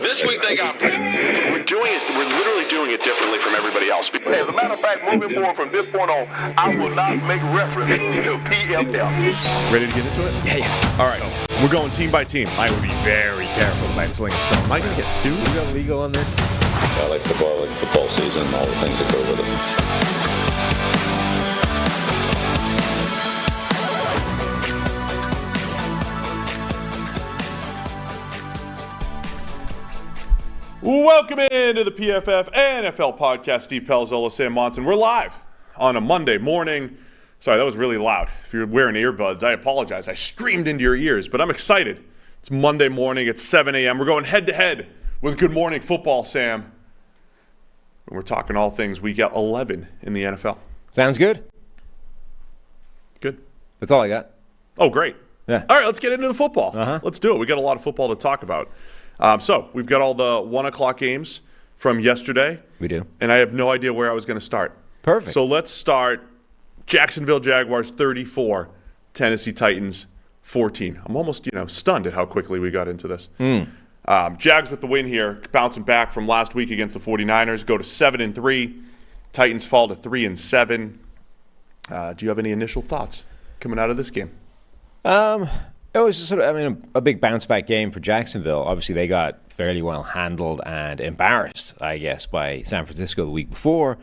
This week they got we're literally doing it differently from everybody else. As a matter of fact, moving forward from this point on, I will not make reference to PFF. Ready to get into it? Yeah. All right. We're going team by team. I would be very careful about slinging stone. Am I going to get sued? We got legal on this? I like football, like football season, all the things that go with it. Welcome into the PFF NFL podcast. Steve Palazzolo, Sam Monson. We're live on a Monday morning. Sorry, that was really loud. If you're wearing earbuds, I apologize. I screamed into your ears, but I'm excited. It's Monday morning. It's 7 a.m. We're going head-to-head with Good Morning Football, Sam. And we're talking all things week 11 in the NFL. Sounds good. Good. That's all I got. Oh, great. Yeah. All right, let's get into the football. Uh-huh. Let's do it. We got a lot of football to talk about. So we've got all the 1 o'clock games from yesterday. We do. And I have no idea where I was going to start. Perfect. So let's start Jacksonville Jaguars 34, Tennessee Titans 14. I'm almost, stunned at how quickly we got into this. Jags with the win here, bouncing back from last week against the 49ers, go to 7-3. Titans fall to 3-7. Do you have any initial thoughts coming out of this game? It was just a big bounce-back game for Jacksonville. Obviously, they got fairly well handled and embarrassed, I guess, by San Francisco the week before.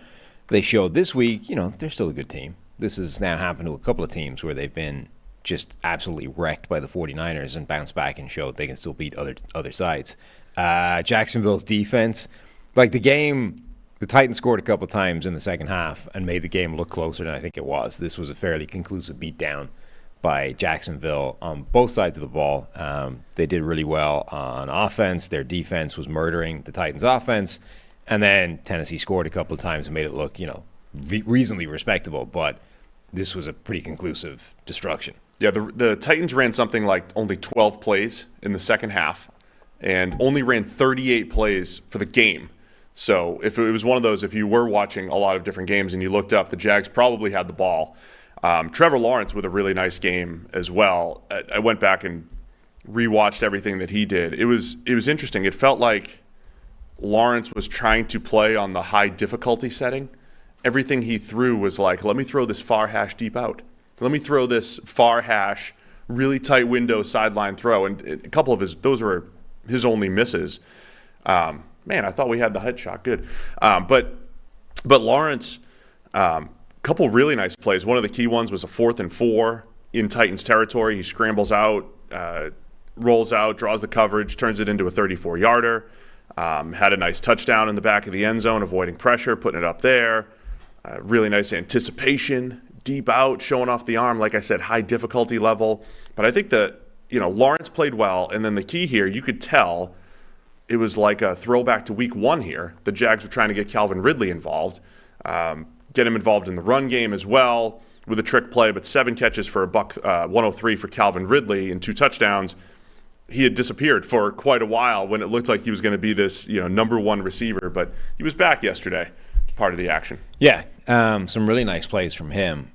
They showed this week, they're still a good team. This has now happened to a couple of teams where they've been just absolutely wrecked by the 49ers and bounced back and showed they can still beat other sides. Jacksonville's defense, like the game, the Titans scored a couple of times in the second half and made the game look closer than I think it was. This was a fairly conclusive beatdown by Jacksonville on both sides of the ball. They did really well on offense. Their defense was murdering the Titans' offense. And then Tennessee scored a couple of times and made it look, reasonably respectable. But this was a pretty conclusive destruction. Yeah, the Titans ran something like only 12 plays in the second half and only ran 38 plays for the game. So if it was one of those, if you were watching a lot of different games and you looked up, the Jags probably had the ball. Trevor Lawrence with a really nice game as well. I went back and rewatched everything that he did. It was interesting. It felt like Lawrence was trying to play on the high difficulty setting. Everything he threw was like, let me throw this far hash deep out. Let me throw this far hash, really tight window sideline throw. And a couple of those were his only misses. Man, I thought we had the headshot good. But Lawrence, couple really nice plays. One of the key ones was a 4th and 4 in Titans territory. He scrambles out, rolls out, draws the coverage, turns it into a 34-yarder. Had a nice touchdown in the back of the end zone, avoiding pressure, putting it up there. Really nice anticipation, deep out, showing off the arm. Like I said, high difficulty level. But I think that, Lawrence played well. And then the key here, you could tell it was like a throwback to week 1 here. The Jags were trying to get Calvin Ridley involved. Get him involved in the run game as well with a trick play, but 7 catches for $103 for Calvin Ridley and 2 touchdowns. He had disappeared for quite a while when it looked like he was going to be this, number 1 receiver, but he was back yesterday, part of the action. Yeah, some really nice plays from him.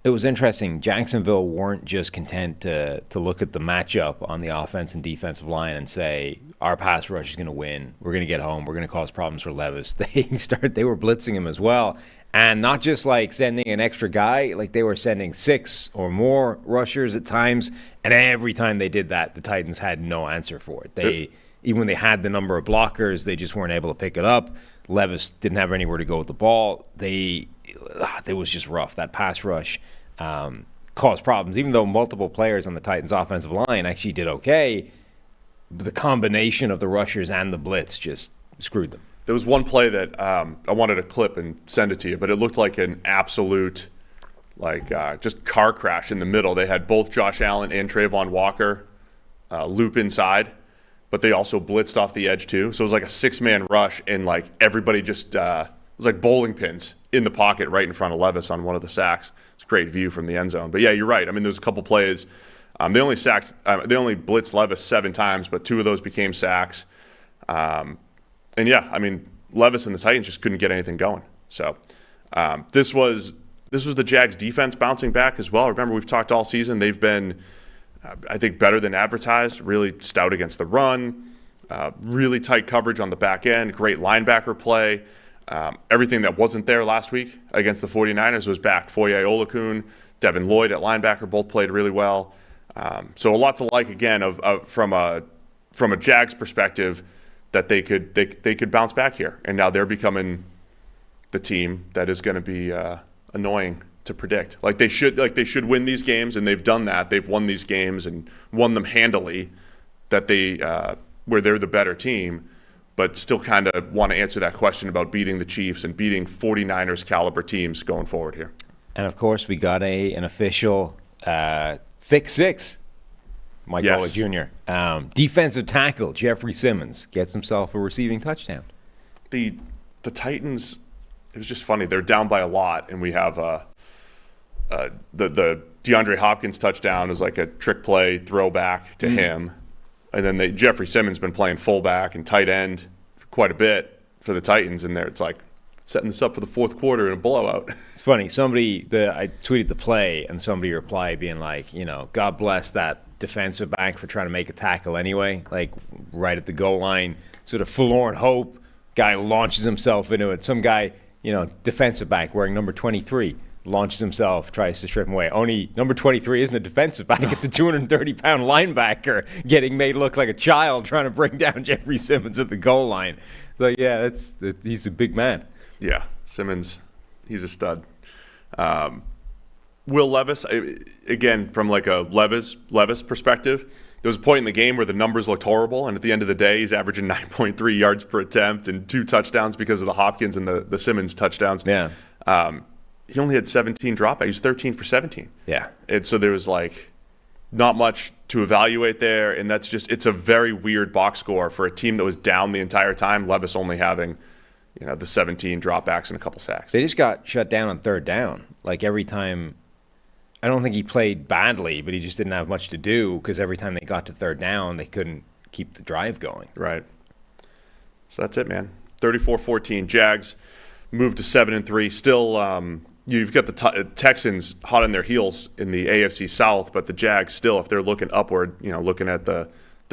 It was interesting. Jacksonville weren't just content to look at the matchup on the offense and defensive line and say, our pass rush is going to win. We're going to get home. We're going to cause problems for Levis. They were blitzing him as well. And not just like sending an extra guy, like they were sending 6 or more rushers at times. And every time they did that, the Titans had no answer for it. Even when they had the number of blockers, they just weren't able to pick it up. Levis didn't have anywhere to go with the ball. It was just rough. That pass rush caused problems. Even though multiple players on the Titans' offensive line actually did okay, the combination of the rushers and the blitz just screwed them. There was one play that I wanted to clip and send it to you, but it looked like an absolute, just car crash in the middle. They had both Josh Allen and Trayvon Walker loop inside, but they also blitzed off the edge too. So it was like a 6-man rush, and everybody just it was like bowling pins in the pocket right in front of Levis on one of the sacks. It's a great view from the end zone. But yeah, you're right. I mean, there's a couple plays. They only blitzed Levis 7 times, but 2 of those became sacks. And yeah, I mean, Levis and the Titans just couldn't get anything going. So this was the Jags defense bouncing back as well. Remember, we've talked all season. They've been, I think, better than advertised, really stout against the run. Really tight coverage on the back end, great linebacker play. Everything that wasn't there last week against the 49ers was back. Foye Olakun, Devin Lloyd at linebacker both played really well. So a lot to like, again, from a Jags perspective, that they could bounce back here. And now they're becoming the team that is going to be annoying to predict. Like they should win these games, and they've done that. They've won these games and won them handily, where they're the better team, but still kind of want to answer that question about beating the Chiefs and beating 49ers caliber teams going forward here. And of course, we got an official thick six. Mike Golick Jr. Defensive tackle Jeffrey Simmons gets himself a receiving touchdown. The Titans, it was just funny. They're down by a lot, and we have the DeAndre Hopkins touchdown is like a trick play throwback to him. And then Jeffrey Simmons been playing fullback and tight end for quite a bit for the Titans, and it's like setting this up for the fourth quarter in a blowout. It's funny. I tweeted the play, and somebody replied being like, God bless that defensive back for trying to make a tackle anyway, like right at the goal line, sort of forlorn hope. Guy launches himself into it. Some guy, defensive back wearing number 23, launches himself, tries to strip him away. Only number 23 isn't a defensive back. It's a 230-pound linebacker getting made look like a child trying to bring down Jeffrey Simmons at the goal line. So, yeah, he's a big man. Yeah, Simmons, he's a stud. Will Levis, again, from like a Levis perspective, there was a point in the game where the numbers looked horrible, and at the end of the day, he's averaging 9.3 yards per attempt and 2 touchdowns because of the Hopkins and the Simmons touchdowns. Yeah. He only had 17 dropbacks. He was 13 for 17. Yeah. And so there was not much to evaluate there, and it's a very weird box score for a team that was down the entire time. Levis only having, the 17 dropbacks and a couple sacks. They just got shut down on third down. Like every time, I don't think he played badly, but he just didn't have much to do because every time they got to third down, they couldn't keep the drive going. Right. So that's it, man. 34-14. Jags moved to 7-3. Still, you've got the Texans hot on their heels in the AFC South, but the Jags still, if they're looking upward, looking at the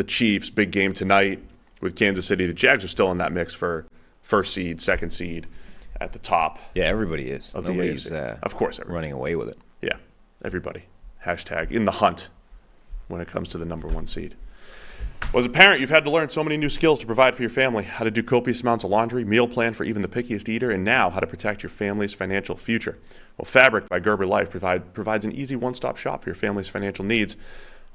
Chiefs, big game tonight with Kansas City, the Jags are still in that mix for first seed, second seed at the top. Yeah, everybody is. Nobody's of course, everybody. running away with it. Yeah, everybody. Hashtag in the hunt when it comes to the number 1 seed. Well, as a parent, you've had to learn so many new skills to provide for your family: how to do copious amounts of laundry, meal plan for even the pickiest eater, and now how to protect your family's financial future. Well, Fabric by Gerber Life provides an easy one-stop shop for your family's financial needs,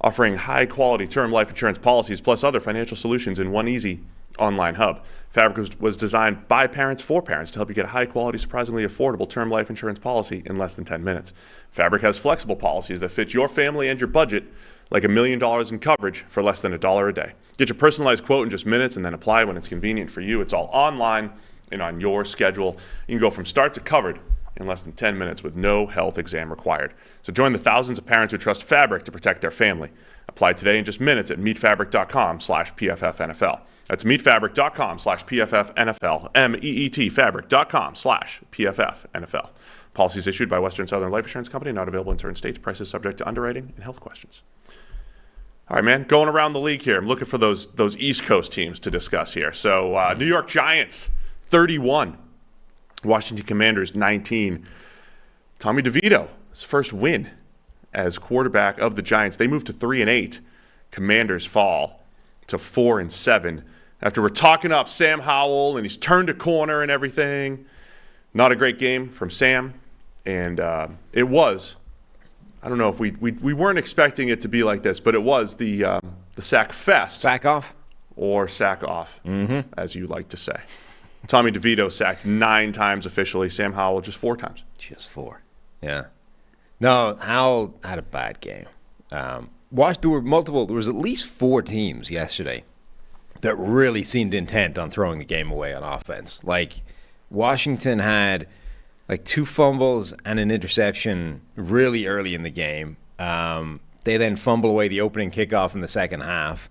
offering high-quality term life insurance policies plus other financial solutions in one easy online hub. Fabric was designed by parents for parents to help you get a high-quality, surprisingly affordable term life insurance policy in less than 10 minutes. Fabric has flexible policies that fit your family and your budget, like $1 million in coverage for less than $1 a day. Get your personalized quote in just minutes and then apply when it's convenient for you. It's all online and on your schedule. You can go from start to covered in less than 10 minutes with no health exam required. So join the thousands of parents who trust Fabric to protect their family. Apply today in just minutes at meetfabric.com/PFFNFL. That's meetfabric.com/PFFNFL. meetfabric.com/PFFNFL. Policies issued by Western Southern Life Insurance Company, not available in certain states. Prices subject to underwriting and health questions. All right, man, going around the league here. I'm looking for those East Coast teams to discuss here. So New York Giants, 31. Washington Commanders, 19. Tommy DeVito, his first win as quarterback of the Giants. They move to 3-8. Commanders fall to 4-7. After we're talking up Sam Howell and he's turned a corner and everything. Not a great game from Sam. And it was, I don't know if we weren't expecting it to be like this, but it was the sack fest. Sack off? Or sack off, as you like to say. Tommy DeVito sacked 9 times officially. Sam Howell just 4 times. Just 4. Yeah. No, Howell had a bad game. There was at least 4 teams yesterday that really seemed intent on throwing the game away on offense. Like, Washington had 2 fumbles and an interception really early in the game. They then fumble away the opening kickoff in the second half.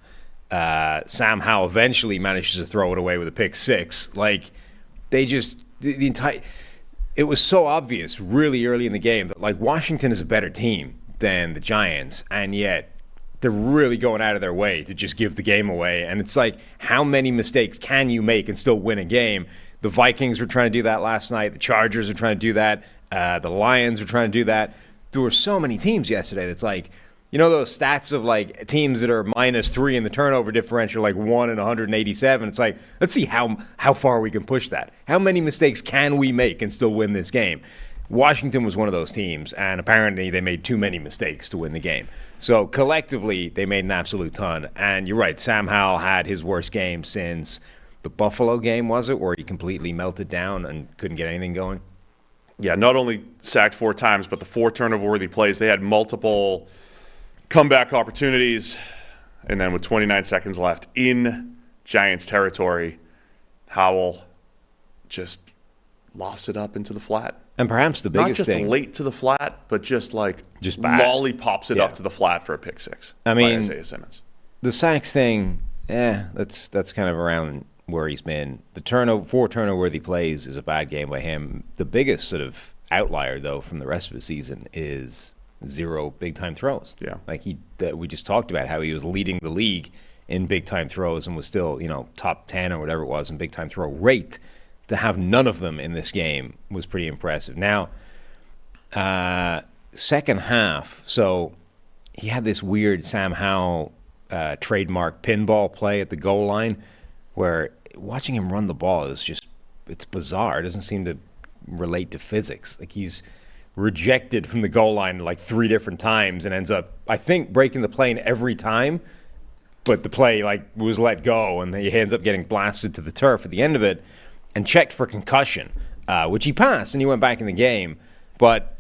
Sam Howell eventually manages to throw it away with a pick 6. Like, it was so obvious really early in the game that Washington is a better team than the Giants, and yet they're really going out of their way to just give the game away. And it's like, how many mistakes can you make and still win a game? The Vikings were trying to do that last night. The Chargers are trying to do that. The Lions are trying to do that. There were so many teams yesterday that's like, you know those stats of like teams that are -3 in the turnover differential, like 1 in 187? It's like, let's see how far we can push that. How many mistakes can we make and still win this game? Washington was one of those teams, and apparently they made too many mistakes to win the game. So collectively, they made an absolute ton. And you're right, Sam Howell had his worst game since the Buffalo game, was it, where he completely melted down and couldn't get anything going? Yeah, not only sacked 4 times, but the 4 turnover-worthy plays. They had multiple comeback opportunities, and then with 29 seconds left in Giants territory, Howell just lofts it up into the flat. And perhaps the biggest not just thing, late to the flat, but just like lollipops it up to the flat for a pick six. I mean, by Isaiah Simmons. The sacks thing, that's kind of around where he's been. The 4 turnover-worthy plays is a bad game by him. The biggest sort of outlier, though, from the rest of the season is 0 big-time throws. Yeah. Like we just talked about how he was leading the league in big-time throws and was still, top 10 or whatever it was in big-time throw rate. To have none of them in this game was pretty impressive. Now, second half, so he had this weird Sam Howell trademark pinball play at the goal line where watching him run the ball is just, it's bizarre. It doesn't seem to relate to physics. Like he's rejected from the goal line like 3 different times and ends up, I think, breaking the plane every time, but the play was let go and he ends up getting blasted to the turf at the end of it. And checked for concussion, which he passed, and he went back in the game. But,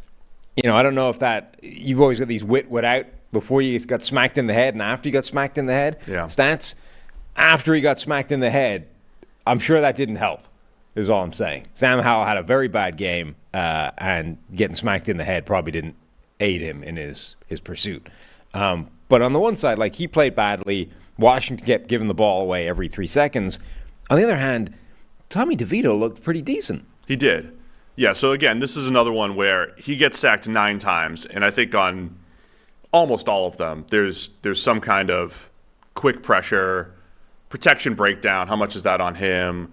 I don't know if you've always got these wit out before you got smacked in the head and after you got smacked in the head. Yeah. Stats, after he got smacked in the head, I'm sure that didn't help, is all I'm saying. Sam Howell had a very bad game, and getting smacked in the head probably didn't aid him in his pursuit. But on the one side, he played badly. Washington kept giving the ball away every 3 seconds. On the other hand, Tommy DeVito looked pretty decent. He did. Yeah, so again, this is another one where he gets sacked 9 times, and I think on almost all of them, there's some kind of quick pressure, protection breakdown. How much is that on him?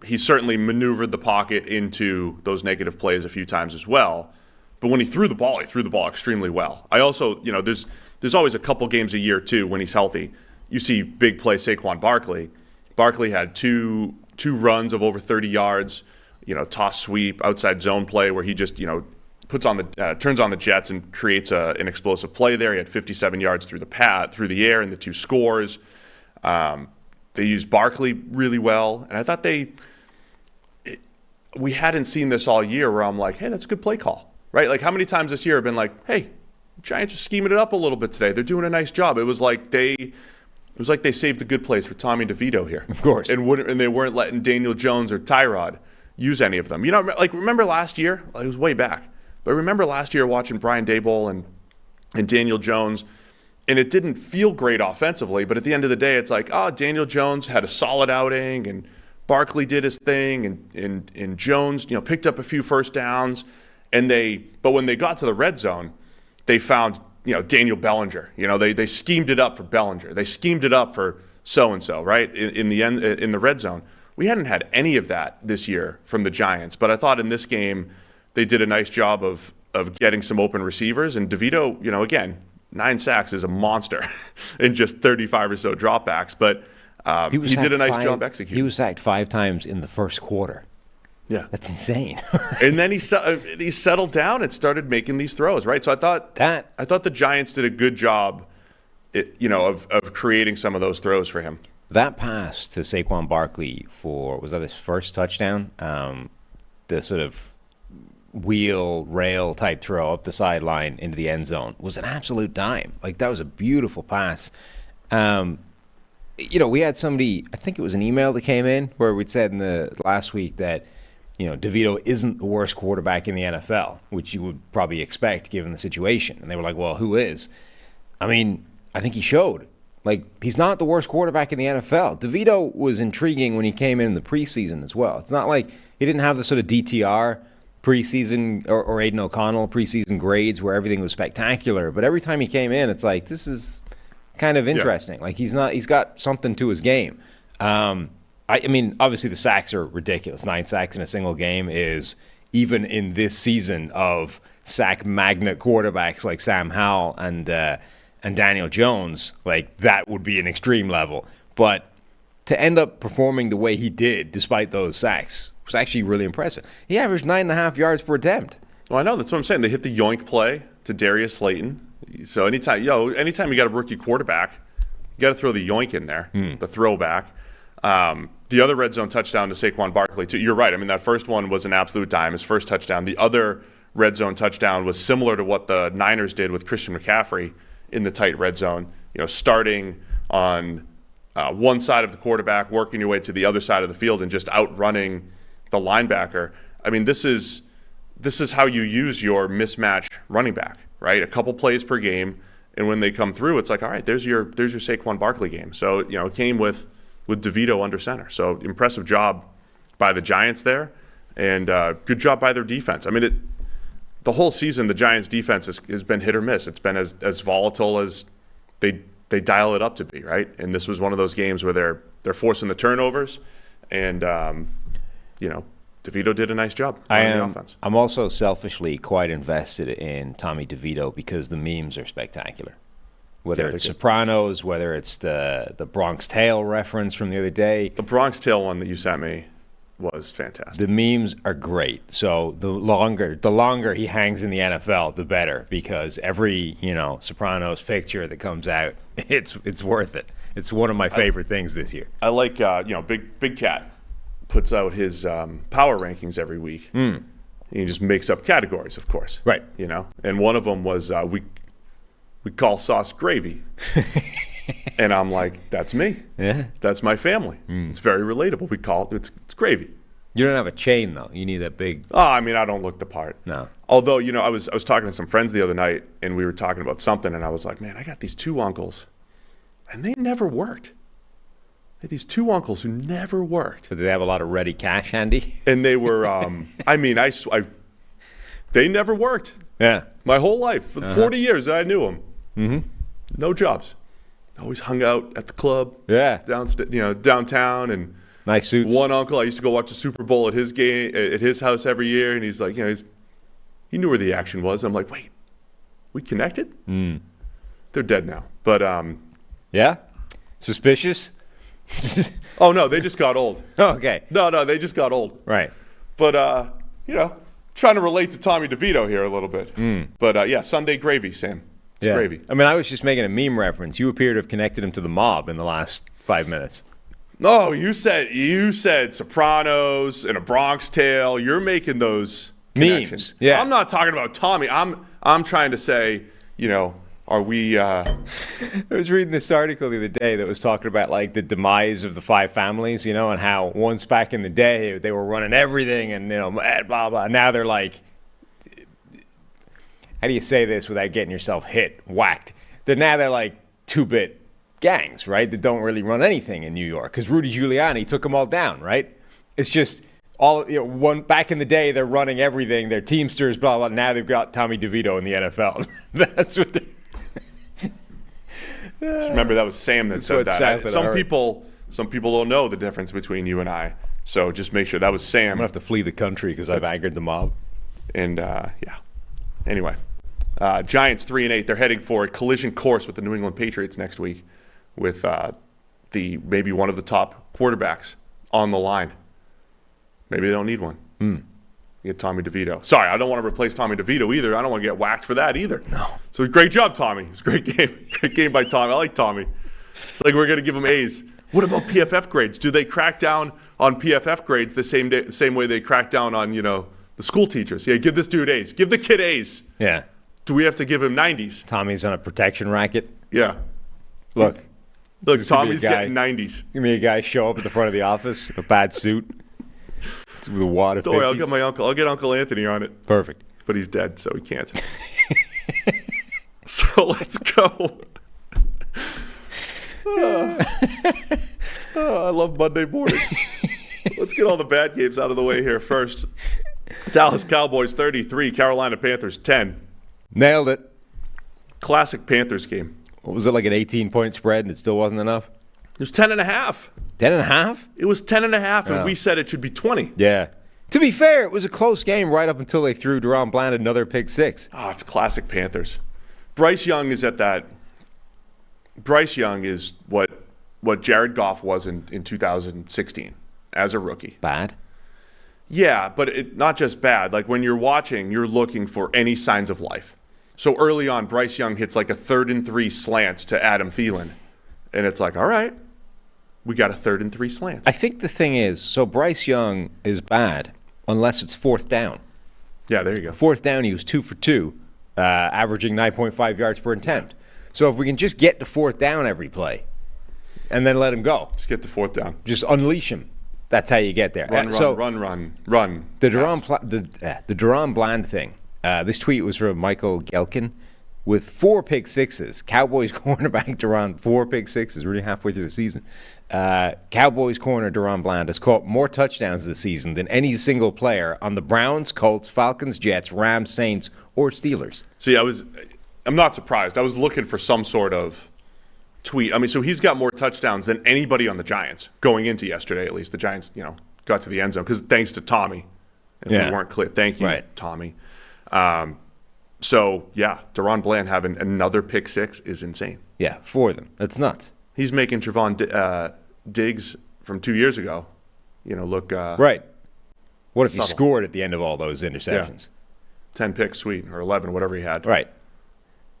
He certainly maneuvered the pocket into those negative plays a few times as well. But when he threw the ball extremely well. I also, there's always a couple games a year, too, when he's healthy. You see big play Saquon Barkley. Barkley had two runs of over 30 yards, toss sweep, outside zone play where he just, turns on the jets and creates an explosive play there. He had 57 yards through the air and the 2 scores. They used Barkley really well. And I thought we hadn't seen this all year where I'm like, hey, that's a good play call, right? Like how many times this year I've been like, hey, Giants are scheming it up a little bit today. They're doing a nice job. It was like they saved the good plays for Tommy DeVito here. Of course. And they weren't letting Daniel Jones or Tyrod use any of them. Remember last year? It was way back. But remember last year watching Brian Daboll and Daniel Jones, and it didn't feel great offensively, but at the end of the day, it's like, Daniel Jones had a solid outing, and Barkley did his thing, and Jones, picked up a few first downs, but when they got to the red zone, they found Daniel Bellinger. They schemed it up for Bellinger. They schemed it up for so-and-so, right, in the red zone. We hadn't had any of that this year from the Giants, but I thought in this game they did a nice job of getting some open receivers. And DeVito, again, 9 sacks is a monster in just 35 or so dropbacks, but he did a nice job executing. He was sacked 5 times in the first quarter. Yeah, that's insane. And then he settled down and started making these throws, right? So I thought the Giants did a good job, of creating some of those throws for him. That pass to Saquon Barkley was that his first touchdown? The sort of wheel rail type throw up the sideline into the end zone was an absolute dime. That was a beautiful pass. We had somebody, I think it was an email that came in where we'd said in the last week that DeVito isn't the worst quarterback in the NFL, which you would probably expect given the situation. And they were like, well, who is? I mean, I think he showed. He's not the worst quarterback in the NFL. DeVito was intriguing when he came in the preseason as well. It's not like he didn't have the sort of DTR preseason or Aiden O'Connell preseason grades where everything was spectacular. But every time he came in, it's like, this is kind of interesting. Like he's got something to his game. I mean, obviously the sacks are ridiculous. 9 sacks in a single game is, even in this season of sack magnet quarterbacks like Sam Howell and Daniel Jones, like that would be an extreme level. But to end up performing the way he did, despite those sacks, was actually really impressive. He averaged 9.5 yards per attempt. Well, I know. That's what I'm saying. They hit the yoink play to Darius Slayton. So anytime you got a rookie quarterback, you got to throw the yoink in there, the throwback. The other red zone touchdown to Saquon Barkley, too. You're right. I mean, that first one was an absolute dime, his first touchdown. The other red zone touchdown was similar to what the Niners did with Christian McCaffrey in the tight red zone. starting on one side of the quarterback, working your way to the other side of the field, and just outrunning the linebacker. I mean, this is how you use your mismatch running back, right? A couple plays per game, and when they come through, it's like, all right, there's your Saquon Barkley game. So it came with DeVito under center. So impressive job by the Giants there, and good job by their defense. I mean, the whole season, the Giants' defense has been hit or miss. It's been as volatile as they dial it up to be, right? And this was one of those games where they're forcing the turnovers, and DeVito did a nice job on the offense. I'm also selfishly quite invested in Tommy DeVito because the memes are spectacular. Whether it's Sopranos, whether it's the Bronx Tale reference from the other day. The Bronx Tale one that you sent me was fantastic. The memes are great. So the longer he hangs in the NFL, the better, because every Sopranos picture that comes out, it's worth it. It's one of my favorite things this year. I like Big Cat puts out his power rankings every week. He just makes up categories, of course. Right. And one of them was we call sauce gravy. And I'm like, that's me. Yeah. That's my family. It's very relatable. We call it, it's gravy. You don't have a chain, though. You need a big... Oh, I mean, I don't look the part. No. Although, I was talking to some friends the other night, and we were talking about something, and I was like, man, I got these two uncles, and they never worked. I had these two uncles who never worked. So did they have a lot of ready cash handy? And they were, they never worked. Yeah. My whole life, for the 40 years that I knew them. Mm-hmm. No jobs. Always hung out at the club. Yeah. Downtown, and nice suits. One uncle, I used to go watch the Super Bowl at his house every year, and he's like, he knew where the action was. I'm like, wait, we connected? They're dead now. But yeah, suspicious. Oh no, they just got old. Okay. No, they just got old. Right. But trying to relate to Tommy DeVito here a little bit. But Sunday gravy, Sam. It's gravy. I mean, I was just making a meme reference. You appear to have connected him to the mob in the last 5 minutes. No, you said Sopranos and a Bronx Tale. You're making those connections. Memes. Yeah. I'm not talking about Tommy. I'm trying to say, are we? I was reading this article the other day that was talking about like the demise of the five families, and how once back in the day they were running everything and blah blah. Now they're like, how do you say this without getting yourself whacked? They're like 2-bit gangs, right? That don't really run anything in New York because Rudy Giuliani took them all down, right? It's just all one back in the day they're running everything. They're Teamsters, blah blah. Now they've got Tommy DeVito in the NFL. That's what they're. Just remember that was Sam that said that. Some people don't know the difference between you and I. So just make sure that was Sam. I'm gonna have to flee the country because I've angered the mob. And anyway, Giants 3-8. They're heading for a collision course with the New England Patriots next week, with maybe one of the top quarterbacks on the line. Maybe they don't need one. You get Tommy DeVito. Sorry, I don't want to replace Tommy DeVito either. I don't want to get whacked for that either. No. So great job, Tommy. It's a great game. Great game by Tommy. I like Tommy. It's like we're going to give him A's. What about PFF grades? Do they crack down on PFF grades the same way they crack down on, the school teachers? Yeah, give this dude A's. Give the kid A's. Yeah. Do we have to give him 90s? Tommy's on a protection racket. Yeah. Look, Tommy's getting 90s. Give me a guy show up at the front of the office, a bad suit. With a wad of 50s. Don't worry, I'll get my uncle. I'll get Uncle Anthony on it. Perfect. But he's dead, so he can't. So let's go. I love Monday mornings. Let's get all the bad games out of the way here first. Dallas Cowboys 33, Carolina Panthers 10. Nailed it. Classic Panthers game. What was it, like an 18-point spread and it still wasn't enough? It was 10.5. 10.5? It was 10.5, and we said it should be 20. Yeah. To be fair, it was a close game right up until they threw Deron Bland another pick six. Oh, it's classic Panthers. Bryce Young is at that. Bryce Young is what Jared Goff was in 2016 as a rookie. Bad? Yeah, but not just bad. Like when you're watching, you're looking for any signs of life. So early on, Bryce Young hits like a 3rd and 3 slants to Adam Thielen. And it's like, all right, we got a 3rd and 3 slants. I think the thing is, so Bryce Young is bad unless it's 4th down. Yeah, there you go. 4th down, he was 2 for 2, averaging 9.5 yards per attempt. So if we can just get to 4th down every play and then let him go. Just get to 4th down. Just unleash him. That's how you get there. Run. The Deron Bland thing. This tweet was from Michael Gelkin. With 4 pick sixes, Cowboys cornerback Deron, 4 pick sixes, really halfway through the season. Cowboys corner Deron Bland has caught more touchdowns this season than any single player on the Browns, Colts, Falcons, Jets, Rams, Saints, or Steelers. See, I'm not surprised. I was looking for some sort of tweet. I mean, so he's got more touchdowns than anybody on the Giants going into yesterday, at least. The Giants, got to the end zone because thanks to Tommy. If we weren't clear. Thank you, right, Tommy. So, yeah, Deron Bland having another pick six is insane. Yeah, for them. That's nuts. He's making Trevon Diggs from 2 years ago, look right. What if subtle. He scored at the end of all those interceptions? Yeah. 10 picks, sweet, or 11, whatever he had. Right.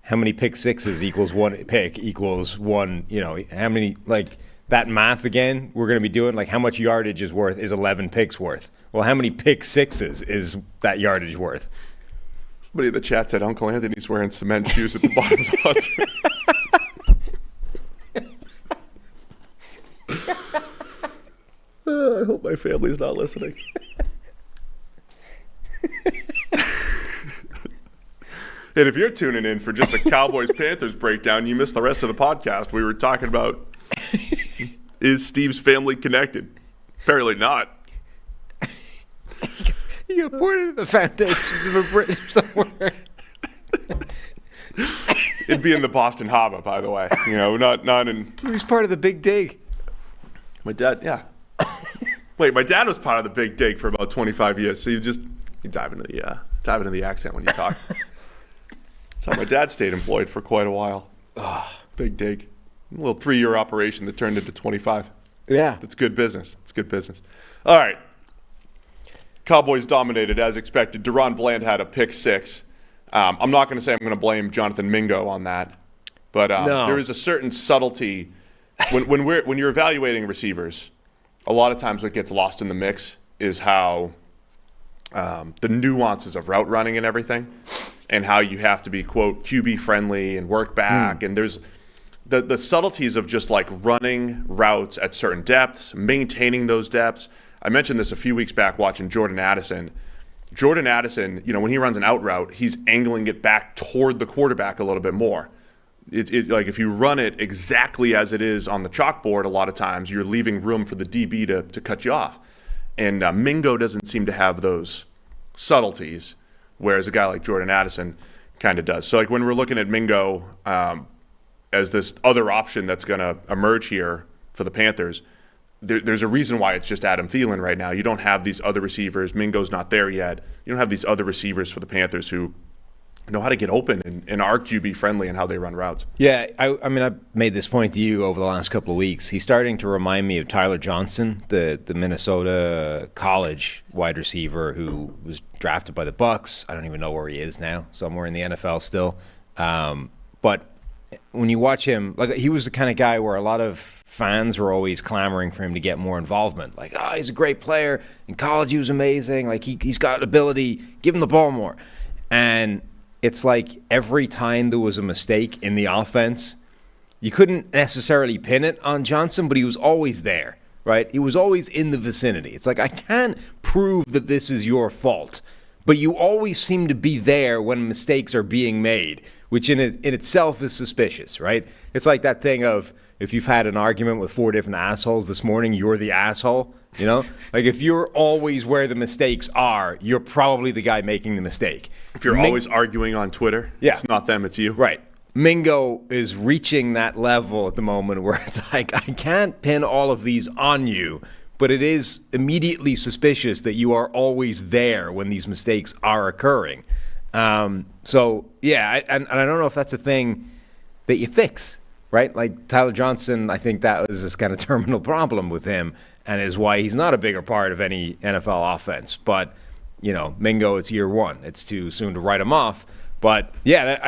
How many pick sixes equals 1 pick equals 1, how many, like, that math again we're going to be doing, like how much yardage is 11 picks worth? Well, how many pick sixes is that yardage worth? Somebody in the chat said Uncle Anthony's wearing cement shoes at the bottom of the hut. I hope my family's not listening. And if you're tuning in for just a Cowboys-Panthers breakdown, you missed the rest of the podcast. We were talking about, is Steve's family connected? Apparently not. You got pointed at the foundations of a bridge somewhere. It'd be in the Boston Harbor, by the way. Not in... He was part of the Big Dig. My dad, yeah. Wait, my dad was part of the Big Dig for about 25 years, so you dive into the accent when you talk. That's how my dad stayed employed for quite a while. Big Dig. A little 3-year operation that turned into 25. Yeah. It's good business. All right. Cowboys dominated as expected. Deron Bland had a pick six. I'm not going to say I'm going to blame Jonathan Mingo on that, but no. There is a certain subtlety when you're evaluating receivers. A lot of times, what gets lost in the mix is how the nuances of route running and everything, and how you have to be quote QB friendly and work back. And there's the subtleties of just like running routes at certain depths, maintaining those depths. I mentioned this a few weeks back watching Jordan Addison. Jordan Addison, when he runs an out route, he's angling it back toward the quarterback a little bit more. Like if you run it exactly as it is on the chalkboard, a lot of times you're leaving room for the DB to cut you off. And Mingo doesn't seem to have those subtleties, whereas a guy like Jordan Addison kind of does. So like when we're looking at Mingo as this other option that's going to emerge here for the Panthers, there's a reason why it's just Adam Thielen right now. You don't have these other receivers. Mingo's not there yet. You don't have these other receivers for the Panthers who know how to get open and are QB friendly in how they run routes. Yeah, I mean, I've made this point to you over the last couple of weeks. He's starting to remind me of Tyler Johnson, the Minnesota college wide receiver who was drafted by the Bucs. I don't even know where he is now, somewhere in the NFL still. But when you watch him, like he was the kind of guy where a lot of fans were always clamoring for him to get more involvement. Like, he's a great player. In college, he was amazing. Like, he's got ability. Give him the ball more. And it's like every time there was a mistake in the offense, you couldn't necessarily pin it on Johnson, but he was always there, right? He was always in the vicinity. It's like, I can't prove that this is your fault, but you always seem to be there when mistakes are being made, which in itself is suspicious, right? It's like that thing of, if you've had an argument with 4 different assholes this morning, you're the asshole, Like if you're always where the mistakes are, you're probably the guy making the mistake. If you're always arguing on Twitter, yeah. It's not them, it's you. Right. Mingo is reaching that level at the moment where it's like, I can't pin all of these on you, but it is immediately suspicious that you are always there when these mistakes are occurring. So, yeah, and I don't know if that's a thing that you fix, right? Like Tyler Johnson, I think that was this kind of terminal problem with him and is why he's not a bigger part of any NFL offense. But, Mingo, it's year one. It's too soon to write him off. But, yeah,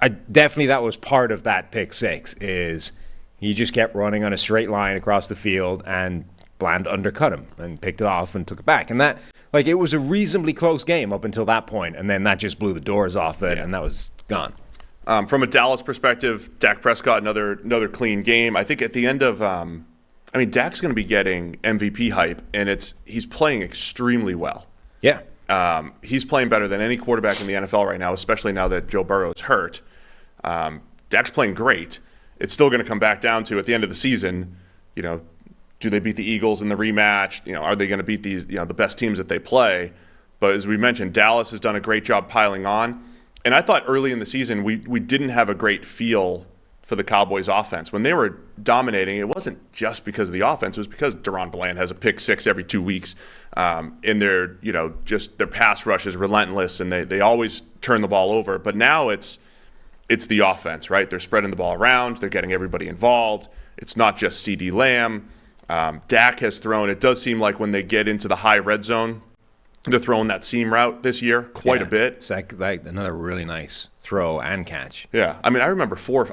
I definitely, that was part of that pick six, is he just kept running on a straight line across the field and Bland undercut him and picked it off and took it back. And that, it was a reasonably close game up until that point, and then that just blew the doors off it, and that was gone. From a Dallas perspective, Dak Prescott, another clean game. I think at the end of, Dak's going to be getting MVP hype, and he's playing extremely well. Yeah. He's playing better than any quarterback in the NFL right now, especially now that Joe Burrow is hurt. Dak's playing great. It's still going to come back down to, at the end of the season, do they beat the Eagles in the rematch? Are they going to beat these, the best teams that they play? But as we mentioned, Dallas has done a great job piling on. And I thought early in the season we didn't have a great feel for the Cowboys offense. When they were dominating, it wasn't just because of the offense. It was because Deron Bland has a pick six every 2 weeks. And their pass rush is relentless, and they always turn the ball over. But now it's the offense, right? They're spreading the ball around. They're getting everybody involved. It's not just CeeDee Lamb. Dak has thrown, it does seem like when they get into the high red zone, they're throwing that seam route this year quite a bit. It's like another really nice throw and catch. Yeah. I remember four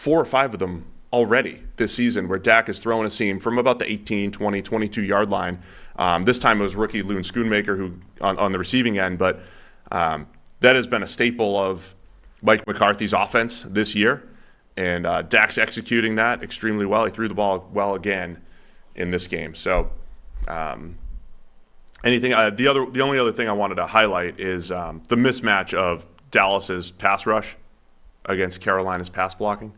or five of them already this season where Dak is throwing a seam from about the 18, 20, 22-yard line. This time it was rookie Loon Schoonmaker who on the receiving end, but that has been a staple of Mike McCarthy's offense this year, and Dak's executing that extremely well. He threw the ball well again in this game. So the only other thing I wanted to highlight is the mismatch of Dallas's pass rush against Carolina's pass blocking.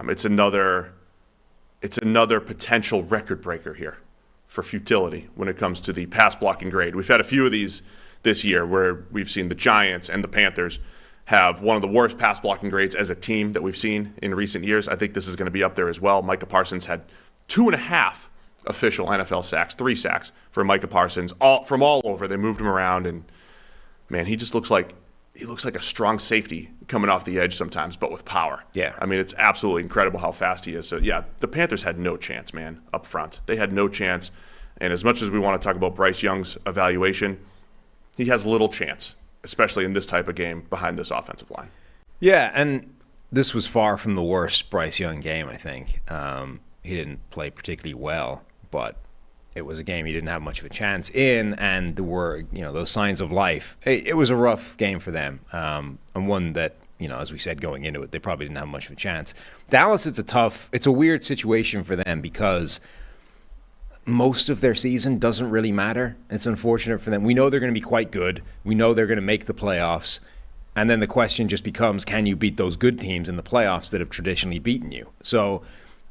It's another potential record breaker here for futility when it comes to the pass blocking grade. We've had a few of these this year where we've seen the Giants and the Panthers have one of the worst pass blocking grades as a team that we've seen in recent years. I think this is going to be up there as well. Micah Parsons had 2.5 official NFL sacks, 3 sacks for Micah Parsons, from all over. They moved him around, and man, he just looks like a strong safety coming off the edge sometimes, but with power. Yeah. It's absolutely incredible how fast he is. So yeah, the Panthers had no chance, man, up front. They had no chance. And as much as we want to talk about Bryce Young's evaluation, he has little chance, especially in this type of game behind this offensive line. Yeah, and this was far from the worst Bryce Young game, I think. He didn't play particularly well, but it was a game he didn't have much of a chance in, and there were, those signs of life. It was a rough game for them, and one that, as we said going into it, they probably didn't have much of a chance. Dallas, it's a weird situation for them because most of their season doesn't really matter. It's unfortunate for them. We know they're going to be quite good. We know they're going to make the playoffs. And then the question just becomes, can you beat those good teams in the playoffs that have traditionally beaten you? So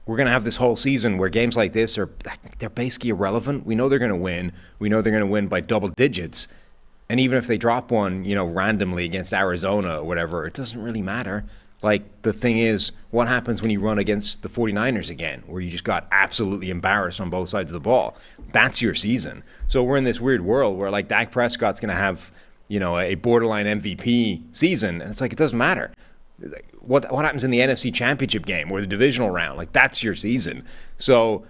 we're going to have this whole season where games like this they're basically irrelevant. We know they're going to win. We know they're going to win by double digits. And even if they drop one, randomly against Arizona or whatever, it doesn't really matter. Like, the thing is, what happens when you run against the 49ers again, where you just got absolutely embarrassed on both sides of the ball? That's your season. So we're in this weird world where, Dak Prescott's going to have, a borderline MVP season, and it's like, it doesn't matter. What happens in the NFC Championship game or the divisional round? That's your season. So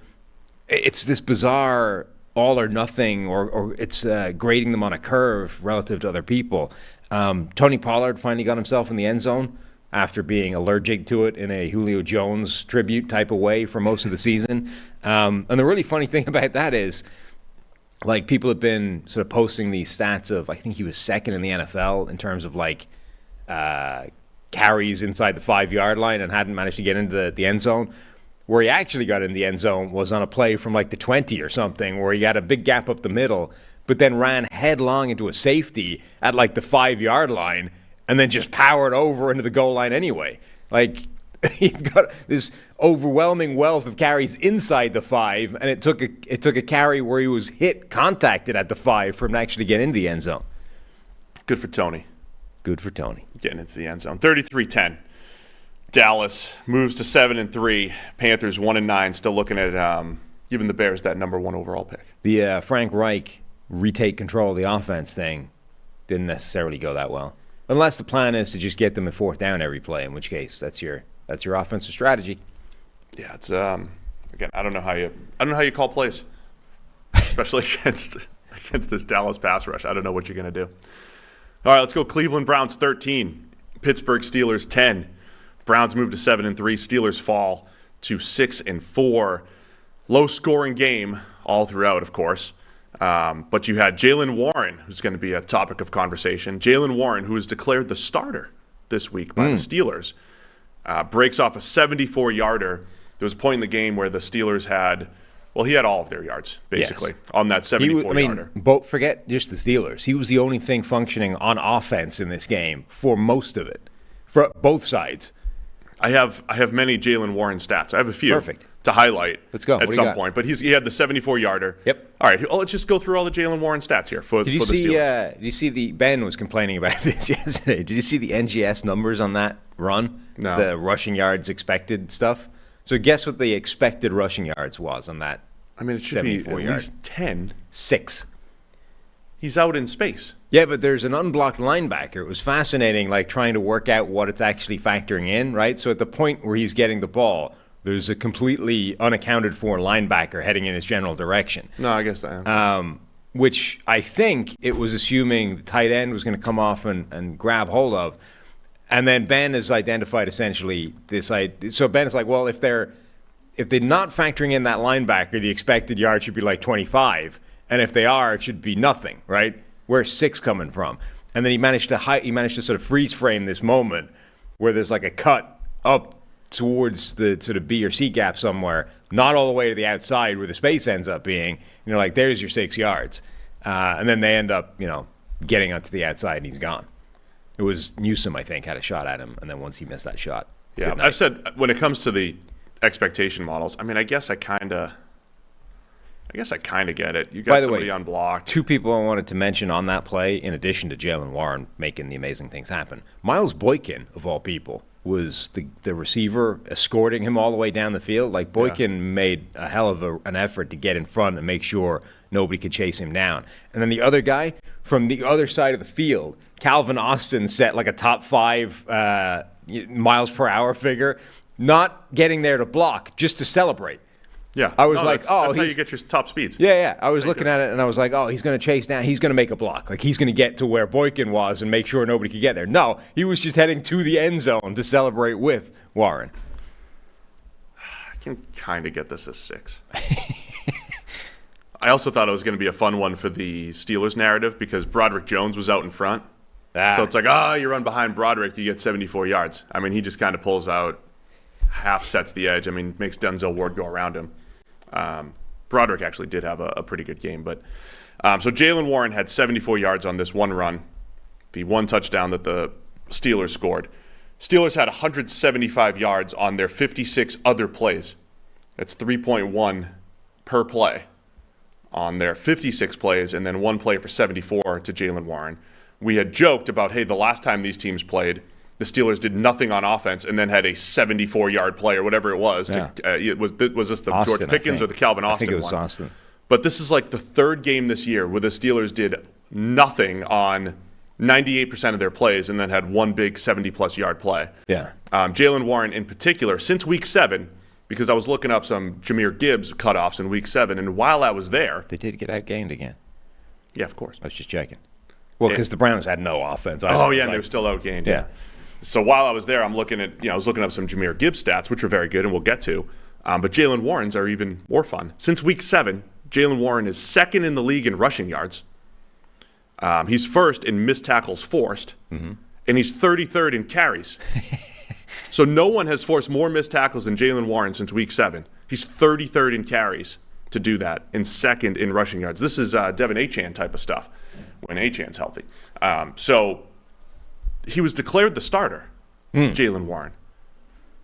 it's this bizarre all or nothing, or it's grading them on a curve relative to other people. Tony Pollard finally got himself in the end zone after being allergic to it in a Julio Jones tribute type of way for most of the season. And the really funny thing about that is, people have been sort of posting these stats of, I think he was second in the NFL in terms of carries inside the 5-yard line and hadn't managed to get into the end zone. Where he actually got in the end zone was on a play from the 20 or something, where he had a big gap up the middle, but then ran headlong into a safety at the 5-yard line, and then just powered over into the goal line anyway. You've got this overwhelming wealth of carries inside the 5, and it took a carry where he was contacted at the 5 for him to actually get into the end zone. Good for Tony. Good for Tony. Getting into the end zone. 33-10. Dallas moves to 7-3. Panthers 1-9. Still looking at giving the Bears that number 1 overall pick. The Frank Reich retake control of the offense thing didn't necessarily go that well. Unless the plan is to just get them in 4th down every play, in which case that's your offensive strategy. Yeah, it's again, I don't know how you call plays, especially against this Dallas pass rush. I don't know what you're gonna do. All right, let's go. Cleveland Browns 13, Pittsburgh Steelers 10. Browns move to 7-3. Steelers fall to 6-4. Low scoring game all throughout, of course. But you had Jaylen Warren, who's going to be a topic of conversation. Jaylen Warren, who was declared the starter this week by the Steelers, breaks off a 74-yarder. There was a point in the game where the Steelers had all of their yards, basically, on that 74-yarder. Forget just the Steelers. He was the only thing functioning on offense in this game for most of it, for both sides. I have many Jaylen Warren stats. I have a few. Perfect. To highlight. Let's go. At some point. But he had the 74-yarder. Yep. All right, let's just go through all the Jaylen Warren stats here for the Steelers. Did you see Ben was complaining about this yesterday. Did you see the NGS numbers on that run? No. The rushing yards expected stuff? So guess what the expected rushing yards was on that? I mean, it should be at least 10. 6. He's out in space. Yeah, but there's an unblocked linebacker. It was fascinating, trying to work out what it's actually factoring in, right? So at the point where he's getting the ball, there's a completely unaccounted for linebacker heading in his general direction. No, I guess I am. Which I think it was assuming the tight end was going to come off and grab hold of. And then Ben has identified essentially this idea. So Ben is like, well, if they're not factoring in that linebacker, the expected yard should be like 25. And if they are, it should be nothing, right? Where's 6 coming from? And then he managed to sort of freeze frame this moment where there's like a cut up towards the sort of B or C gap somewhere, not all the way to the outside where the space ends up being. You know, like there's your 6 yards. And then they end up, getting onto the outside and he's gone. It was Newsom, I think, had a shot at him. And then once he missed that shot. Yeah, I've said when it comes to the expectation models, I mean, I guess I kind of get it. You got somebody unblocked. 2 people I wanted to mention on that play, in addition to Jaylen Warren making the amazing things happen. Miles Boykin, of all people, was the receiver escorting him all the way down the field. Like, Boykin made a hell of an effort to get in front and make sure nobody could chase him down. And then the other guy from the other side of the field, Calvin Austin, set like a top 5 miles per hour figure, not getting there to block, just to celebrate. Yeah, I was that's how you get your top speeds. Yeah. I was looking at it and I was like, oh, he's going to chase down. He's going to make a block. Like he's going to get to where Boykin was and make sure nobody could get there. No, he was just heading to the end zone to celebrate with Warren. I can kind of get this as 6. I also thought it was going to be a fun one for the Steelers narrative because Broderick Jones was out in front. So it's like, you run behind Broderick, you get 74 yards. I mean, he just kind of pulls out, half sets the edge. I mean, makes Denzel Ward go around him. Broderick actually did have a pretty good game. But so Jaylen Warren had 74 yards on this one run, the one touchdown that the Steelers scored. Steelers had 175 yards on their 56 other plays. That's 3.1 per play on their 56 plays, and then 1 play for 74 to Jaylen Warren. We had joked about, hey, the last time these teams played, the Steelers did nothing on offense and then had a 74-yard play or whatever it was. Yeah. Was this the Austin, George Pickens or the Calvin Austin one? I think it was Austin. But this is like the 3rd game this year where the Steelers did nothing on 98% of their plays and then had 1 big 70-plus yard play. Yeah. Jaylen Warren in particular, since Week 7, because I was looking up some Jahmyr Gibbs cutoffs in Week 7, and while I was there... They did get outgained again. Yeah, of course. I was just checking. Well, because the Browns had no offense. And they were still outgained. Yeah. So while I was there, I'm looking at, I was looking up some Jahmyr Gibbs stats, which are very good, and we'll get to. But Jaylen Warren's are even more fun. Since Week 7, Jaylen Warren is 2nd in the league in rushing yards. He's 1st in missed tackles forced, and he's 33rd in carries. So no one has forced more missed tackles than Jaylen Warren since Week 7. He's 33rd in carries to do that, and 2nd in rushing yards. This is Devin Achane type of stuff when Achane's healthy. So he was declared the starter, Jaylen Warren,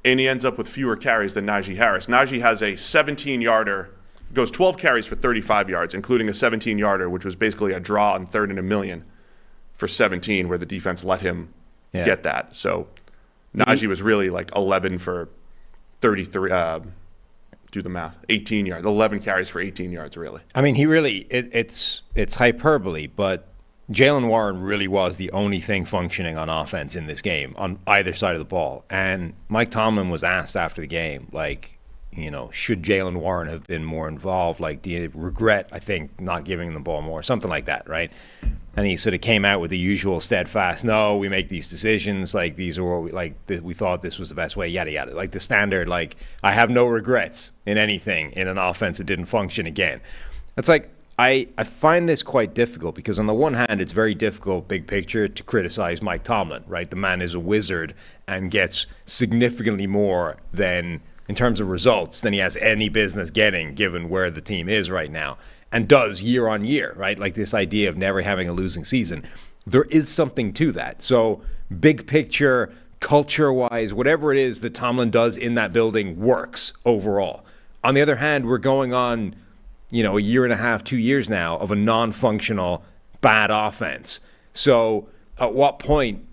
and he ends up with fewer carries than Najee Harris. Najee has a 17-yarder, goes 12 carries for 35 yards, including a 17-yarder, which was basically a draw on 3rd and 1 million for 17, where the defense let him get that. So Najee was really like 11 for 33. Do the math. 18 yards. 11 carries for 18 yards, really. I mean, he really, it's hyperbole, but Jaylen Warren really was the only thing functioning on offense in this game on either side of the ball. And Mike Tomlin was asked after the game, like, should Jaylen Warren have been more involved? Like, do you regret, I think, not giving the ball more? Something like that, right? And he sort of came out with the usual steadfast, no, we make these decisions, like, these are what we thought this was the best way, yada, yada. Like, the standard, like, I have no regrets in anything in an offense that didn't function again. It's like, I find this quite difficult because on the one hand, it's very difficult, big picture, to criticize Mike Tomlin, right? The man is a wizard and gets significantly more than, in terms of results, than he has any business getting given where the team is right now. And does year on year, right? Like this idea of never having a losing season. There is something to that. So big picture, culture-wise, whatever it is that Tomlin does in that building works overall. On the other hand, we're going on, a year and a half, 2 years now of a non-functional, bad offense. So at what point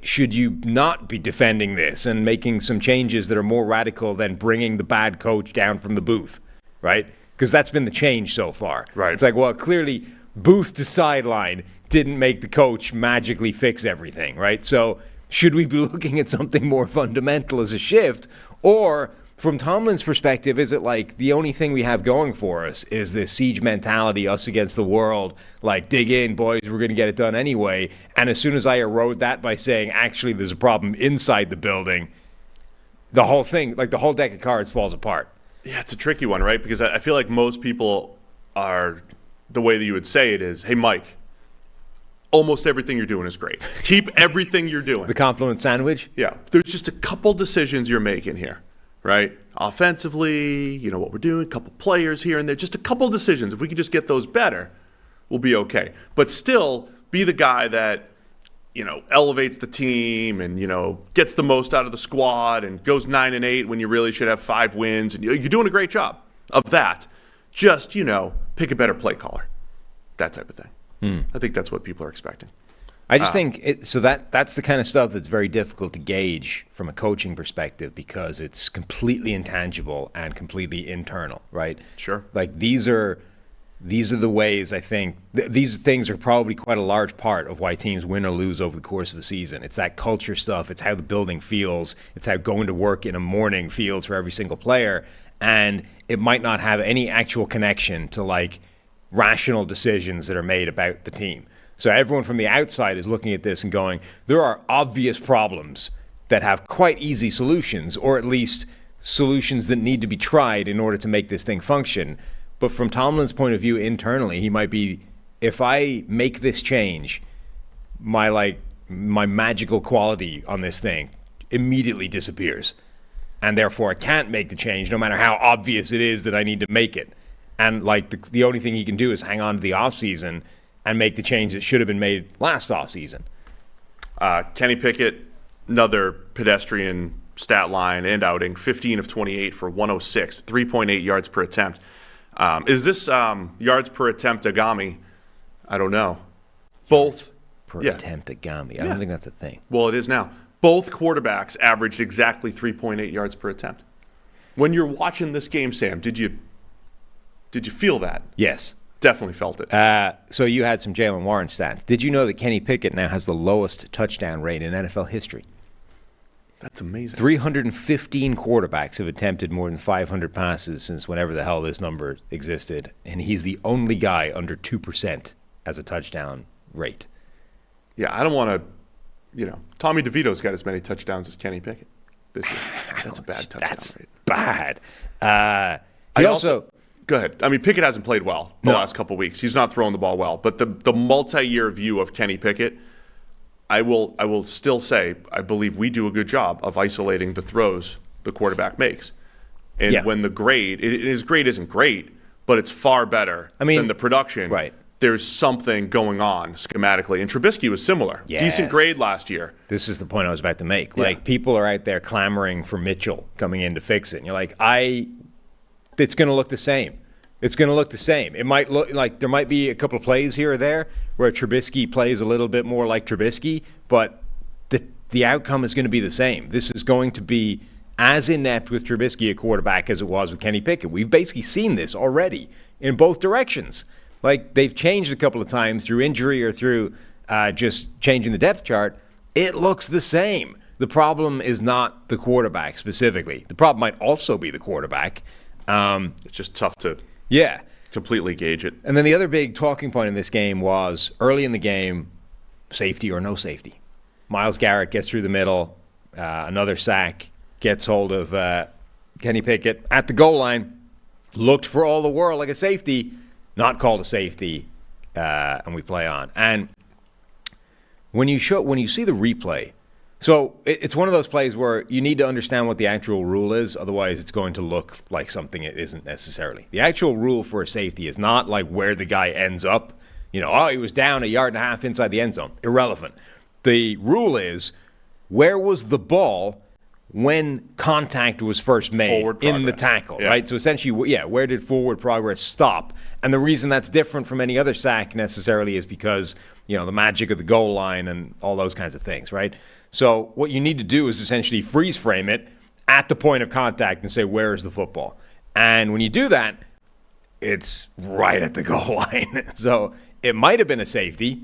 should you not be defending this and making some changes that are more radical than bringing the bad coach down from the booth, right? Because that's been the change so far. Right. It's like, well, clearly booth to sideline didn't make the coach magically fix everything, right? So should we be looking at something more fundamental as a shift? Or from Tomlin's perspective, is it like the only thing we have going for us is this siege mentality, us against the world, like dig in, boys, we're going to get it done anyway. And as soon as I erode that by saying, actually, there's a problem inside the building, the whole thing, like the whole deck of cards falls apart. Yeah, it's a tricky one, right? Because I feel like most people are, the way that you would say it is, hey, Mike, almost everything you're doing is great. Keep everything you're doing. The compliment sandwich? Yeah. There's just a couple decisions you're making here, right? Offensively, what we're doing, a couple players here and there, just a couple decisions. If we could just get those better, we'll be okay. But still be the guy that, elevates the team and, gets the most out of the squad and goes 9-8 when you really should have 5 wins. And you're doing a great job of that. Just, pick a better play caller. That type of thing. I think that's what people are expecting. I just think that's the kind of stuff that's very difficult to gauge from a coaching perspective because it's completely intangible and completely internal, right? Sure. Like these are the ways I think these things are probably quite a large part of why teams win or lose over the course of a season. It's that culture stuff. It's how the building feels. It's how going to work in a morning feels for every single player. And it might not have any actual connection to like rational decisions that are made about the team. So everyone from the outside is looking at this and going, there are obvious problems that have quite easy solutions, or at least solutions that need to be tried in order to make this thing function. But from Tomlin's point of view internally, he might be, if I make this change, my magical quality on this thing immediately disappears. And therefore I can't make the change no matter how obvious it is that I need to make it. And like the only thing he can do is hang on to the offseason and make the change that should have been made last offseason. Kenny Pickett, another pedestrian stat line and outing, 15 of 28 for 106, 3.8 yards per attempt. Is this yards per attempt Agami? I don't know. Both attempt Agami. I don't think that's a thing. Well, it is now. Both quarterbacks averaged exactly 3.8 yards per attempt. When you're watching this game, Sam, did you feel that? Yes. Definitely felt it. So you had some Jaylen Warren stats. Did you know that Kenny Pickett now has the lowest touchdown rate in NFL history? That's amazing. 315 quarterbacks have attempted more than 500 passes since whenever the hell this number existed, and he's the only guy under 2% as a touchdown rate. Yeah, I don't want to, Tommy DeVito's got as many touchdowns as Kenny Pickett this year. That's a bad touchdown rate. Bad. He also go ahead. I mean, Pickett hasn't played well the last couple of weeks. He's not throwing the ball well. But the multi-year view of Kenny Pickett, I will still say I believe we do a good job of isolating the throws the quarterback makes. And when the grade, his grade isn't great, but it's far better than the production. Right. There's something going on schematically. And Trubisky was similar. Yes. Decent grade last year. This is the point I was about to make. Like, people are out there clamoring for Mitchell coming in to fix it. And you're like, it's going to look the same. It's going to look the same. It might look like there might be a couple of plays here or there where Trubisky plays a little bit more like Trubisky, but the outcome is going to be the same. This is going to be as inept with Trubisky at quarterback as it was with Kenny Pickett. We've basically seen this already in both directions. Like, they've changed a couple of times through injury or through just changing the depth chart. It looks the same. The problem is not the quarterback specifically. The problem might also be the quarterback. It's just tough to completely gauge it. And then the other big talking point in this game was early in the game, safety or no safety. Myles Garrett gets through the middle, another sack, gets hold of Kenny Pickett at the goal line, looked for all the world like a safety, not called a safety, and we play on. And when you see the replay, so it's one of those plays where you need to understand what the actual rule is, otherwise it's going to look like something it isn't necessarily. The actual rule for a safety is not like where the guy ends up. He was down 1.5 yards inside the end zone. Irrelevant. The rule is, where was the ball when contact was first made in the tackle, right? So essentially, where did forward progress stop? And the reason that's different from any other sack necessarily is because, the magic of the goal line and all those kinds of things, right? So what you need to do is essentially freeze frame it at the point of contact and say, where is the football? And when you do that, it's right at the goal line. So it might have been a safety,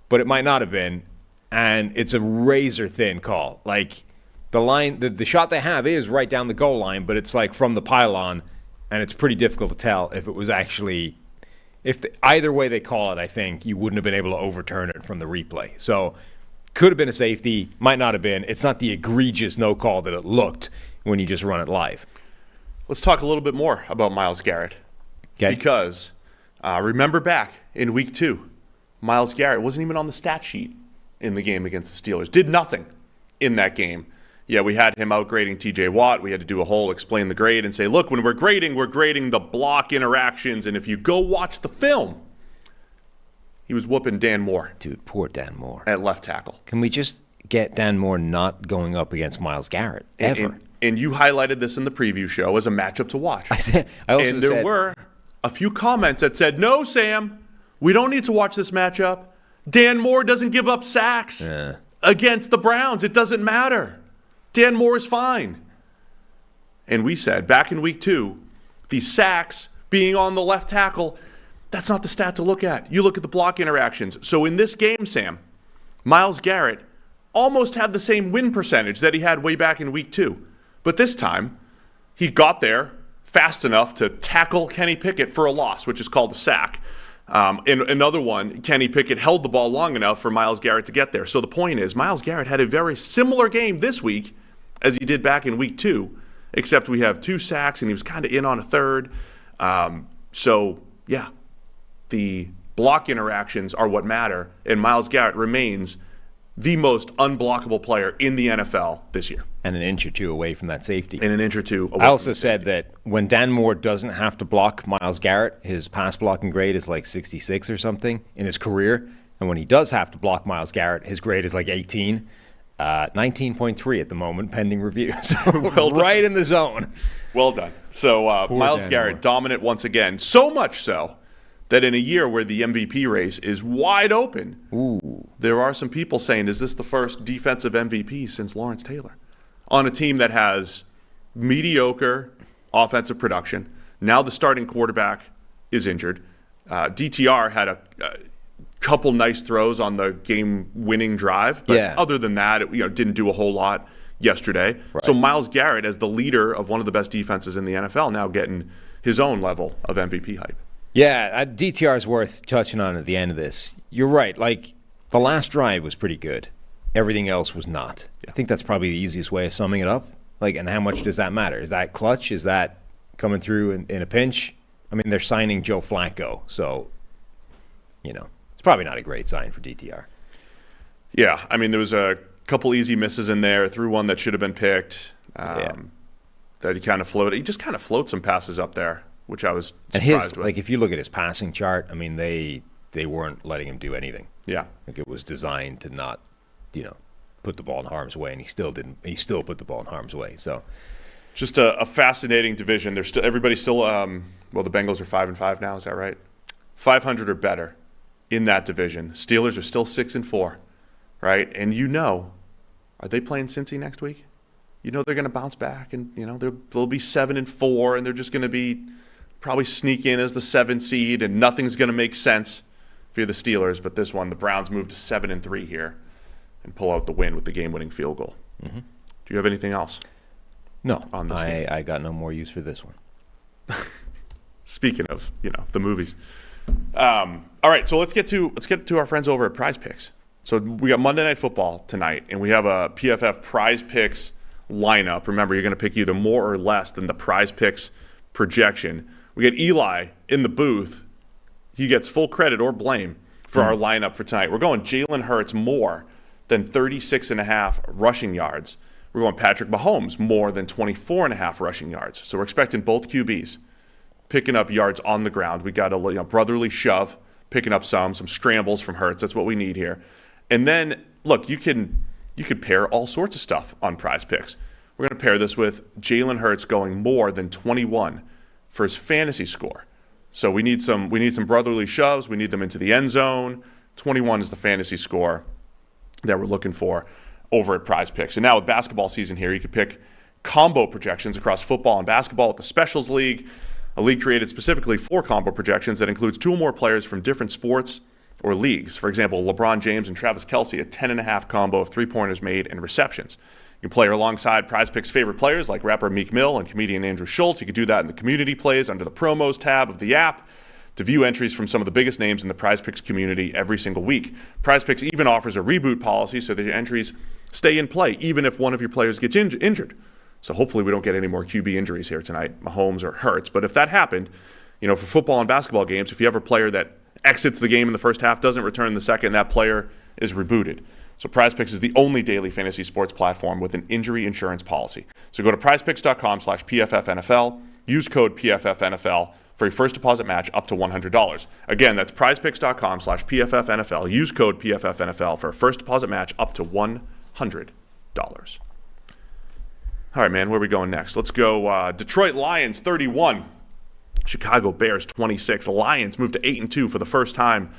but it might not have been. And it's a razor-thin call. Like, the line, the shot they have is right down the goal line, but it's like from the pylon, and it's pretty difficult to tell if it was actually, either way they call it, I think, you wouldn't have been able to overturn it from the replay. So, could have been a safety, might not have been. It's not the egregious no call that it looked when you just run it live. Let's talk a little bit more about Myles Garrett. Okay. Because remember back in week 2, Myles Garrett wasn't even on the stat sheet in the game against the Steelers. Did nothing in that game. Yeah, we had him outgrading TJ Watt. We had to do a whole explain the grade and say, look, when we're grading the block interactions. And if you go watch the film, he was whooping Dan Moore. Dude, poor Dan Moore. At left tackle. Can we just get Dan Moore not going up against Myles Garrett, ever? And you highlighted this in the preview show as a matchup to watch. And there were a few comments that said, no, Sam, we don't need to watch this matchup. Dan Moore doesn't give up sacks against the Browns. It doesn't matter. Dan Moore is fine. And we said back in week 2, the sacks being on the left tackle, that's not the stat to look at. You look at the block interactions. So in this game, Sam, Myles Garrett almost had the same win percentage that he had way back in week 2. But this time, he got there fast enough to tackle Kenny Pickett for a loss, which is called a sack. In another one, Kenny Pickett held the ball long enough for Myles Garrett to get there. So the point is, Myles Garrett had a very similar game this week as he did back in week 2, except we have 2 sacks and he was kind of in on a third. The block interactions are what matter, and Myles Garrett remains the most unblockable player in the NFL this year. And an inch or two away from that safety. And an inch or two away. I also said that when Dan Moore doesn't have to block Myles Garrett, his pass blocking grade is like 66 or something in his career. And when he does have to block Myles Garrett, his grade is like 18. 19.3 at the moment, pending review. So well right in the zone. Well done. So Myles Garrett dominant once again. So much so that in a year where the MVP race is wide open, there are some people saying, is this the first defensive MVP since Lawrence Taylor? On a team that has mediocre offensive production. Now the starting quarterback is injured. DTR had a couple nice throws on the game-winning drive. But other than that, it didn't do a whole lot yesterday. Right. So Myles Garrett, as the leader of one of the best defenses in the NFL, now getting his own level of MVP hype. Yeah, DTR is worth touching on at the end of this. You're right. Like, the last drive was pretty good. Everything else was not. I think that's probably the easiest way of summing it up. Like, and how much does that matter? Is that clutch? Is that coming through in a pinch? I mean, they're signing Joe Flacco, so, it's probably not a great sign for DTR. Yeah, I mean, there was a couple easy misses in there. Threw one that should have been picked. That he kind of floated. He just kind of floats some passes up there, which I was surprised with. Like, if you look at his passing chart, I mean, they weren't letting him do anything. Yeah. Like, it was designed to not, put the ball in harm's way, and he still didn't. He still put the ball in harm's way. So, just a fascinating division. There's still everybody's still. The Bengals are 5-5 now. Is that right? 500 or better in that division. Steelers are still 6-4, right? And Are they playing Cincy next week? You know they're going to bounce back, and they'll be 7-4, and they're just going to be probably sneak in as the 7th seed, and nothing's going to make sense if you're the Steelers. But this one, the Browns move to 7-3 here and pull out the win with the game-winning field goal. Mm-hmm. Do you have anything else? No, on this game? I got no more use for this one. Speaking of, the movies. All right, so let's get to our friends over at Prize Picks. So we got Monday Night Football tonight, and we have a PFF Prize Picks lineup. Remember, you're going to pick either more or less than the Prize Picks projection. We get Eli in the booth. He gets full credit or blame for our lineup for tonight. We're going Jalen Hurts more than 36.5 rushing yards. We're going Patrick Mahomes more than 24.5 rushing yards. So we're expecting both QBs picking up yards on the ground. We got a brotherly shove, picking up some scrambles from Hurts. That's what we need here. And then, look, you could pair all sorts of stuff on Prize Picks. We're going to pair this with Jalen Hurts going more than 21 for his fantasy score. So we need some brotherly shoves. We need them into the end zone. 21 is the fantasy score that we're looking for over at Prize Picks. And now with basketball season here, you could pick combo projections across football and basketball with the Specials League, a league created specifically for combo projections that includes 2 or more players from different sports or leagues. For example, LeBron James and Travis Kelce, a 10.5 combo of 3-pointers made and receptions. You can play alongside Prize Picks' favorite players like rapper Meek Mill and comedian Andrew Schultz. You can do that in the community plays under the promos tab of the app to view entries from some of the biggest names in the Prize Picks community every single week. Prize Picks even offers a reboot policy so that your entries stay in play even if one of your players gets injured. So hopefully we don't get any more QB injuries here tonight, Mahomes or Hurts. But if that happened, for football and basketball games, if you have a player that exits the game in the first half, doesn't return in the second, that player is rebooted. So Prize Picks is the only daily fantasy sports platform with an injury insurance policy. So go to prizepicks.com/PFFNFL, use code PFFNFL for a first deposit match up to $100. Again, that's prizepicks.com/PFFNFL, use code PFFNFL for a first deposit match up to $100. All right, man, where are we going next? Let's go Detroit Lions 31, Chicago Bears 26. Lions moved to 8-2 for the first time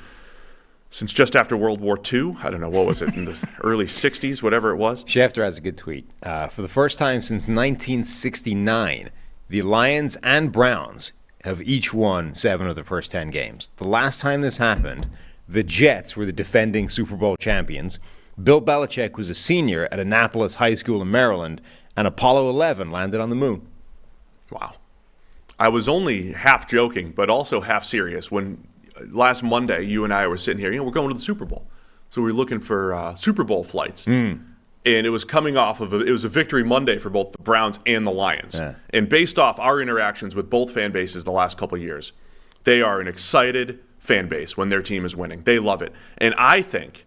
since just after World War II. I don't know, what was it, in the early 60s, whatever it was? Schefter has a good tweet. For the first time since 1969, the Lions and Browns have each won 7 of the first 10 games. The last time this happened, the Jets were the defending Super Bowl champions. Bill Belichick was a senior at Annapolis High School in Maryland, and Apollo 11 landed on the moon. Wow. I was only half joking, but also half serious when last Monday you and I were sitting here. We're going to the Super Bowl. So we were looking for Super Bowl flights. And it was coming off of it was a victory Monday for both the Browns and the Lions. Yeah. And based off our interactions with both fan bases the last couple of years, they are an excited fan base when their team is winning. They love it. And I think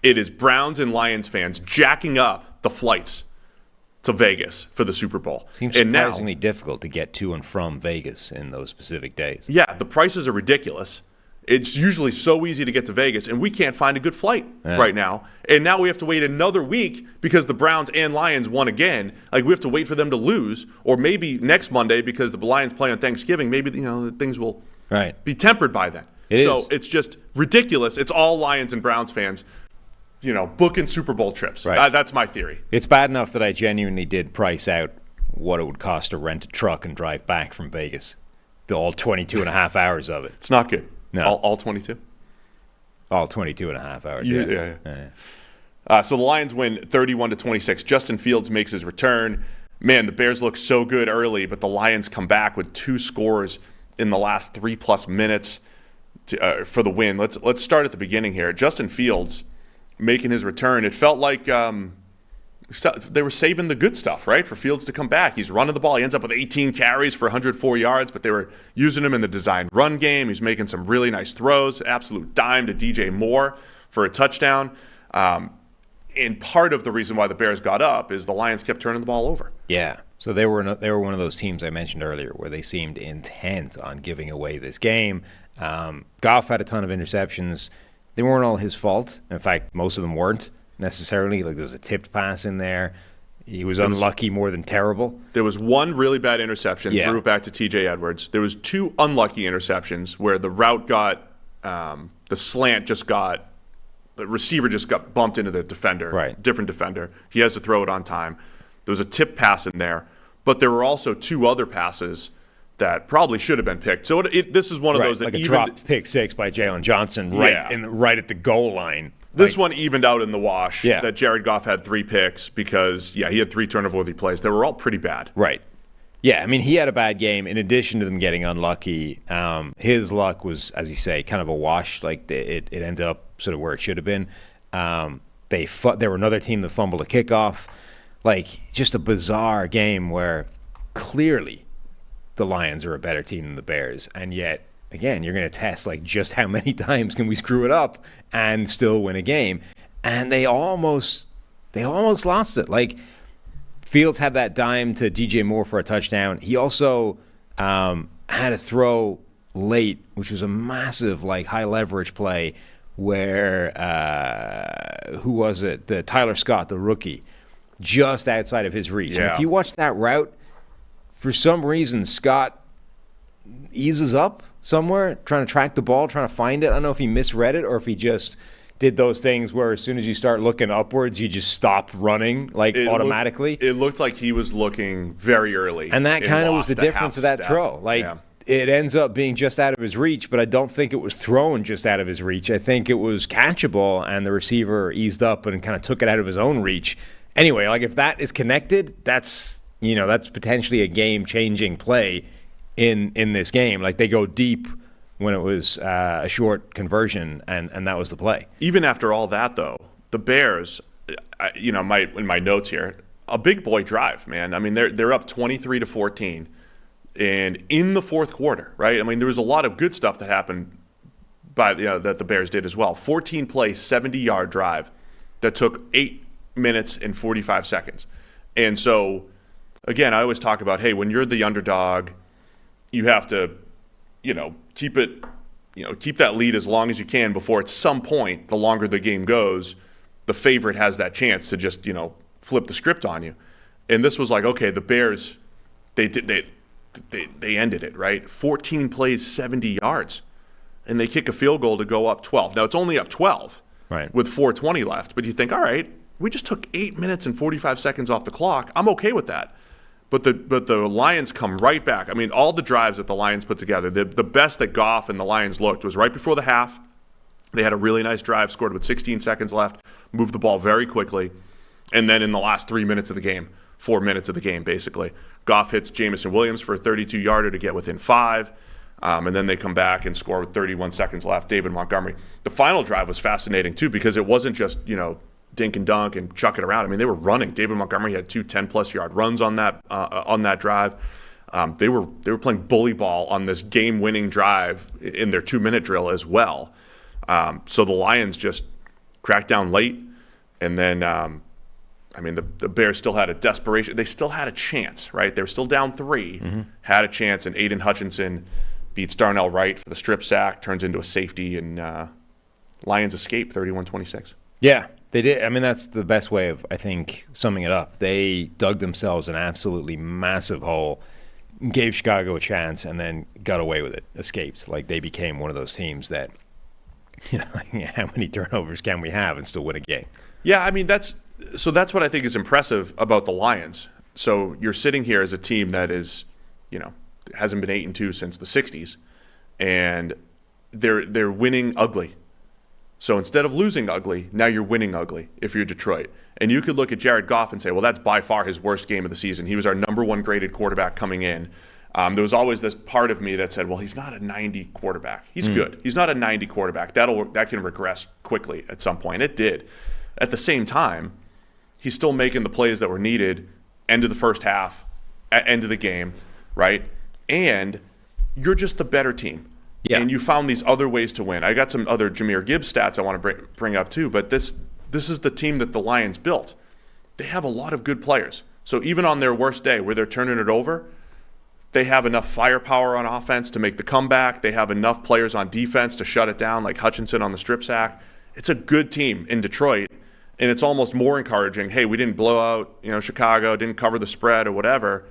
it is Browns and Lions fans jacking up the flights to Vegas for the Super Bowl. Seems surprisingly difficult to get to and from Vegas in those specific days. Yeah, the prices are ridiculous. It's usually so easy to get to Vegas, and we can't find a good flight right now. And now we have to wait another week because the Browns and Lions won again. Like, we have to wait for them to lose, or maybe next Monday because the Lions play on Thanksgiving. Maybe things will be tempered by then. It's just ridiculous. It's all Lions and Browns fans booking Super Bowl trips. Right. That's my theory. It's bad enough that I genuinely did price out what it would cost to rent a truck and drive back from Vegas. All 22 and a half hours of it. It's not good. No. All 22? All 22 and a half hours. Yeah. So the Lions win 31-26. Justin Fields makes his return. Man, the Bears look so good early, but the Lions come back with 2 scores in the last 3+ minutes for the win. Let's start at the beginning here. Justin Fields making his return. It felt like they were saving the good stuff, right, for Fields to come back. He's running the ball. He ends up with 18 carries for 104 yards, but they were using him in the design run game. He's making some really nice throws, absolute dime to DJ Moore for a touchdown. And part of the reason why the Bears got up is the Lions kept turning the ball over. Yeah. So they were one of those teams I mentioned earlier where they seemed intent on giving away this game. Goff had a ton of interceptions. They weren't all his fault. In fact, most of them weren't necessarily. Like, there was a tipped pass in there. He was unlucky more than terrible. There was one really bad interception, threw it back to TJ Edwards. There was 2 unlucky interceptions where the route got, the slant just got the receiver just got bumped into the defender, Right. different defender. He has to throw it on time. There was a tip pass in there, but there were also 2 other passes that probably should have been picked. So this is one of those that like a even dropped pick six by Jalen Johnson right at the goal line. this one evened out in the wash. Yeah. That Jared Goff had 3 picks because he had 3 turnover-worthy plays. They were all pretty bad. Right. Yeah, I mean, he had a bad game. In addition to them getting unlucky, his luck was, as you say, kind of a wash. Like it ended up sort of where it should have been. There were another team that fumbled a kickoff. Like, just a bizarre game where clearly the Lions are a better team than the Bears, and yet again, you're going to test like just how many times can we screw it up and still win a game, and they almost lost it. Like, Fields had that dime to DJ Moore for a touchdown. He also had a throw late, which was a massive, like, high leverage play where who was it? The Tyler Scott, the rookie, just outside of his reach. Yeah. And if you watch that route, for some reason Scott eases up somewhere, trying to track the ball, trying to find it. I don't know if he misread it or if he just did those things where as soon as you start looking upwards, you just stopped running automatically. It looked like he was looking very early. And that kind of was the lost a difference of half that step. throw. Like, Yeah. it ends up being just out of his reach, but I don't think it was thrown just out of his reach. I think it was catchable, and the receiver eased up and kind of took it out of his own reach. Anyway, like, if that is connected, that's potentially a game-changing play in this game. Like, they go deep when it was a short conversion, and that was the play. Even after all that, though, the Bears, in my notes here, a big boy drive, man. I mean, they're up 23-14, and in the fourth quarter, right? I mean, there was a lot of good stuff that happened that the Bears did as well. 14-play, 70-yard drive that took 8 minutes and 45 seconds. And so, again, I always talk about, hey, when you're the underdog, you have to, keep that lead as long as you can before at some point, the longer the game goes, the favorite has that chance to just, flip the script on you. And this was like, okay, the Bears, they ended it, right? 14 plays, 70 yards. And they kick a field goal to go up 12. Now, it's only up 12 Right. with 4:20 left. But you think, all right, we just took 8 minutes and 45 seconds off the clock. I'm okay with that. But the Lions come right back. I mean, all the drives that the Lions put together, the best that Goff and the Lions looked was right before the half. They had a really nice drive, scored with 16 seconds left, moved the ball very quickly. And then in the last 3 minutes of the game, 4 minutes of the game, basically, Goff hits Jamison Williams for a 32-yarder to get within 5. And then they come back and score with 31 seconds left. David Montgomery. The final drive was fascinating, too, because it wasn't just, dink and dunk and chuck it around. I mean, they were running. David Montgomery had 2 10-plus yard runs on that drive. They were playing bully ball on this game-winning drive in their 2-minute drill as well. So the Lions just cracked down late, and then the Bears still had a desperation. They still had a chance, right? They were still down 3, had a chance, and Aiden Hutchinson beats Darnell Wright for the strip sack, turns into a safety, and Lions escape 31-26. Yeah, they did. I mean, that's the best way of, I think, summing it up. They dug themselves an absolutely massive hole, gave Chicago a chance, and then got away with it, escaped. Like, they became one of those teams that, how many turnovers can we have and still win a game? Yeah, I mean, that's what I think is impressive about the Lions. So you're sitting here as a team that is, hasn't been 8-2 since the 60s, and they're winning ugly. So instead of losing ugly, now you're winning ugly if you're Detroit. And you could look at Jared Goff and say, well, that's by far his worst game of the season. He was our number 1 graded quarterback coming in. There was always this part of me that said, well, he's not a 90 quarterback. He's good. He's not a 90 quarterback. That can regress quickly at some point. It did. At the same time, he's still making the plays that were needed end of the first half, end of the game, right? And you're just the better team. Yeah. And you found these other ways to win. I got some other Jahmyr Gibbs stats I want to bring up too, but this is the team that the Lions built. They have a lot of good players. So even on their worst day where they're turning it over, they have enough firepower on offense to make the comeback. They have enough players on defense to shut it down, like Hutchinson on the strip sack. It's a good team in Detroit, and it's almost more encouraging. Hey, we didn't blow out, Chicago, didn't cover the spread or whatever,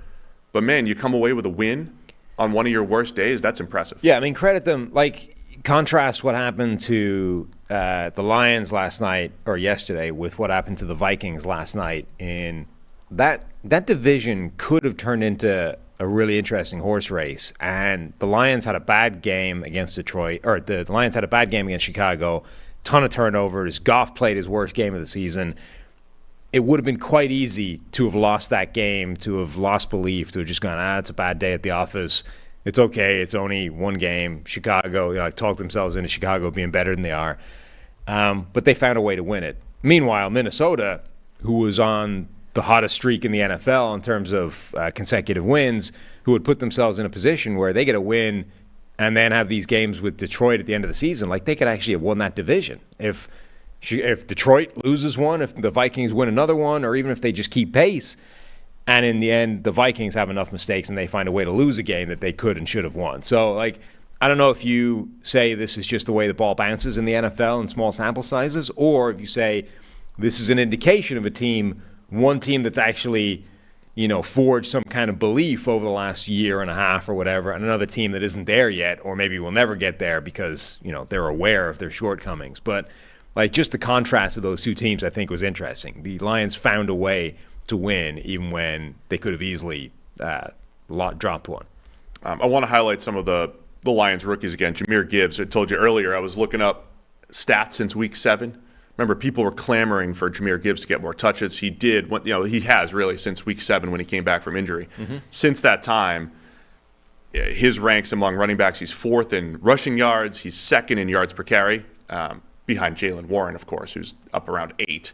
but man, you come away with a win on one of your worst days. That's impressive. Yeah, I mean, credit them. Like, contrast what happened to the Lions last night or yesterday with what happened to the Vikings last night, in that division could have turned into a really interesting horse race. And the Lions had a bad game against Detroit, or the Lions had a bad game against Chicago. Ton of turnovers. Goff played his worst game of the season. It would have been quite easy to have lost that game, to have lost belief, to have just gone, it's a bad day at the office. It's okay. It's only one game. Chicago, talked themselves into Chicago being better than they are. But they found a way to win it. Meanwhile, Minnesota, who was on the hottest streak in the NFL in terms of consecutive wins, who would put themselves in a position where they get a win and then have these games with Detroit at the end of the season, like they could actually have won that division. If Detroit loses one, if the Vikings win another one, or even if they just keep pace, and in the end the Vikings have enough mistakes and they find a way to lose a game that they could and should have won. So, I don't know if you say this is just the way the ball bounces in the NFL in small sample sizes, or if you say this is an indication of one team that's actually, forged some kind of belief over the last year and a half or whatever, and another team that isn't there yet, or maybe will never get there because, they're aware of their shortcomings. But just the contrast of those two teams, I think, was interesting. The Lions found a way to win even when they could have easily dropped one. I want to highlight some of the Lions rookies again. Jahmyr Gibbs, I told you earlier, I was looking up stats since week 7. Remember, people were clamoring for Jahmyr Gibbs to get more touches. He did. He has really since week 7 when he came back from injury. Mm-hmm. Since that time, his ranks among running backs, he's 4th in rushing yards. He's 2nd in yards per carry, behind Jaylen Warren, of course, who's up around 8.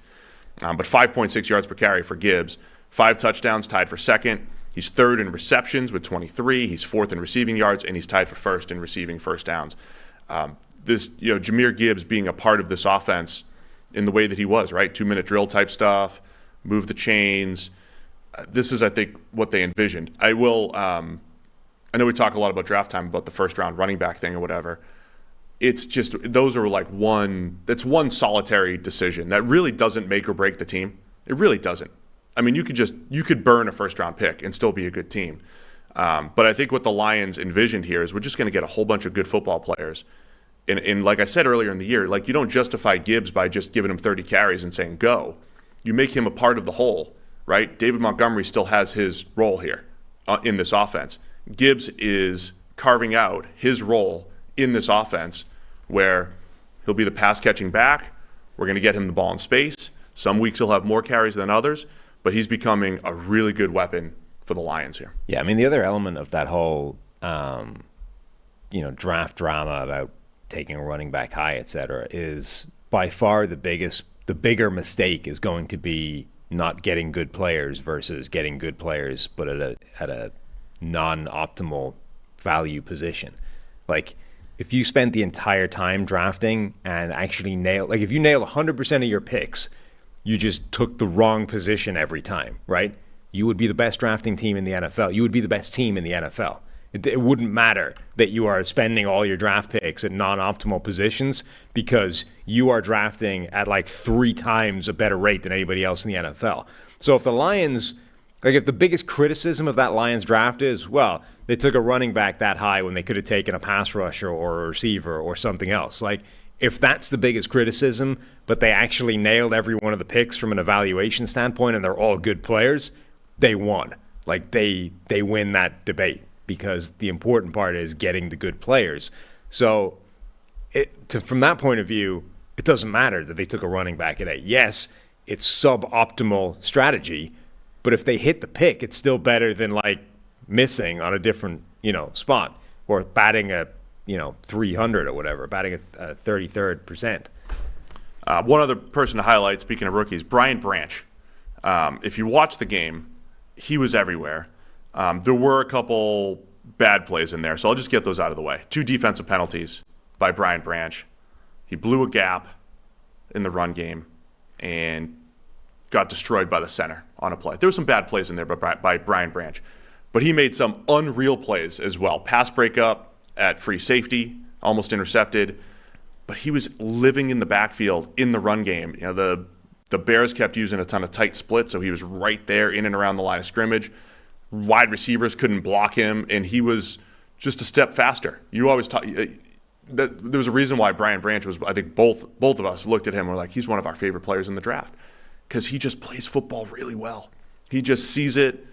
But 5.6 yards per carry for Gibbs. 5 touchdowns, tied for 2nd. He's 3rd in receptions with 23. He's 4th in receiving yards, and he's tied for 1st in receiving first downs. Jahmyr Gibbs being a part of this offense in the way that he was, right? 2-minute drill type stuff, move the chains. This is, I think, what they envisioned. I know we talk a lot about draft time, about the first round running back thing or whatever. It's just, those are that's one solitary decision that really doesn't make or break the team. It really doesn't. I mean, you could burn a first round pick and still be a good team. But I think what the Lions envisioned here is we're just going to get a whole bunch of good football players. And like I said earlier in the year, you don't justify Gibbs by just giving him 30 carries and saying go. You make him a part of the whole, right? David Montgomery still has his role here in this offense. Gibbs is carving out his role in this offense where he'll be the pass-catching back. We're going to get him the ball in space. Some weeks he'll have more carries than others, but he's becoming a really good weapon for the Lions here. Yeah, I mean, the other element of that whole, draft drama about taking a running back high, et cetera, is by far the bigger mistake is going to be not getting good players versus getting good players, but at a non-optimal value position. If you spent the entire time drafting and actually if you nailed 100% of your picks, you just took the wrong position every time, right? You would be the best drafting team in the NFL. You would be the best team in the NFL. It wouldn't matter that you are spending all your draft picks at non-optimal positions because you are drafting at 3 times a better rate than anybody else in the NFL. So if the Lions, if the biggest criticism of that Lions draft is, well, they took a running back that high when they could have taken a pass rusher or a receiver or something else. If that's the biggest criticism, but they actually nailed every one of the picks from an evaluation standpoint and they're all good players, they won. They win that debate. Because the important part is getting the good players. So from that point of view, it doesn't matter that they took a running back at 8. Yes, it's suboptimal strategy, but if they hit the pick, it's still better than missing on a different, spot or batting a, 300 or whatever, batting a 33rd percent. One other person to highlight, speaking of rookies, Brian Branch. If you watch the game, he was everywhere. There were a couple bad plays in there, so I'll just get those out of the way. 2 defensive penalties by Brian Branch. He blew a gap in the run game and got destroyed by the center on a play. There were some bad plays in there by Brian Branch, but he made some unreal plays as well. Pass breakup at free safety, almost intercepted, but he was living in the backfield in the run game. The Bears kept using a ton of tight splits, so he was right there in and around the line of scrimmage. Wide receivers couldn't block him, and he was just a step faster. You always talk. there was a reason why Brian Branch was. I think both of us looked at him and were like, he's one of our favorite players in the draft because he just plays football really well. He just sees it,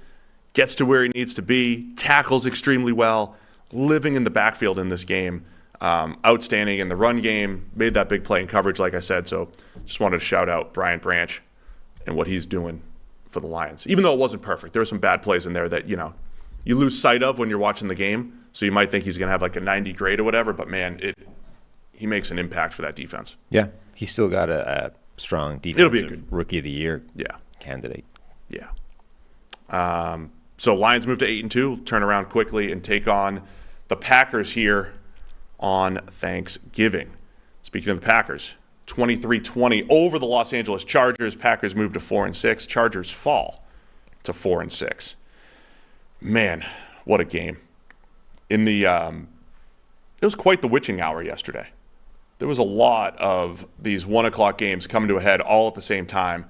gets to where he needs to be, tackles extremely well, living in the backfield in this game. Outstanding in the run game, made that big play in coverage, like I said. So just wanted to shout out Brian Branch and what he's doing for the Lions. Even though it wasn't perfect, there were some bad plays in there that, you lose sight of when you're watching the game. So you might think he's going to have like a 90 grade or whatever, but man, he makes an impact for that defense. Yeah, he's still got a strong defensive It'll be a good Rookie of the Year yeah candidate. Yeah. So Lions move to 8-2, turn around quickly and take on the Packers here on Thanksgiving. Speaking of the Packers, 23-20 over the Los Angeles Chargers. Packers move to 4-6. Chargers fall to 4-6. Man, what a game! It was quite the witching hour yesterday. There was a lot of these 1:00 games coming to a head all at the same time.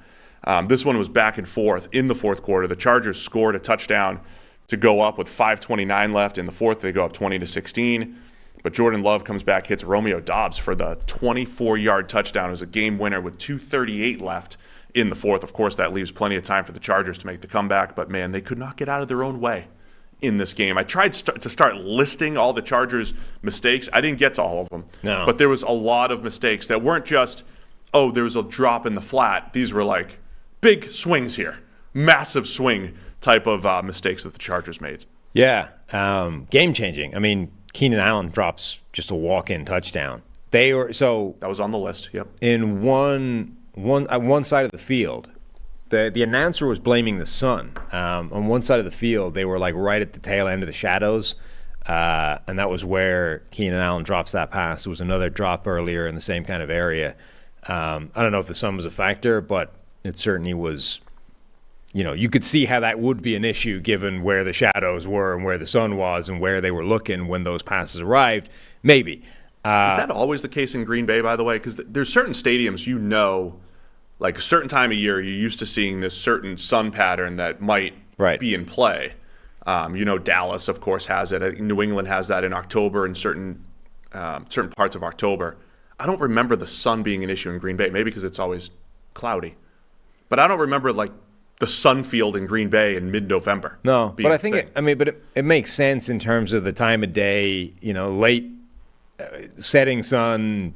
This one was back and forth in the fourth quarter. The Chargers scored a touchdown to go up with 5:29 left. In the fourth, they go up 20-16. But Jordan Love comes back, hits Romeo Doubs for the 24-yard touchdown. It was a game winner with 2:38 left in the fourth. Of course, that leaves plenty of time for the Chargers to make the comeback. But, man, they could not get out of their own way in this game. I tried to start listing all the Chargers' mistakes. I didn't get to all of them. No. But there was a lot of mistakes that weren't just, oh, there was a drop in the flat. These were like big swings here, massive swing type of mistakes that the Chargers made. Yeah, game-changing. I mean, Keenan Allen drops just a walk-in touchdown. That was on the list. Yep. In one side of the field, the announcer was blaming the sun. On one side of the field, they were like right at the tail end of the shadows, and that was where Keenan Allen drops that pass. There was another drop earlier in the same kind of area. I don't know if the sun was a factor, but it certainly was. You could see how that would be an issue given where the shadows were and where the sun was and where they were looking when those passes arrived. Maybe. Is that always the case in Green Bay, by the way? Because there's certain stadiums, like a certain time of year, you're used to seeing this certain sun pattern that might be in play. Dallas, of course, has it. I think New England has that in October and certain parts of October. I don't remember the sun being an issue in Green Bay, maybe because it's always cloudy. But I don't remember, like, the sun field in Green Bay in mid-November. No, but I think it makes sense in terms of the time of day, late setting sun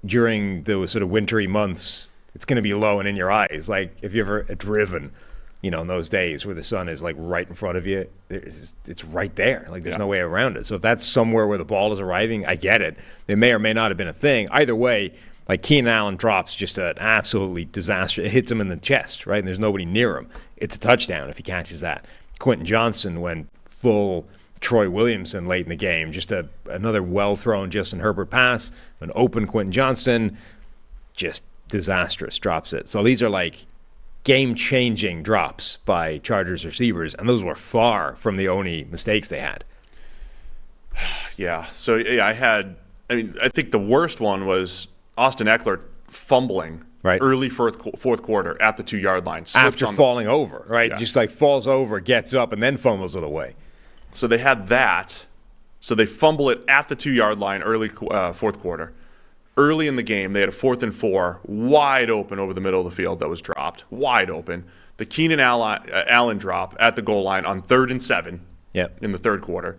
during the sort of wintry months. It's going to be low and in your eyes. Like if you've ever driven, in those days where the sun is like right in front of you, it's right there. Like there's no way around it. So if that's somewhere where the ball is arriving, I get it. It may or may not have been a thing. Either way, like Keenan Allen drops just an absolutely disaster. It hits him in the chest, right? And there's nobody near him. It's a touchdown if he catches that. Quentin Johnson went full Troy Williamson late in the game. Just another well-thrown Justin Herbert pass. An open Quentin Johnston. Just disastrous. Drops it. So these are like game-changing drops by Chargers receivers, and those were far from the only mistakes they had. Yeah. So, yeah, I think the worst one was Austin Eckler fumbling early fourth quarter at the 2-yard line. After falling over, right? Yeah. Just like falls over, gets up, and then fumbles it away. So they had that. So they fumble it at the 2-yard line early fourth quarter. Early in the game, they had a 4th and 4, wide open over the middle of the field that was dropped, wide open. The Keenan Allen drop at the goal line on 3rd and 7 in the third quarter.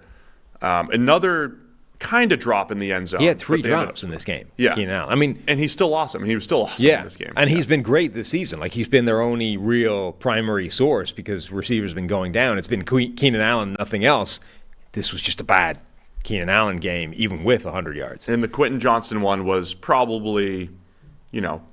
Another kind of drop in the end zone. He had 3 drops in this game. Yeah. Keenan Allen. And he's still awesome. He was still awesome in this game. And he's been great this season. Like he's been their only real primary source because receivers have been going down. It's been Keenan Allen, nothing else. This was just a bad Keenan Allen game, even with 100 yards. And the Quentin Johnston one was probably,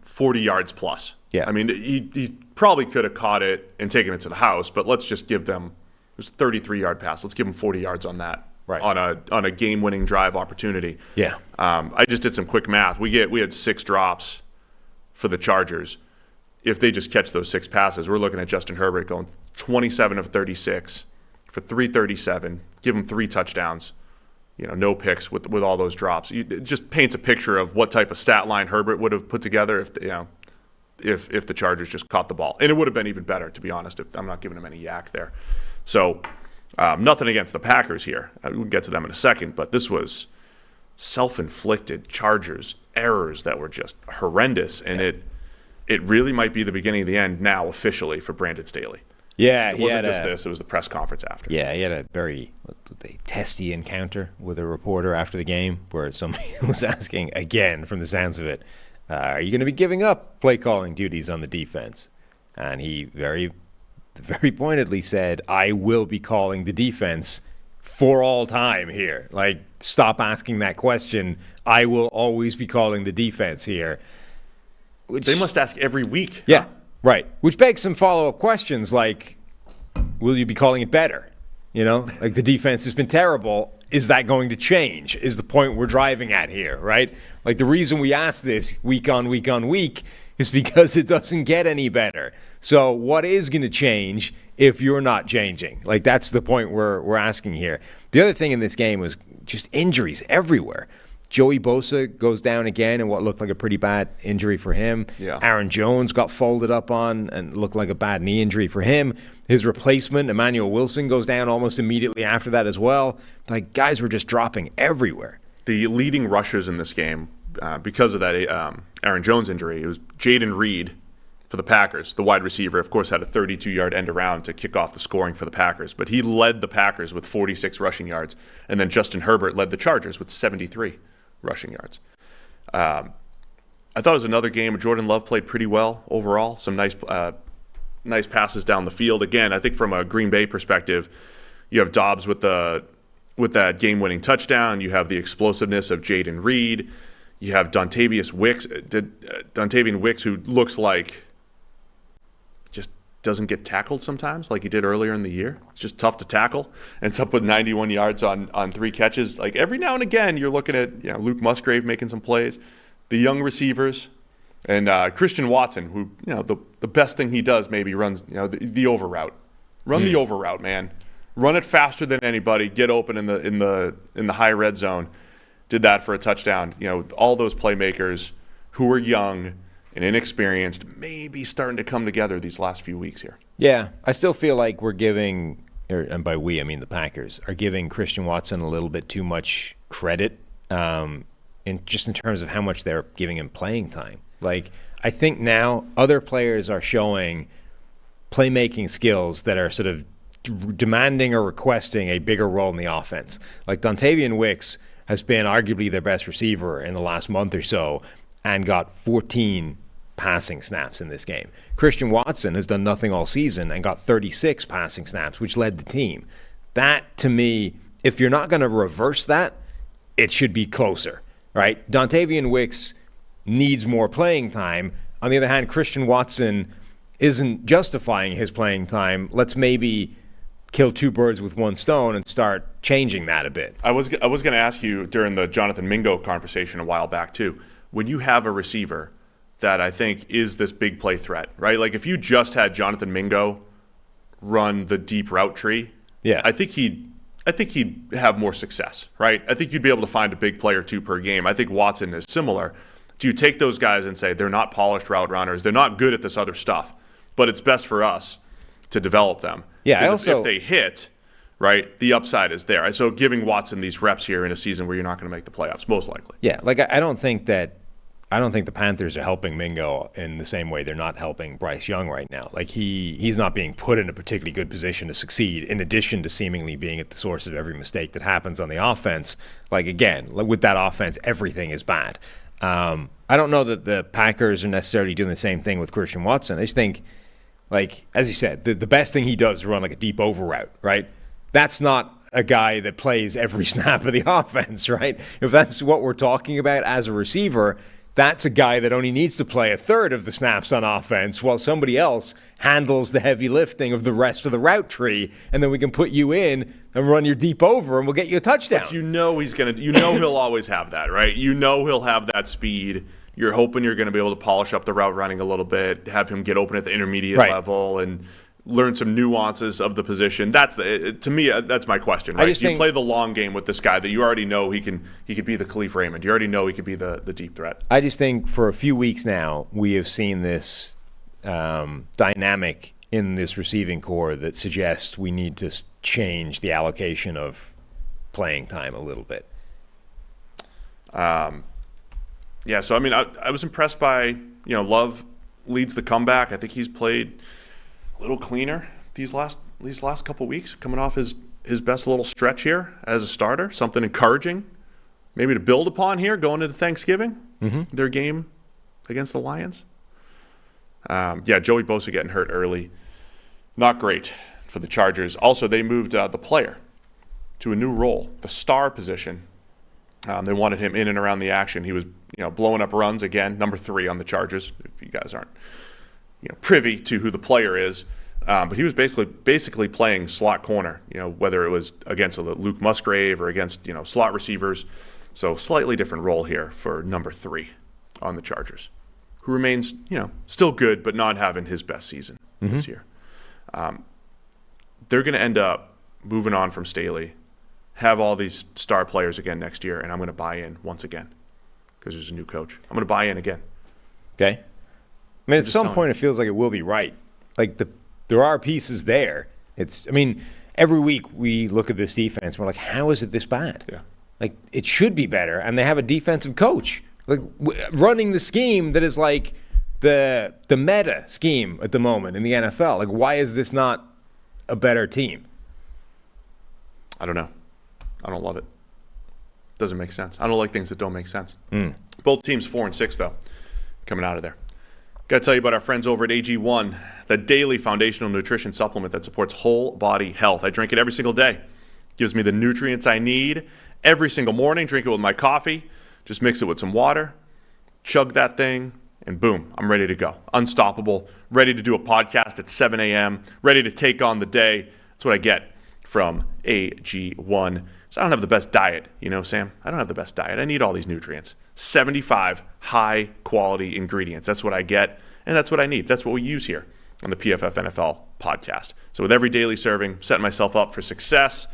40 yards plus. Yeah. I mean, he probably could have caught it and taken it to the house, but let's just give them, it was a 33-yard pass. Let's give them 40 yards on that. Right. On a game-winning drive opportunity. Yeah. I just did some quick math. We had 6 drops for the Chargers. If they just catch those 6 passes, we're looking at Justin Herbert going 27 of 36 for 337. Give him 3 touchdowns. No picks with all those drops. It just paints a picture of what type of stat line Herbert would have put together if the Chargers just caught the ball. And it would have been even better, to be honest. I'm not giving him any yak there. So nothing against the Packers here. We'll get to them in a second, but this was self-inflicted Chargers errors that were just horrendous, and it really might be the beginning of the end now officially for Brandon Staley. Yeah, It wasn't just this; it was the press conference after. Yeah, he had a very testy encounter with a reporter after the game, where somebody was asking again, from the sounds of it, "Are you going to be giving up play calling duties on the defense?" And he very pointedly said, "I will be calling the defense for all time here. Like, stop asking that question. I will always be calling the defense here." Which, They must ask every week. yeah, right. Which begs some follow-up questions like, will you be calling it better? You know, like, the defense has been terrible. Is that going to change? Is the point we're driving at here, right? Like, the reason we ask this week on week on week is because it doesn't get any better. So what is going to change if you're not changing? Like, that's the point we're asking here. The other thing in this game was just injuries everywhere. Joey Bosa goes down again in what looked like a pretty bad injury for him. Yeah. Aaron Jones got folded up on and looked like a bad knee injury for him. His replacement, Emmanuel Wilson, goes down almost immediately after that as well. Like, guys were just dropping everywhere. The leading rushers in this game, because of that Aaron Jones injury, it was Jaden Reed for the Packers. The wide receiver, of course, had a 32-yard end around to kick off the scoring for the Packers. But he led the Packers with 46 rushing yards. And then Justin Herbert led the Chargers with 73 rushing yards. I thought it was another game. Jordan Love played pretty well overall. Some nice passes down the field. Again, I think from a Green Bay perspective, you have Dobbs with that game-winning touchdown. You have the explosiveness of Jaden Reed. You have Dontavian Wicks, who looks like just doesn't get tackled sometimes like he did earlier in the year. It's just tough to tackle. Ends up with 91 yards on 3 catches. Like, every now and again, you're looking at Luke Musgrave making some plays. The young receivers. And Christian Watson, who, the best thing he does maybe runs, the over route. Run the over route, man. Run it faster than anybody. Get open in the high red zone. Did that for a touchdown. All those playmakers who are young and inexperienced, maybe starting to come together these last few weeks here. Yeah, I still feel like we're giving, and by we I mean the Packers, are giving Christian Watson a little bit too much credit, in terms of how much they're giving him playing time. Like, I think now other players are showing playmaking skills that are sort of demanding or requesting a bigger role in the offense. Like, Dontavian Wicks has been arguably their best receiver in the last month or so and got 14 passing snaps in this game. Christian Watson has done nothing all season and got 36 passing snaps, which led the team. That, to me, if you're not going to reverse that, it should be closer, right? Dontavian Wicks needs more playing time. On the other hand, Christian Watson isn't justifying his playing time. Let's maybe kill two birds with one stone and start changing that a bit. I was going to ask you during the Jonathan Mingo conversation a while back too, when you have a receiver that I think is this big play threat, right? Like, if you just had Jonathan Mingo run the deep route tree, yeah, I think he'd have more success, right? I think you'd be able to find a big play or two per game. I think Watson is similar. Do you take those guys and say they're not polished route runners, they're not good at this other stuff, but it's best for us to develop them? Yeah, if they hit, right, the upside is there. So giving Watson these reps here in a season where you're not going to make the playoffs, most likely. Yeah, like, I don't think the Panthers are helping Mingo in the same way they're not helping Bryce Young right now. Like, he's not being put in a particularly good position to succeed, in addition to seemingly being at the source of every mistake that happens on the offense. Like, again, with that offense, everything is bad. I don't know that the Packers are necessarily doing the same thing with Christian Watson. I just think, like, as you said, the best thing he does is run like a deep over route, right? That's not a guy that plays every snap of the offense, right? If that's what we're talking about as a receiver, that's a guy that only needs to play a third of the snaps on offense while somebody else handles the heavy lifting of the rest of the route tree, and then we can put you in and run your deep over and we'll get you a touchdown. But he'll always have that, right? He'll have that speed. You're hoping you're going to be able to polish up the route running a little bit, have him get open at the intermediate level and learn some nuances of the position. To me, that's my question, right? You play the long game with this guy that you already know he could be the Khalif Raymond. You already know he could be the deep threat. I just think for a few weeks now, we have seen this dynamic in this receiving core that suggests we need to change the allocation of playing time a little bit. Yeah, so I mean, I was impressed by, Love leads the comeback. I think he's played a little cleaner these last couple weeks, coming off his best little stretch here as a starter. Something encouraging, maybe to build upon here going into Thanksgiving, their game against the Lions. Joey Bosa getting hurt early, not great for the Chargers. Also, they moved the player to a new role, the star position. They wanted him in and around the action. He was, blowing up runs again, number 3 on the Chargers. If you guys aren't, privy to who the player is, but he was basically playing slot corner. Whether it was against Luke Musgrave or against slot receivers. So slightly different role here for number 3 on the Chargers, who remains, still good, but not having his best season this year. They're going to end up moving on from Staley, have all these star players again next year, and I'm going to buy in once again because there's a new coach. I'm going to buy in again. Okay. I mean, at some point, it feels like it will be right. Like, there are pieces there. Every week we look at this defense, and we're like, how is it this bad? Yeah. Like, it should be better, and they have a defensive coach. Like, running the scheme that is like the meta scheme at the moment in the NFL. Like, why is this not a better team? I don't know. I don't love it. Doesn't make sense. I don't like things that don't make sense. Both teams 4-6 though, coming out of there. Got to tell you about our friends over at AG1, the daily foundational nutrition supplement that supports whole body health. I drink it every single day. Gives me the nutrients I need every single morning. Drink it with my coffee. Just mix it with some water. Chug that thing, and boom, I'm ready to go. Unstoppable. Ready to do a podcast at 7 a.m. Ready to take on the day. That's what I get from AG1. So I don't have the best diet, Sam. I don't have the best diet. I need all these nutrients. 75 high-quality ingredients. That's what I get, and that's what I need. That's what we use here on the PFF NFL podcast. So with every daily serving, setting myself up for success,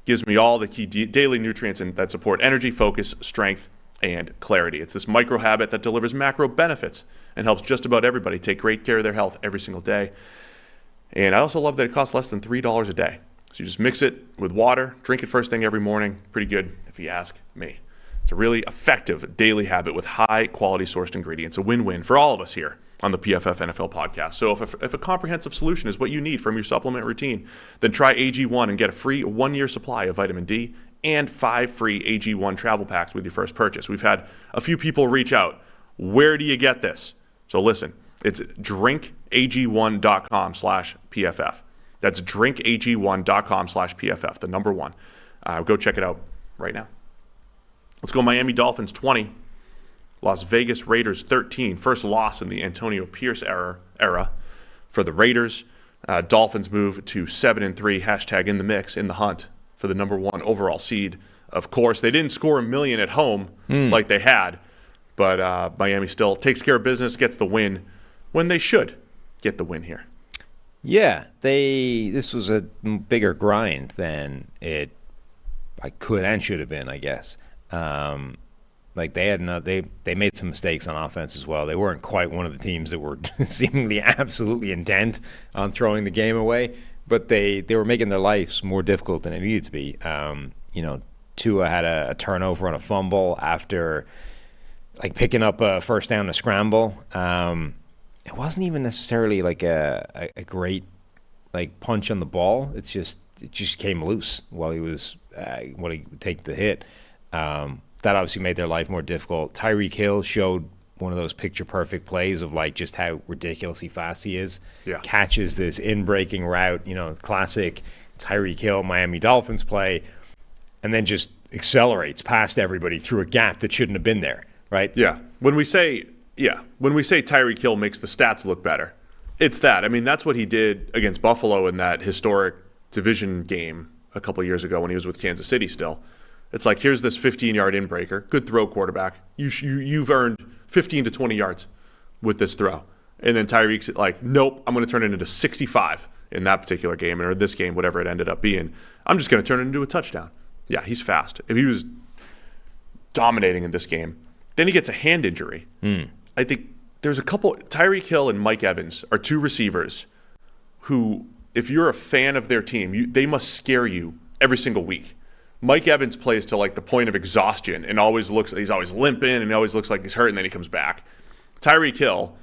gives me all the key daily nutrients that support energy, focus, strength, and clarity. It's this micro habit that delivers macro benefits and helps just about everybody take great care of their health every single day. And I also love that it costs less than $3 a day. So you just mix it with water, drink it first thing every morning. Pretty good, if you ask me. It's a really effective daily habit with high-quality sourced ingredients. A win-win for all of us here on the PFF NFL podcast. So if a comprehensive solution is what you need from your supplement routine, then try AG1 and get a free 1-year supply of vitamin D and 5 free AG1 travel packs with your first purchase. We've had a few people reach out. Where do you get this? So listen, it's drinkag1.com/PFF. That's drinkag1.com/PFF, the number 1. Go check it out right now. Let's go Miami Dolphins 20, Las Vegas Raiders 13. First loss in the Antonio Pierce era for the Raiders. Dolphins move to 7-3, hashtag in the mix, in the hunt for the number 1 overall seed. Of course, they didn't score $1 million at home like they had, but Miami still takes care of business, gets the win when they should get the win here. Yeah, this was a bigger grind than it could and should have been, I guess. Like they made some mistakes on offense as well. They weren't quite one of the teams that were seemingly absolutely intent on throwing the game away, but they were making their lives more difficult than it needed to be. Tua had a turnover on a fumble after picking up a first down to scramble. It wasn't even necessarily a great punch on the ball. It just came loose while he would take the hit. That obviously made their life more difficult. Tyreek Hill showed one of those picture-perfect plays of just how ridiculously fast he is. Yeah. Catches this in-breaking route, classic Tyreek Hill Miami Dolphins play, and then just accelerates past everybody through a gap that shouldn't have been there, right? Yeah. When we say Tyreek Hill makes the stats look better, it's that. I mean, that's what he did against Buffalo in that historic division game a couple of years ago when he was with Kansas City still. It's here's this 15-yard inbreaker, good throw quarterback. You've earned 15 to 20 yards with this throw. And then Tyreek's nope, I'm going to turn it into 65 in that particular game, or this game, whatever it ended up being. I'm just going to turn it into a touchdown. Yeah, he's fast. If he was dominating in this game, then he gets a hand injury. I think there's a couple. Tyreek Hill and Mike Evans are 2 receivers who, if you're a fan of their team, they must scare you every single week. Mike Evans plays to like the point of exhaustion and he's always limping and he always looks like he's hurt, and then he comes back. Tyreek Hill,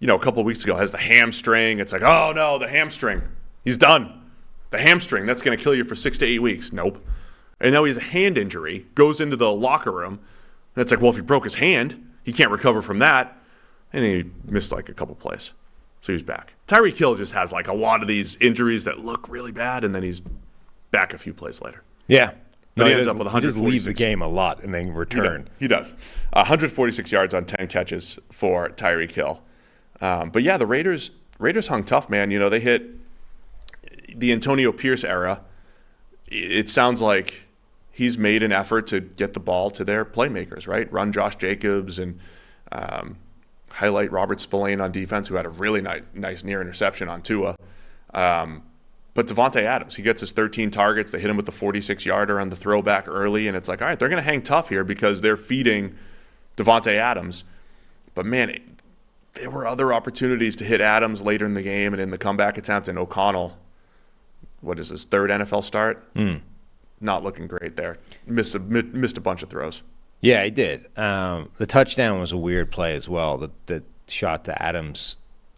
a couple of weeks ago, has the hamstring. It's like, oh no, the hamstring. He's done. The hamstring, that's going to kill you for 6 to 8 weeks. Nope. And now he has a hand injury, goes into the locker room, and it's like, well, if he broke his hand, he can't recover from that. And he missed like a couple plays. So he's back. Tyreek Hill just has like a lot of these injuries that look really bad, and then he's back a few plays later. Yeah. But he ends up with 146. He just leaves the game a lot and then return. He does. 146 yards on 10 catches for Tyreek Hill. But yeah, the Raiders hung tough, man. They hit the Antonio Pierce era. It sounds like he's made an effort to get the ball to their playmakers, right? Run Josh Jacobs and highlight Robert Spillane on defense, who had a really nice near interception on Tua. But Davante Adams, he gets his 13 targets. They hit him with the 46-yarder on the throwback early, and it's like, all right, they're going to hang tough here because they're feeding Davante Adams. But, man, there were other opportunities to hit Adams later in the game and in the comeback attempt, and O'Connell, what is his third NFL start? Not looking great there. Missed a bunch of throws. Yeah, he did. The touchdown was a weird play as well. The shot to Adams.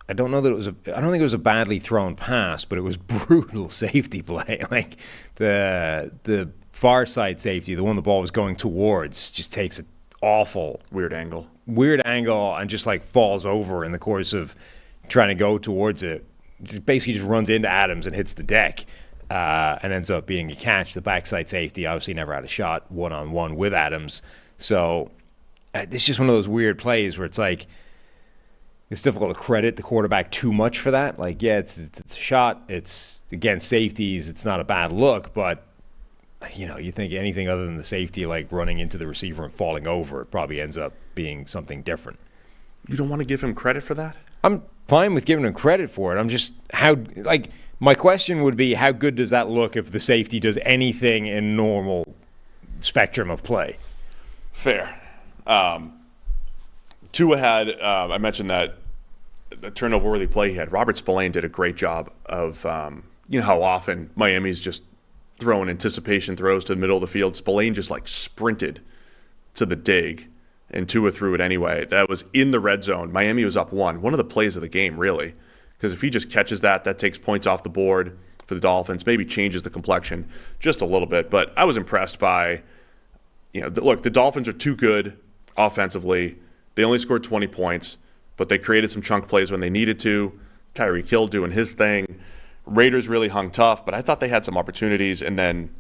I don't think it was a badly thrown pass, but it was brutal safety play. Like the far side safety, the one the ball was going towards, just takes an awful weird angle and just like falls over in the course of trying to go towards it. Basically just runs into Adams and hits the deck. And ends up being a catch. The backside safety obviously never had a shot one-on-one with Adams. So it's just one of those weird plays where it's like it's difficult to credit the quarterback too much for that. Like, yeah, it's a shot. It's against safeties. It's not a bad look, but you think anything other than the safety, like running into the receiver and falling over, it probably ends up being something different. You don't want to give him credit for that? I'm fine with giving him credit for it. I'm just my question would be, how good does that look if the safety does anything in normal spectrum of play? Fair. Tua had, I mentioned that the turnover-worthy play he had. Robert Spillane did a great job of, how often Miami's just throwing anticipation throws to the middle of the field. Spillane just sprinted to the dig, and Tua threw it anyway. That was in the red zone. Miami was up one of the plays of the game, really. Because if he just catches that takes points off the board for the Dolphins, maybe changes the complexion just a little bit. But I was impressed by, look, the Dolphins are too good offensively. They only scored 20 points, but they created some chunk plays when they needed to. Tyreek Hill doing his thing. Raiders really hung tough, but I thought they had some opportunities. And then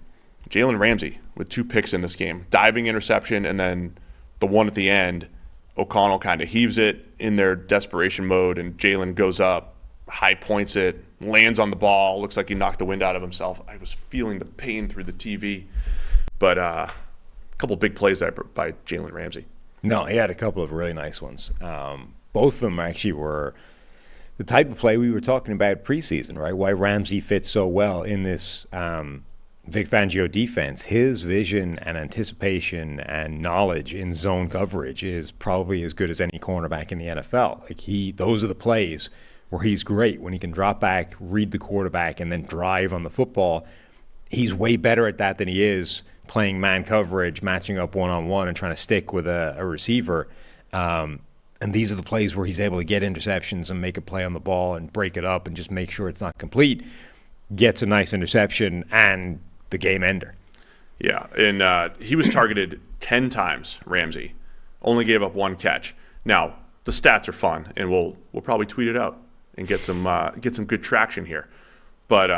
Jalen Ramsey with 2 picks in this game. Diving interception, and then the one at the end, O'Connell kind of heaves it in their desperation mode, and Jalen goes up, high points it, lands on the ball, looks like he knocked the wind out of himself. I was feeling the pain through the TV. But a couple big plays there by Jalen Ramsey. No, he had a couple of really nice ones. Both of them actually were the type of play we were talking about preseason, right? Why Ramsey fits so well in this Vic Fangio defense. His vision and anticipation and knowledge in zone coverage is probably as good as any cornerback in the NFL. Those are the plays where he's great, when he can drop back, read the quarterback, and then drive on the football. He's way better at that than he is playing man coverage, matching up one-on-one, and trying to stick with a receiver. And these are the plays where he's able to get interceptions and make a play on the ball and break it up and just make sure it's not complete. Gets a nice interception and the game ender. Yeah, and he was targeted 10 times, Ramsey. Only gave up 1 catch. Now, the stats are fun, and we'll probably tweet it out and get some good traction here. But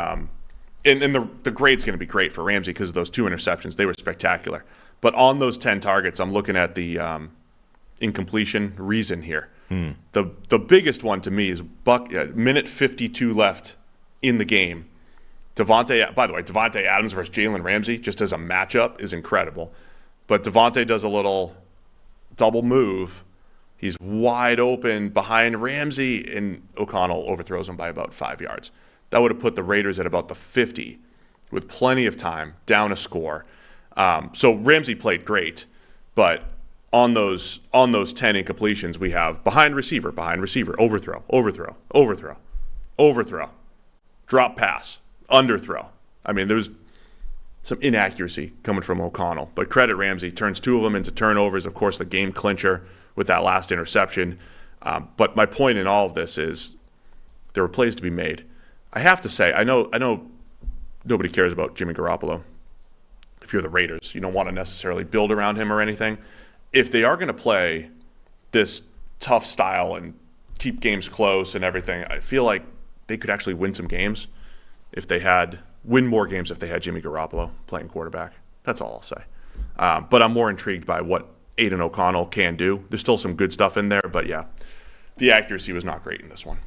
and the grade's going to be great for Ramsey because of those 2 interceptions. They were spectacular. But on those 10 targets, I'm looking at the incompletion reason here. The biggest one to me is minute 52 left in the game. By the way, Davante Adams versus Jalen Ramsey, just as a matchup, is incredible. But Davante does a little double move. He's wide open behind Ramsey, and O'Connell overthrows him by about 5 yards. That would have put the Raiders at about the 50 with plenty of time, down a score. So Ramsey played great, but on those 10 incompletions, we have behind receiver, overthrow, drop pass, underthrow. I mean, there's some inaccuracy coming from O'Connell. But credit Ramsey, turns 2 of them into turnovers. Of course, the game clincher with that last interception. But my point in all of this is there were plays to be made. I have to say, I know nobody cares about Jimmy Garoppolo. If you're the Raiders, you don't want to necessarily build around him or anything. If they are going to play this tough style and keep games close and everything, I feel like they could actually win some games win more games if they had Jimmy Garoppolo playing quarterback. That's all I'll say. But I'm more intrigued by what Aiden O'Connell can do. There's still some good stuff in there, but yeah, the accuracy was not great in this one.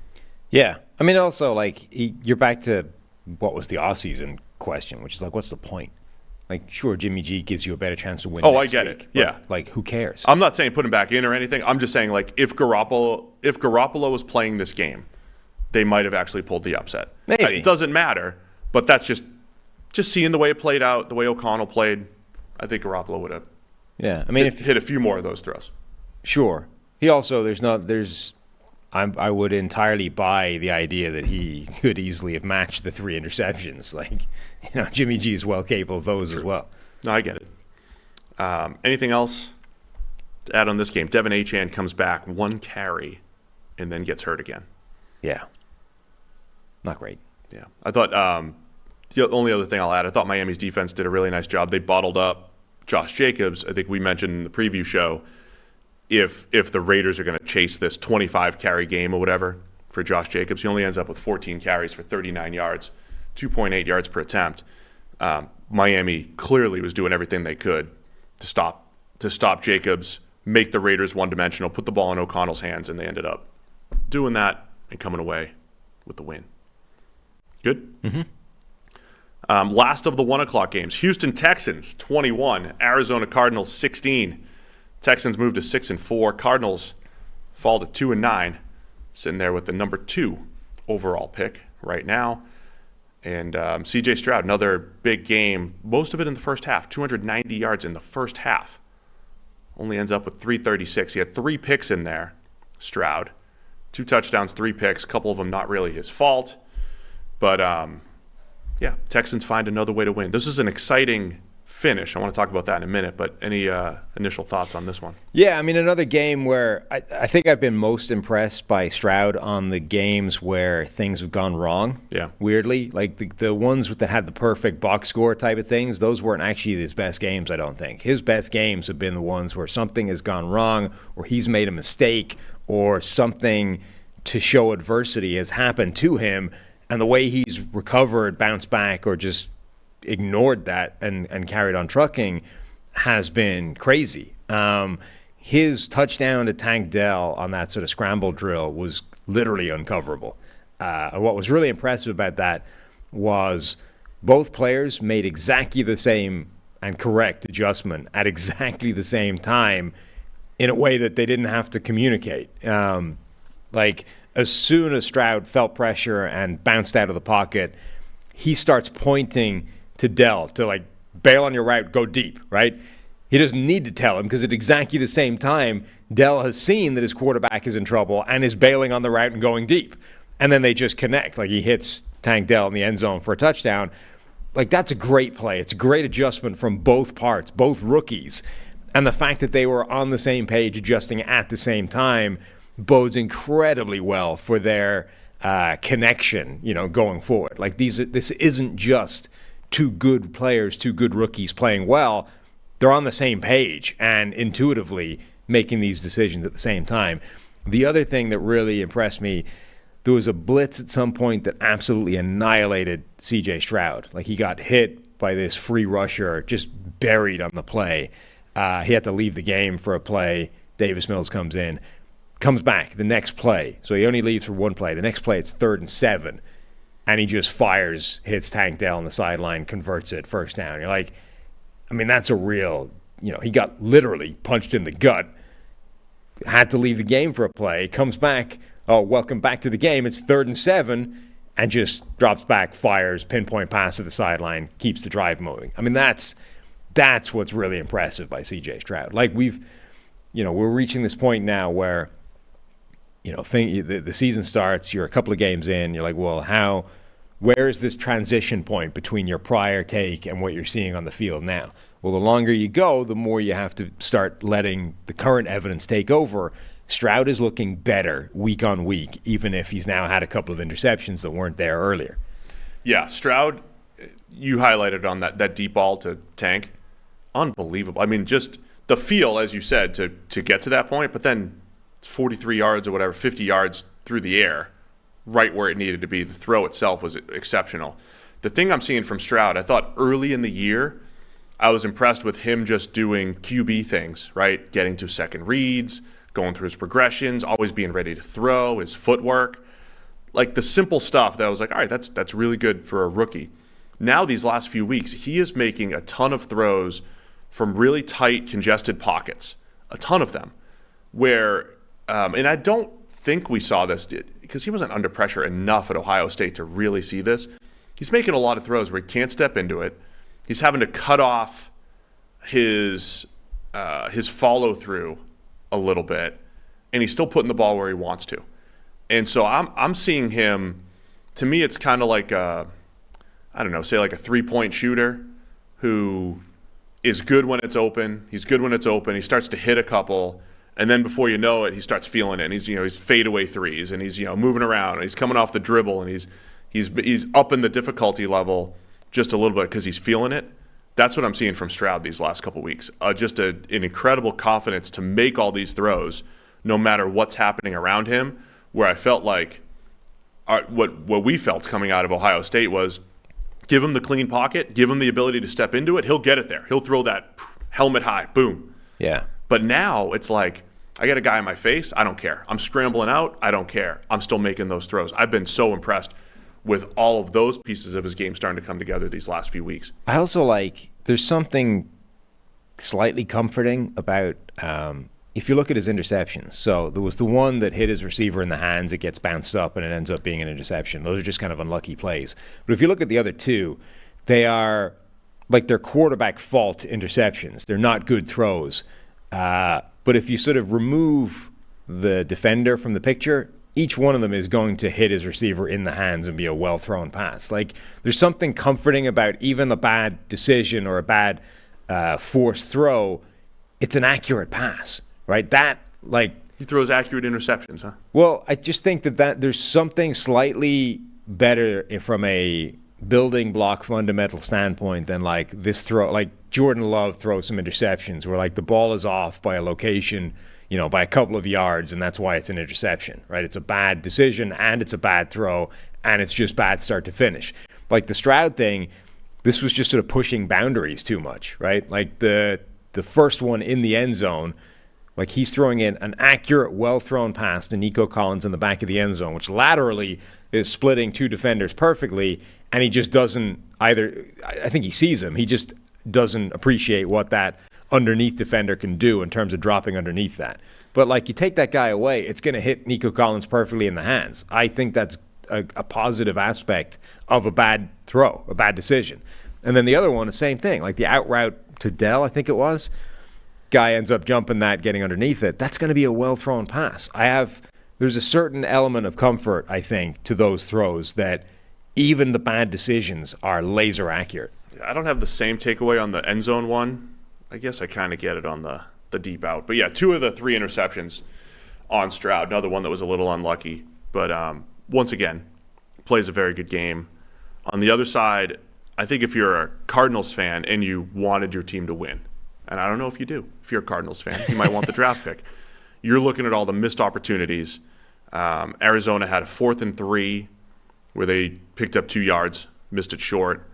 Yeah. I mean, also, like, you're back to what was the offseason question, which is like, what's the point? Like, sure, Jimmy G gives you a better chance to win next I get week, it. Yeah. Like, who cares? I'm not saying put him back in or anything. I'm just saying, like, if Garoppolo was playing this game, they might have actually pulled the upset. Maybe. It doesn't matter, but that's just seeing the way it played out, the way O'Connell played, I think Garoppolo would have hit a few more of those throws. Sure. He also, I would entirely buy the idea that he could easily have matched the 3 interceptions. Like, Jimmy G is well capable of those as well. No, I get it. Anything else to add on this game? Devin Achane comes back 1 carry and then gets hurt again. Yeah. Not great. Yeah. I thought the only other thing I'll add, I thought Miami's defense did a really nice job. They bottled up Josh Jacobs. I think we mentioned in the preview show, if the Raiders are going to chase this 25 carry game or whatever for Josh Jacobs, he only ends up with 14 carries for 39 yards, 2.8 yards per attempt. Miami clearly was doing everything they could to stop Jacobs, make the Raiders one-dimensional, put the ball in O'Connell's hands, and they ended up doing that and coming away with the win. Good? Mm-hmm. Last of the 1 o'clock games. Houston Texans 21, Arizona Cardinals 16. Texans move to 6-4. Cardinals fall to 2-9, sitting there with the number 2 overall pick right now. And C.J. Stroud, another big game. Most of it in the first half, 290 yards in the first half. Only ends up with 336. He had 3 picks in there, Stroud. 2 touchdowns, 3 picks. A couple of them not really his fault. But, Texans find another way to win. This is an exciting finish. I want to talk about that in a minute, but any initial thoughts on this one? Yeah, I mean, another game where I think I've been most impressed by Stroud on the games where things have gone wrong. Yeah. Weirdly. Like the ones that had the perfect box score type of things, those weren't actually his best games, I don't think. His best games have been the ones where something has gone wrong, or he's made a mistake, or something to show adversity has happened to him, and the way he's recovered, bounced back, or just ignored that and carried on trucking has been crazy. His touchdown to Tank Dell on that sort of scramble drill was literally uncoverable. What was really impressive about that was both players made exactly the same and correct adjustment at exactly the same time in a way that they didn't have to communicate. As soon as Stroud felt pressure and bounced out of the pocket, he starts pointing to Dell to bail on your route, go deep, right? He doesn't need to tell him because at exactly the same time, Dell has seen that his quarterback is in trouble and is bailing on the route and going deep. And then they just connect. He hits Tank Dell in the end zone for a touchdown. That's a great play. It's a great adjustment from both parts, both rookies. And the fact that they were on the same page adjusting at the same time bodes incredibly well for their connection, going forward. This isn't just 2 good players, 2 good rookies playing well. They're on the same page and intuitively making these decisions at the same time. The other thing that really impressed me, there was a blitz at some point that absolutely annihilated C.J. Stroud. He got hit by this free rusher, just buried on the play. He had to leave the game for a play. Davis Mills comes in. Comes back the next play. So he only leaves for 1 play. The next play, it's 3rd and 7. And he just fires, hits Tank Dell on the sideline, converts it, first down. You're like, that's a real, he got literally punched in the gut. Had to leave the game for a play. Comes back, welcome back to the game. It's 3rd and 7. And just drops back, fires, pinpoint pass to the sideline, keeps the drive moving. That's what's really impressive by C.J. Stroud. We're reaching this point now where the season starts, you're a couple of games in, you're like, well, how where is this transition point between your prior take and what you're seeing on the field now? Well, the longer you go, the more you have to start letting the current evidence take over. Stroud is looking better week on week, even if he's now had a couple of interceptions that weren't there earlier. Yeah, Stroud, you highlighted on that deep ball to Tank. Unbelievable. I mean, just the feel, as you said, to get to that point, but then 43 yards or whatever, 50 yards through the air, right where it needed to be. The throw itself was exceptional. The thing I'm seeing from Stroud, I thought early in the year, I was impressed with him just doing QB things, right? Getting to second reads, going through his progressions, always being ready to throw, his footwork. Like the simple stuff that I was like, all right, that's really good for a rookie. Now these last few weeks, he is making a ton of throws from really tight, congested pockets, a ton of them, where, and I don't think we saw this because he wasn't under pressure enough at Ohio State to really see this. He's making a lot of throws where he can't step into it. He's having to cut off his follow-through a little bit, and he's still putting the ball where he wants to. And so I'm seeing him, to me it's kind of like say like a three-point shooter who is good when it's open. He's good when it's open. He starts to hit a couple, and then before you know it, he starts feeling it. And he's fadeaway threes, and he's moving around, and he's coming off the dribble, and he's upping the difficulty level just a little bit because he's feeling it. That's what I'm seeing from Stroud these last couple weeks. Just an incredible confidence to make all these throws no matter what's happening around him, where I felt like what we felt coming out of Ohio State was give him the clean pocket, give him the ability to step into it, he'll get it there. He'll throw that helmet high, boom. Yeah. But now it's like, I got a guy in my face, I don't care. I'm scrambling out, I don't care. I'm still making those throws. I've been so impressed with all of those pieces of his game starting to come together these last few weeks. I also there's something slightly comforting about if you look at his interceptions. So there was the one that hit his receiver in the hands, it gets bounced up and it ends up being an interception. Those are just kind of unlucky plays. But if you look at the other two, they are they're quarterback fault interceptions. They're not good throws. But if you sort of remove the defender from the picture, each one of them is going to hit his receiver in the hands and be a well-thrown pass. There's something comforting about even a bad decision or a bad forced throw. It's an accurate pass, right? He throws accurate interceptions, huh? Well, I just think that there's something slightly better from a building block fundamental standpoint than this throw. Jordan Love throws some interceptions where the ball is off by a location, by a couple of yards, and that's why it's an interception, right? It's a bad decision, and it's a bad throw, and it's just bad start to finish. The Stroud thing, this was just sort of pushing boundaries too much, right? The first one in the end zone, he's throwing in an accurate, well-thrown pass to Nico Collins in the back of the end zone, which laterally is splitting two defenders perfectly, and he just doesn't either. I think he sees him. He just doesn't appreciate what that underneath defender can do in terms of dropping underneath that. But you take that guy away, it's going to hit Nico Collins perfectly in the hands. I think that's a positive aspect of a bad throw, a bad decision. And then the other one, the same thing, the out route to Dell, I think it was. Guy ends up jumping that, getting underneath it. That's going to be a well-thrown pass. There's a certain element of comfort, I think, to those throws that even the bad decisions are laser accurate. I don't have the same takeaway on the end zone one. I guess I kind of get it on the deep out. But yeah, 2 of the 3 interceptions on Stroud. Another one that was a little unlucky. But once again, plays a very good game. On the other side, I think if you're a Cardinals fan and you wanted your team to win, and I don't know if you do. If you're a Cardinals fan, you might want the draft pick. You're looking at all the missed opportunities. Arizona had a 4th and 3 where they picked up 2 yards, missed it short,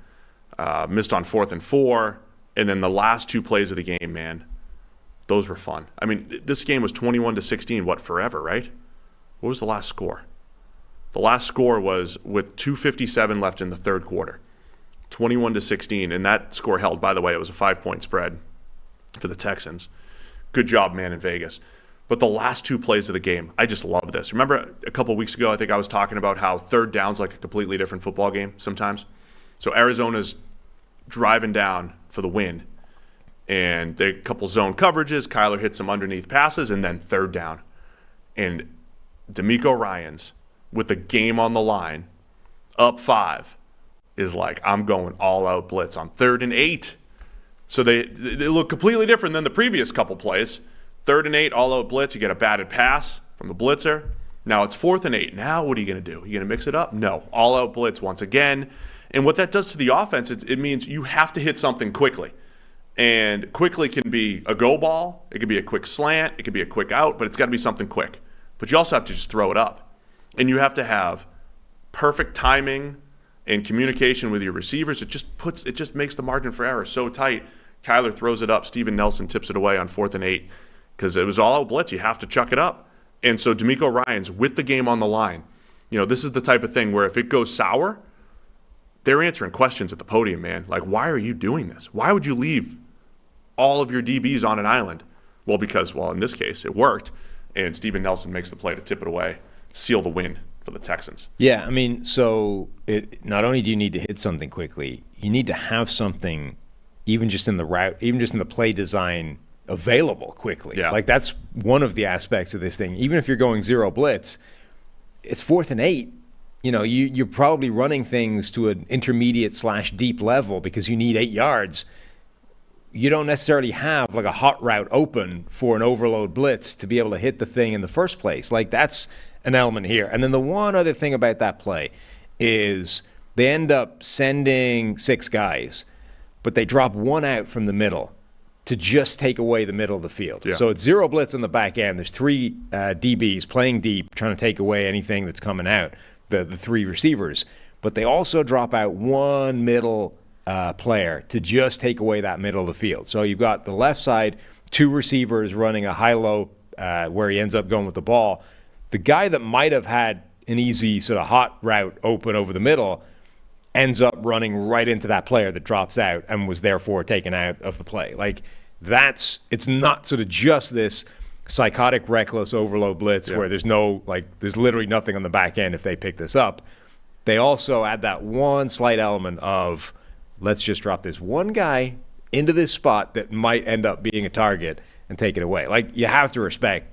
missed on 4th and 4. And then the last 2 plays of the game, man, those were fun. I mean, this game was 21-16, forever, right? What was the last score? The last score was with 2:57 left in the third quarter, 21-16. And that score held, by the way, it was a 5-point spread for the Texans. Good job, man, in Vegas. But the last 2 plays of the game, I just love this. Remember a couple of weeks ago, I think I was talking about how third down's like a completely different football game sometimes. So Arizona's driving down for the win, and they a couple zone coverages. Kyler hits some underneath passes, and then third down. And D'Amico Ryans, with the game on the line, up 5 is like, I'm going all-out blitz on 3rd and 8. So they look completely different than the previous couple plays. 3rd and 8, all-out blitz. You get a batted pass from the blitzer. Now it's 4th and 8. Now what are you going to do? You going to mix it up? No. All-out blitz once again. And what that does to the offense, it means you have to hit something quickly. And quickly can be a go ball. It could be a quick slant. It could be a quick out. But it's got to be something quick. But you also have to just throw it up. And you have to have perfect timing and communication with your receivers. It just makes the margin for error so tight. Kyler throws it up. Steven Nelson tips it away on 4th and 8 because it was all-out blitz. You have to chuck it up. And so D'Amico Ryans, with the game on the line, this is the type of thing where if it goes sour, they're answering questions at the podium, man. Like, why are you doing this? Why would you leave all of your DBs on an island? Well, because, in this case, it worked, and Steven Nelson makes the play to tip it away, seal the win for the Texans. Yeah, I mean, so not only do you need to hit something quickly, you need to have something even just in the route, even just in the play design available quickly. Yeah. Like, that's one of the aspects of this thing. Even if you're going 0 blitz, it's 4th and 8. You're probably running things to an intermediate/deep level because you need 8 yards. You don't necessarily have like a hot route open for an overload blitz to be able to hit the thing in the first place. Like, that's an element here. And then the one other thing about that play is they end up sending 6 guys, but they drop 1 out from the middle to just take away the middle of the field. Yeah. So it's 0 blitz on the back end. There's 3 DBs playing deep, trying to take away anything that's coming out, the 3 receivers. But they also drop out 1 middle player to just take away that middle of the field. So you've got the left side, 2 receivers running a high-low where he ends up going with the ball. The guy that might have had an easy sort of hot route open over the middle ends up running right into that player that drops out and was therefore taken out of the play. Like, it's not sort of just this psychotic, reckless overload blitz where there's literally nothing on the back end if they pick this up. They also add that one slight element of, let's just drop this one guy into this spot that might end up being a target and take it away. Like, you have to respect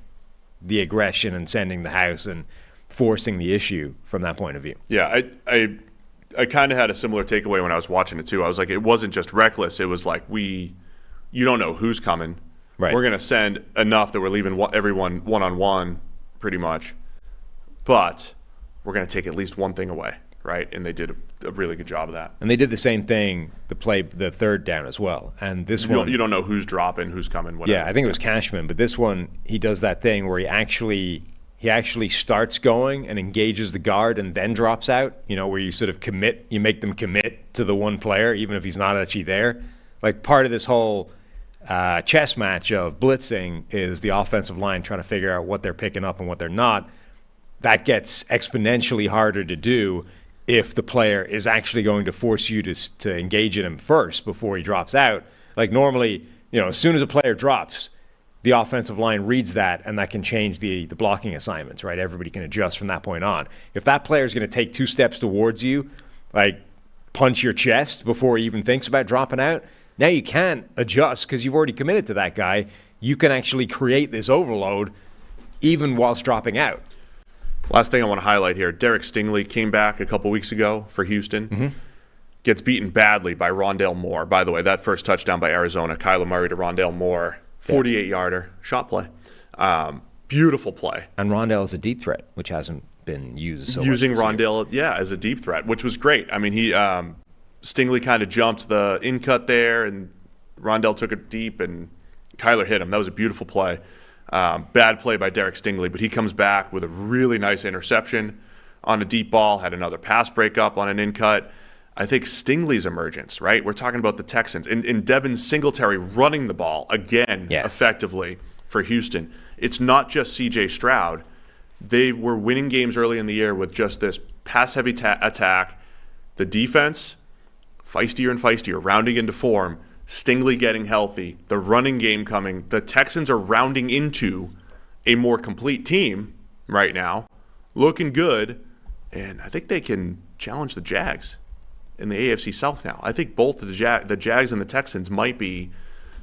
the aggression and sending the house and forcing the issue from that point of view. Yeah, I kind of had a similar takeaway when I was watching it too. I was like, it wasn't just reckless. It was like, you don't know who's coming. Right. We're going to send enough that we're leaving everyone one-on-one pretty much. But we're going to take at least one thing away, right? And they did a really good job of that. And they did the same thing, the 3rd down as well. And this You one, don't know who's dropping, who's coming, whatever. Yeah, I think it was Cashman, but this one, he does that thing where he actually starts going and engages the guard and then drops out, where you sort of you make them commit to the one player, even if he's not actually there. Like, part of this whole chess match of blitzing is the offensive line trying to figure out what they're picking up and what they're not. That gets exponentially harder to do if the player is actually going to force you to engage in him first before he drops out. Like, normally, as soon as a player drops, the offensive line reads that, and that can change the blocking assignments, right? Everybody can adjust from that point on. If that player is going to take 2 steps towards you, like punch your chest before he even thinks about dropping out, now you can't adjust because you've already committed to that guy. You can actually create this overload even whilst dropping out. Last thing I want to highlight here, Derek Stingley came back a couple weeks ago for Houston. Gets beaten badly by Rondale Moore. By the way, that first touchdown by Arizona, Kyler Murray to Rondale Moore, 48-yarder, shot play. Beautiful play. And Rondale is a deep threat, which hasn't been used so much. Using Rondale, as a deep threat, which was great. I mean, Stingley kind of jumped the in-cut there, and Rondale took it deep, and Kyler hit him. That was a beautiful play. Bad play by Derek Stingley, but he comes back with a really nice interception on a deep ball, had another pass breakup on an in-cut. I think Stingley's emergence, right? We're talking about the Texans. And Devin Singletary running the ball again effectively for Houston. It's not just C.J. Stroud. They were winning games early in the year with just this pass-heavy attack. The defense, feistier and feistier, rounding into form. Stingley getting healthy. The running game coming. The Texans are rounding into a more complete team right now. Looking good. And I think they can challenge the Jags in the AFC South now. I think both the Jags and the Texans might be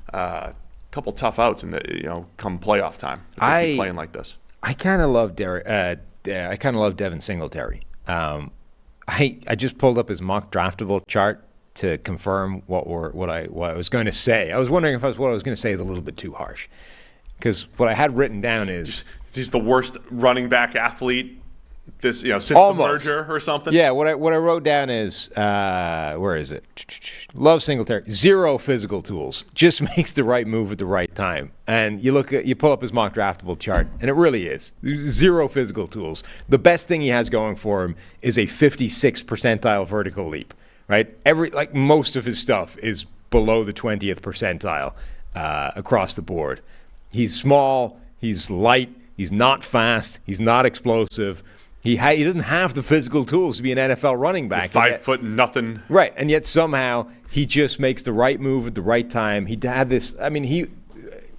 a couple tough outs in the come playoff time if they keep playing like this. I kind of love Devin Singletary. I just pulled up his mock draftable chart to confirm what I was going to say. I was wondering if what I was going to say is a little bit too harsh, because what I had written down is he's the worst running back athlete since almost. the merger or something. Yeah, what I wrote down is where is it? Love Singletary. 0 physical tools. Just makes the right move at the right time. And you pull up his mock draftable chart, and it really is 0 physical tools. The best thing he has going for him is a 56th percentile vertical leap. Right? Most of his stuff is below the 20th percentile across the board. He's small. He's light. He's not fast. He's not explosive. He doesn't have the physical tools to be an NFL running back. 5 foot nothing. Right, and yet somehow he just makes the right move at the right time. He had this. I mean,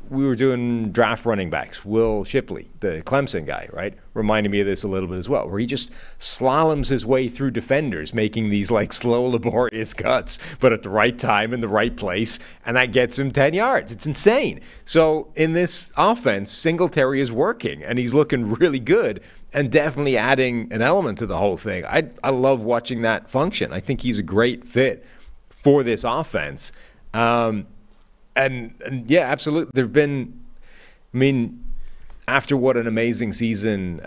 we were doing draft running backs. Will Shipley, the Clemson guy, right, reminded me of this a little bit as well, where he just slaloms his way through defenders, making these slow, laborious cuts, but at the right time in the right place, and that gets him 10 yards. It's insane. So in this offense, Singletary is working, and he's looking really good, and definitely adding an element to the whole thing. I love watching that function. I think he's a great fit for this offense. And yeah, absolutely. There've been, after what an amazing season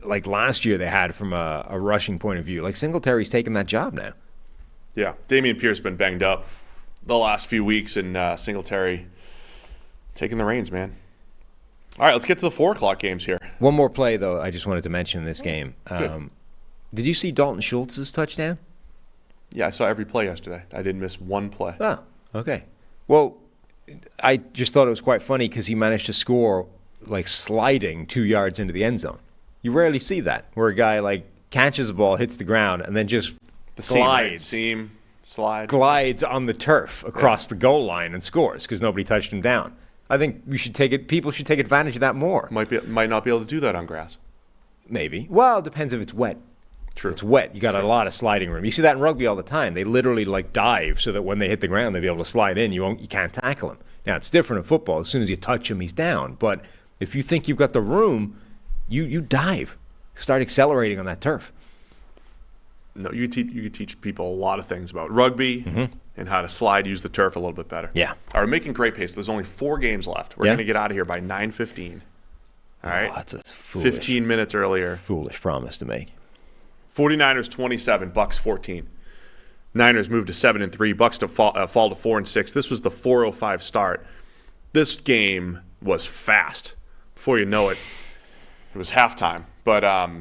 last year they had from a rushing point of view, Singletary's taken that job now. Yeah, Dameon Pierce been banged up the last few weeks, and Singletary taking the reins, man. All right, let's get to the 4 o'clock games here. One more play, though, I just wanted to mention in this game. Did you see Dalton Schultz's touchdown? Yeah, I saw every play yesterday. I didn't miss one play. Oh, okay. Well, I just thought it was quite funny because he managed to score sliding 2 yards into the end zone. You rarely see that, where a guy catches the ball, hits the ground, and then just glides on the turf across the goal line and scores because nobody touched him down. I think people should take advantage of that more. Might not be able to do that on grass. Maybe. Well, it depends if it's wet. True. It's wet. You got a lot of sliding room. You see that in rugby all the time. They literally dive so that when they hit the ground, they'll be able to slide in. You can't tackle him. Now, it's different in football. As soon as you touch him, he's down. But if you think you've got the room, you dive. Start accelerating on that turf. No, you could teach people a lot of things about rugby and how to use the turf a little bit better. Yeah. All right, we're making great pace. There's only 4 games left. We're going to get out of here by 9:15. All right? Oh, that's a foolish, 15 minutes earlier. Foolish promise to make. 49ers 27, Bucks 14. Niners moved to 7-3, Bucks to fall to 4-6. This was the 4:05 start. This game was fast. Before you know it, it was halftime. But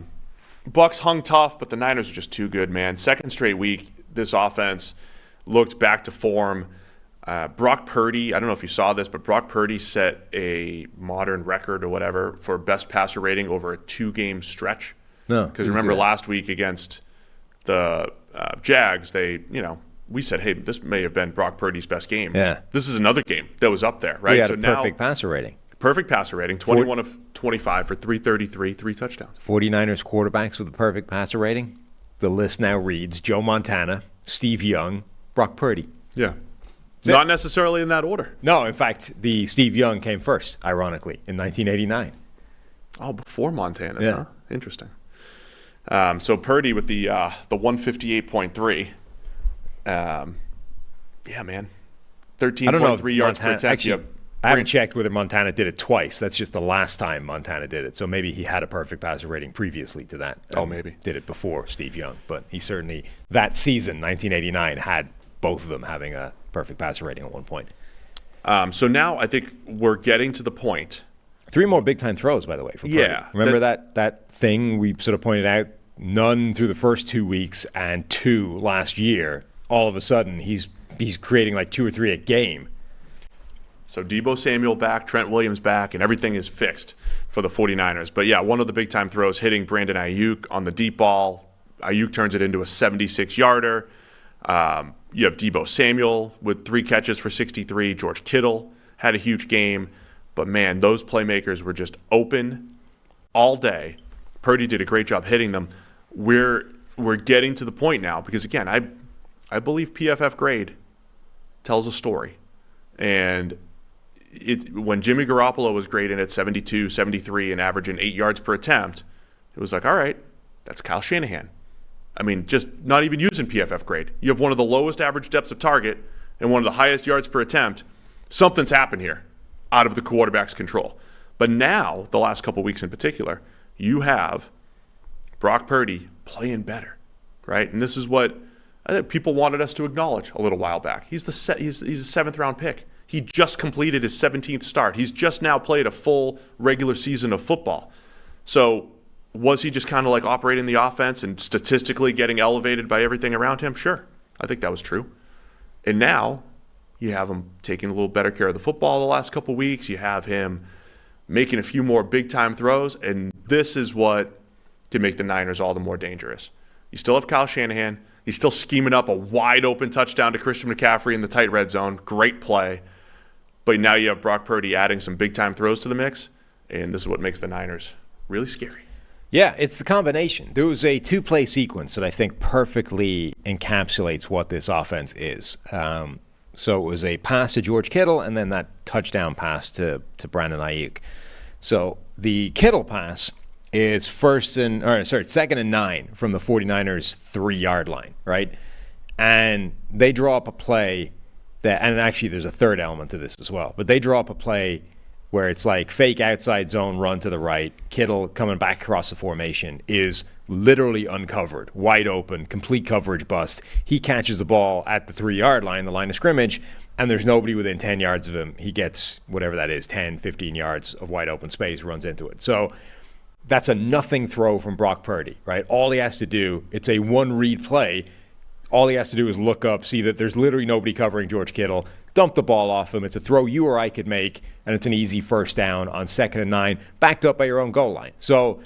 Bucks hung tough, but the Niners are just too good, man. Second straight week, this offense looked back to form. Brock Purdy, I don't know if you saw this, but Brock Purdy set a modern record or whatever for best passer rating over a 2-game stretch. No, because remember last week against the Jags, we said, hey, this may have been Brock Purdy's best game. Yeah. This is another game that was up there, right? He had a perfect passer rating. Perfect passer rating, 21 of 25 for 333, 3 touchdowns. 49ers quarterbacks with a perfect passer rating. The list now reads Joe Montana, Steve Young, Brock Purdy. Yeah. Not necessarily in that order. No, in fact, the Steve Young came first, ironically, in 1989. Oh, before Montana's, yeah. Huh? Interesting. So Purdy with the 158.3. Yeah, man. 13.3 yards per attempt. Actually, I haven't checked whether Montana did it twice. That's just the last time Montana did it. So maybe he had a perfect passer rating previously to that. Oh, maybe. Did it before Steve Young. But he certainly, that season, 1989, had both of them having a perfect passer rating at one point. So now I think we're getting to the point. 3 more big-time throws, by the way, for Purdy. Yeah. Remember that thing we sort of pointed out? None through the first 2 weeks and 2 last year. All of a sudden, he's creating 2 or 3 a game. So Deebo Samuel back, Trent Williams back, and everything is fixed for the 49ers. But, yeah, one of the big-time throws hitting Brandon Ayuk on the deep ball. Ayuk turns it into a 76-yarder. You have Deebo Samuel with 3 catches for 63. George Kittle had a huge game. But, man, those playmakers were just open all day. Purdy did a great job hitting them. We're getting to the point now because, again, I believe PFF grade tells a story. And when Jimmy Garoppolo was grading at 72, 73 and averaging 8 yards per attempt, it was all right, That's Kyle Shanahan. I mean, just not even using PFF grade. You have one of the lowest average depths of target and one of the highest yards per attempt. Something's happened here out of the quarterback's control. But now, the last couple weeks in particular, you have Brock Purdy playing better, right? And this is what I think people wanted us to acknowledge a little while back. He's a 7th-round pick. He just completed his 17th start. He's just now played a full regular season of football. So was he just kind of like operating the offense and statistically getting elevated by everything around him? Sure. I think that was true. And now you have him taking a little better care of the football the last couple weeks. You have him making a few more big-time throws. And this is what can make the Niners all the more dangerous. You still have Kyle Shanahan. He's still scheming up a wide-open touchdown to Christian McCaffrey in the tight red zone. Great play. But now you have Brock Purdy adding some big-time throws to the mix, and this is what makes the Niners really scary. Yeah, it's the combination. There was a 2-play sequence that I think perfectly encapsulates what this offense is. So it was a pass to George Kittle and then that touchdown pass to Brandon Ayuk. So the Kittle pass is second and 9 from the 49ers 3-yard line, right? And they draw up a play and actually there's a third element to this as well, but they draw up a play where it's like fake outside zone run to the right. Kittle coming back across the formation is literally uncovered, wide open, complete coverage bust. He catches the ball at the 3-yard line, the line of scrimmage, and there's nobody within 10 yards of him. He gets whatever that is, 10, 15 yards of wide open space, runs into it. So that's a nothing throw from Brock Purdy, right? All he has to do, it's a one-read play. All he has to do is look up, see that there's literally nobody covering George Kittle, dump the ball off him. It's a throw you or I could make, and it's an easy first down on 2nd and 9, backed up by your own goal line. So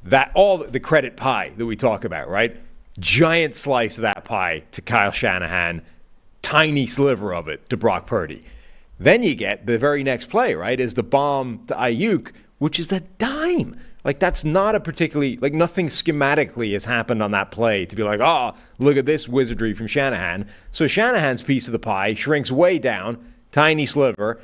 that all the credit pie that we talk about, right? Giant slice of that pie to Kyle Shanahan, tiny sliver of it to Brock Purdy. Then you get the very next play, right, is the bomb to Ayuk, which is the dime. Like, that's not a particularly, like, nothing schematically has happened on that play to be like, oh, look at this wizardry from Shanahan. So Shanahan's piece of the pie shrinks way down, tiny sliver,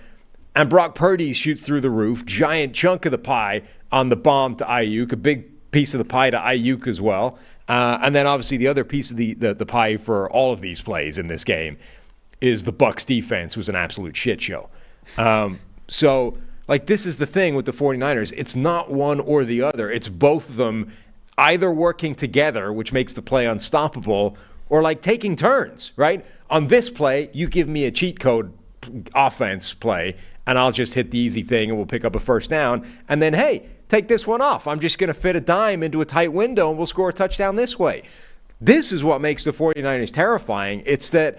and Brock Purdy shoots through the roof, giant chunk of the pie on the bomb to Ayuk, a big piece of the pie to Ayuk as well. And then obviously the other piece of the pie for all of these plays in this game is the Bucs defense was an absolute shit show. So, like, this is the thing with the 49ers. It's not one or the other. It's both of them either working together, which makes the play unstoppable, or like taking turns, right? On this play, you give me a cheat code offense play, and I'll just hit the easy thing and we'll pick up a first down. And then, hey, take this one off. I'm just going to fit a dime into a tight window and we'll score a touchdown this way. This is what makes the 49ers terrifying. It's that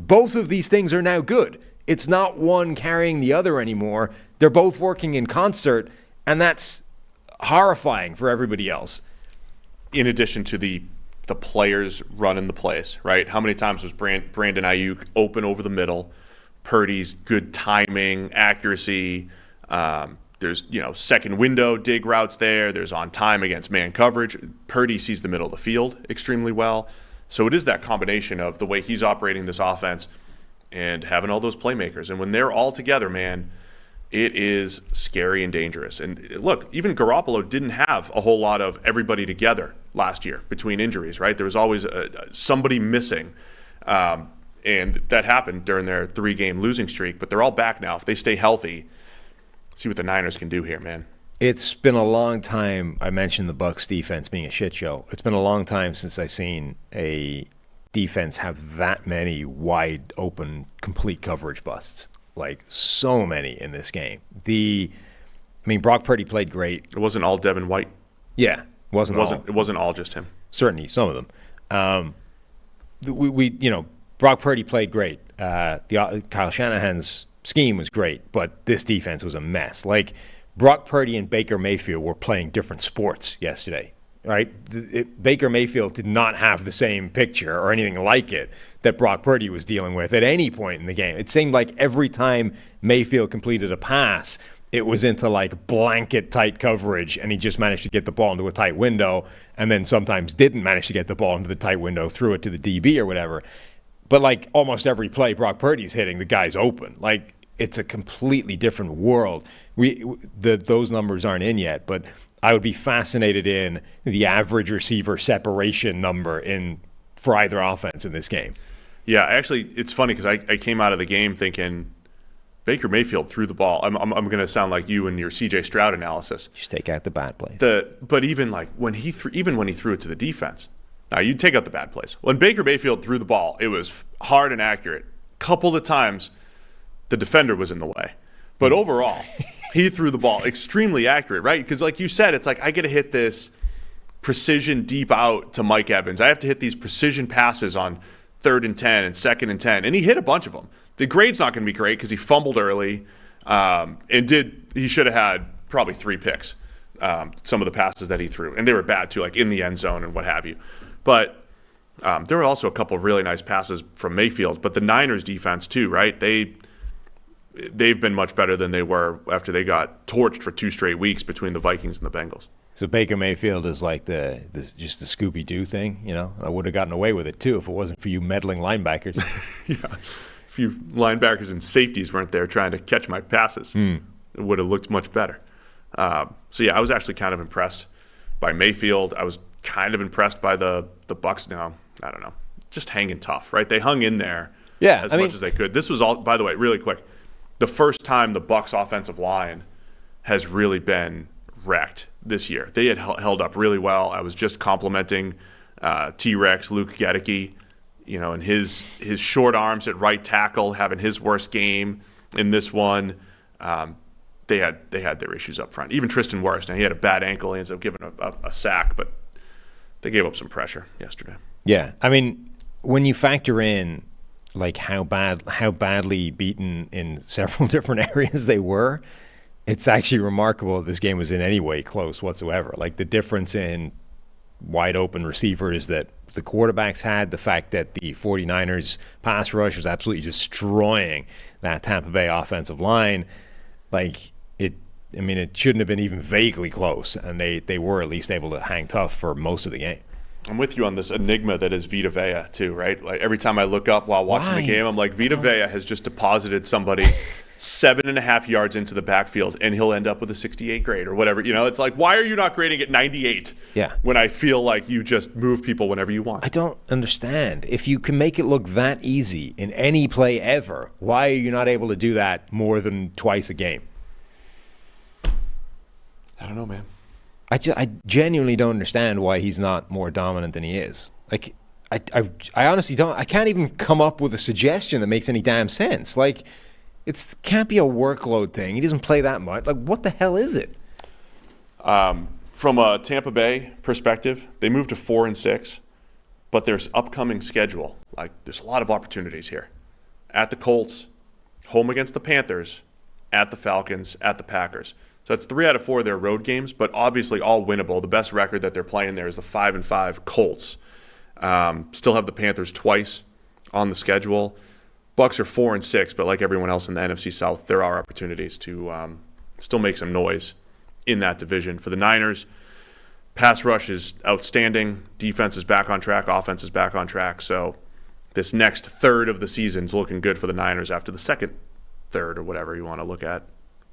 both of these things are now good. It's not one carrying the other anymore. They're both working in concert, and that's horrifying for everybody else. In addition to the players running the plays, right? How many times was Brandon Ayuk open over the middle? Purdy's good timing, accuracy. There's, second window dig routes there. There's on time against man coverage. Purdy sees the middle of the field extremely well. So it is that combination of the way he's operating this offense and having all those playmakers. And when they're all together, man, it is scary and dangerous. And look, even Garoppolo didn't have a whole lot of everybody together last year between injuries, right? There was always somebody missing. And that happened during their 3-game losing streak. But they're all back now. If they stay healthy, see what the Niners can do here, man. It's been a long time. I mentioned the Bucs defense being a shit show. It's been a long time since I've seen a defense have that many wide open complete coverage busts, like so many in this game. Brock Purdy played great. It wasn't all Devin White. Yeah, it wasn't all just him. Certainly some of them. Brock Purdy played great. Kyle Shanahan's scheme was great, but this defense was a mess. Like, Brock Purdy and Baker Mayfield were playing different sports yesterday. Right, Baker Mayfield did not have the same picture or anything like it that Brock Purdy was dealing with at any point in the game. It seemed like every time Mayfield completed a pass, it was into like blanket tight coverage, and he just managed to get the ball into a tight window, and then sometimes didn't manage to get the ball into the tight window, threw it to the DB or whatever. But like almost every play Brock Purdy's hitting, the guy's open. Like, it's a completely different world. Those numbers aren't in yet, but I would be fascinated in the average receiver separation number for either offense in this game. Yeah, actually, it's funny because I came out of the game thinking Baker Mayfield threw the ball. I'm going to sound like you and your C.J. Stroud analysis. Just take out the bad plays. But even like when he threw it to the defense, now you take out the bad plays. When Baker Mayfield threw the ball, it was hard and accurate. Couple of times, the defender was in the way. But overall, he threw the ball extremely accurate, right? Because like you said, it's like I got to hit this precision deep out to Mike Evans. I have to hit these precision passes on 3rd and 10 and 2nd and 10. And he hit a bunch of them. The grade's not going to be great because he fumbled early he should have had probably 3 picks, some of the passes that he threw. And they were bad too, like in the end zone and what have you. But there were also a couple of really nice passes from Mayfield. But the Niners defense too, right? They've been much better than they were after they got torched for 2 straight weeks between the Vikings and the Bengals. So Baker Mayfield is like just the Scooby-Doo thing, you know? I would have gotten away with it too if it wasn't for you meddling linebackers. Yeah. A few linebackers and safeties weren't there trying to catch my passes. It would have looked much better. So yeah, I was actually kind of impressed by Mayfield. I was kind of impressed by the Bucs now. I don't know. Just hanging tough, right? They hung in there as much as they could. This was all, by the way, really quick, the first time the Bucs offensive line has really been wrecked this year. They had held up really well. I was just complimenting T-Rex, Luke Gedeke, and his short arms at right tackle, having his worst game in this one. They had their issues up front. Even Tristan Wirfs. Now, he had a bad ankle. He ends up giving a sack, but they gave up some pressure yesterday. Yeah. I mean, when you factor in like how badly beaten in several different areas they were, it's actually remarkable that this game was in any way close whatsoever. Like the difference in wide open receivers that the quarterbacks had, the fact that the 49ers pass rush was absolutely destroying that Tampa Bay offensive line. Like it shouldn't have been even vaguely close, and they were at least able to hang tough for most of the game. I'm with you on this enigma that is Vita Vea too, right? Like every time I look up while watching the game, I'm like, Vita Vea has just deposited somebody 7.5 yards into the backfield, and he'll end up with a 68 grade or whatever. It's like, why are you not grading at 98? Yeah. When I feel like you just move people whenever you want. I don't understand. If you can make it look that easy in any play ever, why are you not able to do that more than twice a game? I don't know, man. I genuinely don't understand why he's not more dominant than he is. Like, I honestly don't. I can't even come up with a suggestion that makes any damn sense. Like, it can't be a workload thing. He doesn't play that much. Like, what the hell is it? From a Tampa Bay perspective, they moved to 4-6, but there's upcoming schedule. Like, there's a lot of opportunities here. At the Colts, home against the Panthers, at the Falcons, at the Packers. So that's 3 out of 4 of their road games, but obviously all winnable. The best record that they're playing there is the 5-5 Colts. Still have the Panthers twice on the schedule. Bucs are 4-6, but like everyone else in the NFC South, there are opportunities to still make some noise in that division. For the Niners, pass rush is outstanding. Defense is back on track. Offense is back on track. So this next third of the season is looking good for the Niners after the second third or whatever you want to look at.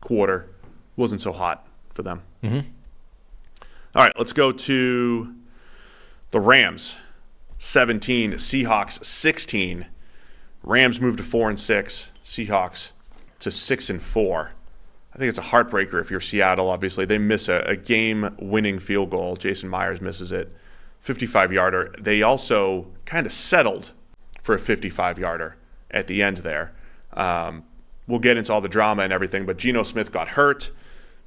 Quarter wasn't so hot for them. Mm-hmm. All right, let's go to the Rams. 17, Seahawks 16. Rams moved to 4-6. Seahawks to 6-4. I think it's a heartbreaker if you're Seattle. Obviously, they miss a game-winning field goal. Jason Myers misses it, 55-yarder. They also kind of settled for a 55-yarder at the end there. We'll get into all the drama and everything, but Geno Smith got hurt.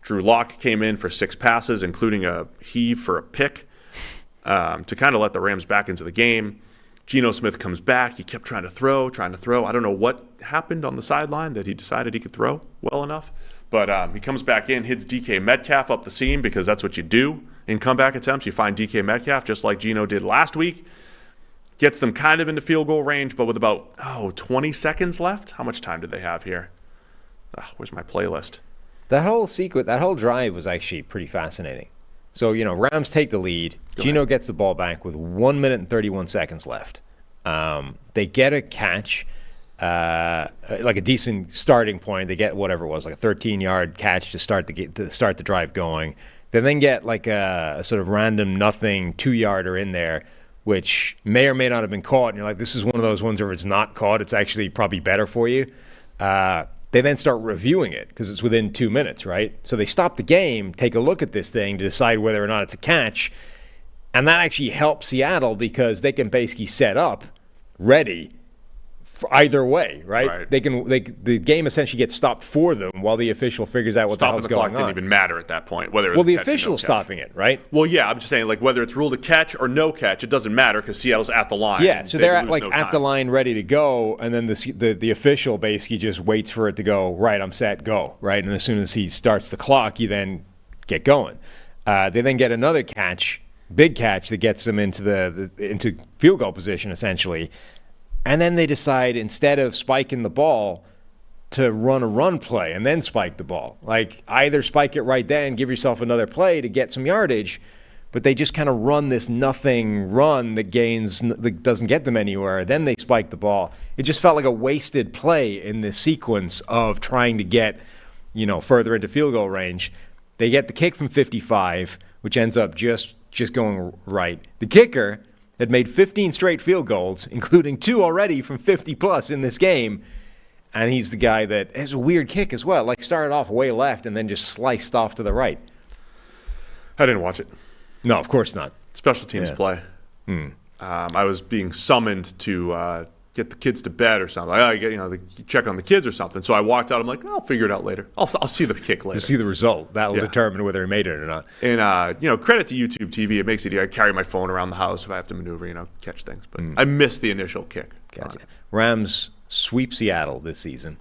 Drew Lock came in for 6 passes, including a heave for a pick, to kind of let the Rams back into the game. Geno Smith comes back. He kept trying to throw. I don't know what happened on the sideline that he decided he could throw well enough. But he comes back in, hits DK Metcalf up the seam because that's what you do in comeback attempts. You find DK Metcalf just like Geno did last week. Gets them kind of into field goal range, but with about 20 seconds left. How much time did they have here? Where's my playlist? That whole sequence, that whole drive was actually pretty fascinating. So, Rams take the lead. Geno gets the ball back with 1 minute and 31 seconds left. They get a catch, like a decent starting point. They get whatever it was, like a 13-yard catch to start the drive going. They then get like a sort of random nothing 2-yarder in there, which may or may not have been caught. And you're like, this is one of those ones where if it's not caught, it's actually probably better for you. They then start reviewing it because it's within 2 minutes, right? So they stop the game, take a look at this thing to decide whether or not it's a catch. And that actually helps Seattle because they can basically set up ready for either way, right? The game essentially gets stopped for them while the official figures out what the hell's going on. Stopping the clock didn't even matter at that point. Whether it was well, the a catch or official's no catch. stopping it, right? Well, yeah, I'm just saying, like, whether it's ruled a catch or no catch, it doesn't matter because Seattle's at the line. Yeah, so they're lose no at the time. line ready to go, and then the official basically just waits for it to go, right, I'm set, go, right? And as soon as he starts the clock, you then get going. They then get another catch, big catch that gets them into into field goal position, essentially. And then they decide, instead of spiking the ball, to run a run play and then spike the ball. Like, either spike it right then, give yourself another play to get some yardage, but they just kind of run this nothing run that doesn't get them anywhere. Then they spike the ball. It just felt like a wasted play in this sequence of trying to get, further into field goal range. They get the kick from 55, which ends up just going right. The kicker had made 15 straight field goals, including 2 already from 50-plus in this game. And he's the guy that has a weird kick as well. Like, started off way left and then just sliced off to the right. I didn't watch it. No, of course not. Special teams play. I was being summoned to get the kids to bed or something. Check on the kids or something. So I walked out. I'm like, I'll figure it out later. I'll see the kick later. To see the result. That'll determine whether he made it or not. And, credit to YouTube TV. It makes it easier. I carry my phone around the house if I have to maneuver, catch things. But I missed the initial kick. Gotcha. Rams sweep Seattle this season.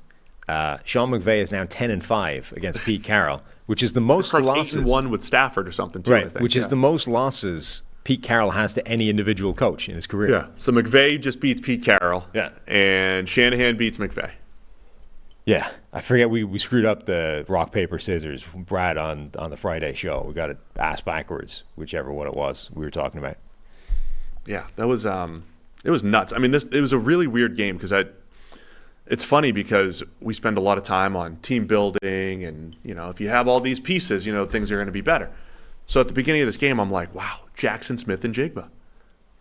Sean McVay is now 10-5 against Pete Carroll, which is the most losses. 8-1 with Stafford or something, too, I think. Which is the most losses Pete Carroll has to any individual coach in his career. Yeah, so McVay just beats Pete Carroll. Yeah. And Shanahan beats McVay. Yeah, I forget we screwed up the rock, paper, scissors. Brad on the Friday show, we got it ass backwards, whichever one it was we were talking about. Yeah, that was it was nuts. I mean, it was a really weird game because it's funny because we spend a lot of time on team building and, if you have all these pieces, things are going to be better. So at the beginning of this game, I'm like, wow, Jackson Smith-Njigba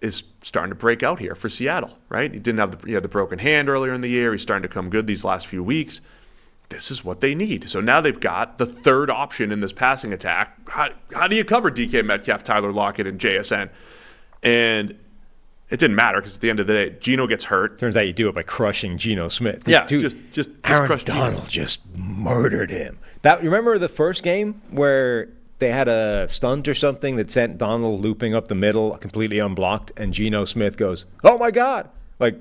is starting to break out here for Seattle, right? He had the broken hand earlier in the year. He's starting to come good these last few weeks. This is what they need. So now they've got the third option in this passing attack. How do you cover DK Metcalf, Tyler Lockett, and JSN? And it didn't matter because at the end of the day, Geno gets hurt. Turns out you do it by crushing Geno Smith. Yeah, Dude, just Aaron crush Donald Geno. just murdered him. You remember the first game where they had a stunt or something that sent Donald looping up the middle completely unblocked, and Geno Smith goes, "Oh my God!" Like,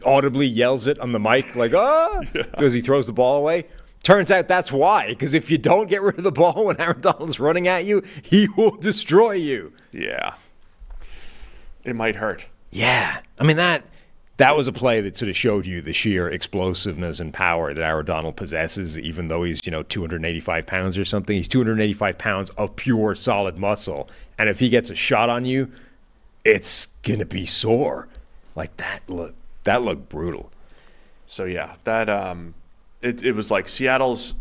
audibly yells it on the mic, like, "Ah!" because he throws the ball away. Turns out that's why, because if you don't get rid of the ball when Aaron Donald's running at you, he will destroy you. Yeah. It might hurt. Yeah. I mean, that was a play that sort of showed you the sheer explosiveness and power that Aaron Donald possesses, even though he's, 285 pounds or something. He's 285 pounds of pure solid muscle. And if he gets a shot on you, it's going to be sore. Like, that looked brutal. So, yeah, it was like Seattle's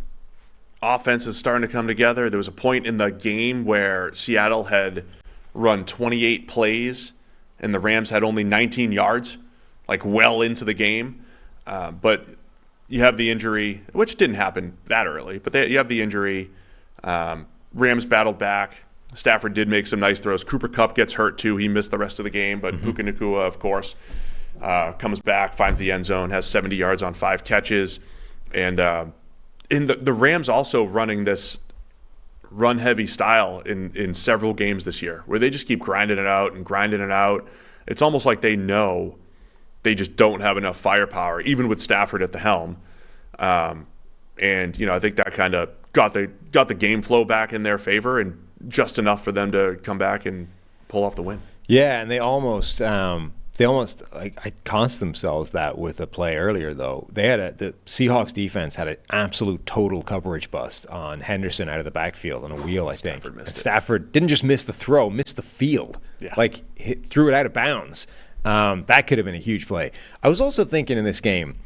offense is starting to come together. There was a point in the game where Seattle had run 28 plays and the Rams had only 19 yards. Like, well into the game. But you have the injury, which didn't happen that early, but you have the injury. Rams battled back. Stafford did make some nice throws. Cooper Kupp gets hurt, too. He missed the rest of the game, but Puka Nacua, of course, comes back, finds the end zone, has 70 yards on 5 catches. And the Rams also running this run-heavy style in several games this year, where they just keep grinding it out. It's almost like they know they just don't have enough firepower, even with Stafford at the helm. And I think that kind of got the game flow back in their favor, and just enough for them to come back and pull off the win. Yeah, and they almost like cost themselves that with a play earlier though. The Seahawks defense had an absolute total coverage bust on Henderson out of the backfield on a wheel, I think. Stafford didn't just miss the throw, missed the field. Yeah. Like, threw it out of bounds. That could have been a huge play. I was also thinking in this game,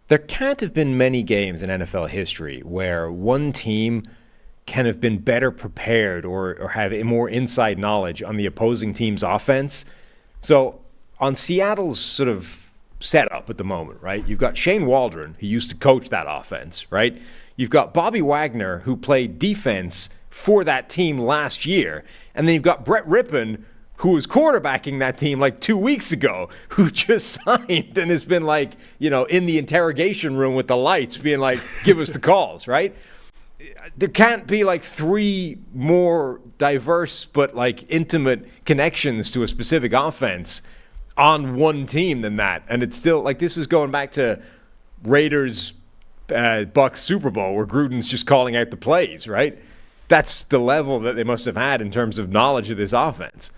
there can't have been many games in NFL history where one team can have been better prepared or have a more inside knowledge on the opposing team's offense. So on Seattle's sort of setup at the moment, right? You've got Shane Waldron, who used to coach that offense, right? You've got Bobby Wagner, who played defense for that team last year. And then you've got Brett Rippon, who was quarterbacking that team like 2 weeks ago, who just signed and has been like, in the interrogation room with the lights being like, give us the calls, right? There can't be like three more diverse but like intimate connections to a specific offense on one team than that. And it's still like, this is going back to Raiders Bucks Super Bowl where Gruden's just calling out the plays, right? That's the level that they must have had in terms of knowledge of this offense.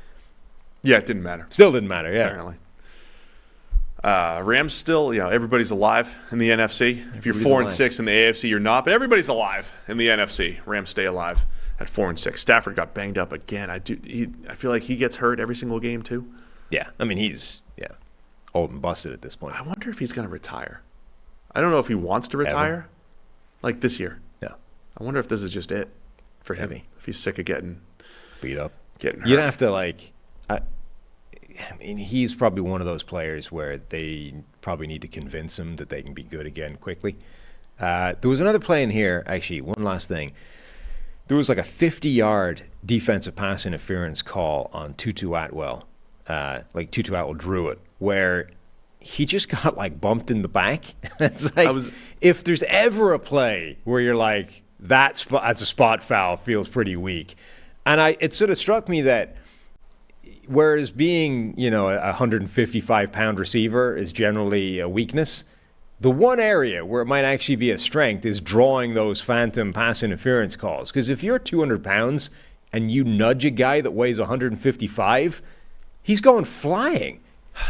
Yeah, it didn't matter. Still didn't matter, yeah. Apparently. Rams still, everybody's alive in the NFC. If you're 4-6 in the AFC, you're not. But everybody's alive in the NFC. Rams stay alive at 4-6. Stafford got banged up again. I feel like he gets hurt every single game too. Yeah, I mean he's old and busted at this point. I wonder if he's going to retire. I don't know if he wants to retire, like this year. Yeah. I wonder if this is just it for him. Maybe. If he's sick of getting beat up, getting hurt. You'd have to I mean, he's probably one of those players where they probably need to convince him that they can be good again quickly. There was another play in here, actually, one last thing. There was like a 50-yard defensive pass interference call on Tutu Atwell. Like Tutu Atwell drew it, where he just got like bumped in the back. It's like, if there's ever a play where you're like, that as a spot foul feels pretty weak. And it sort of struck me that whereas being, a 155-pound receiver is generally a weakness, the one area where it might actually be a strength is drawing those phantom pass interference calls. Because if you're 200 pounds and you nudge a guy that weighs 155, he's going flying.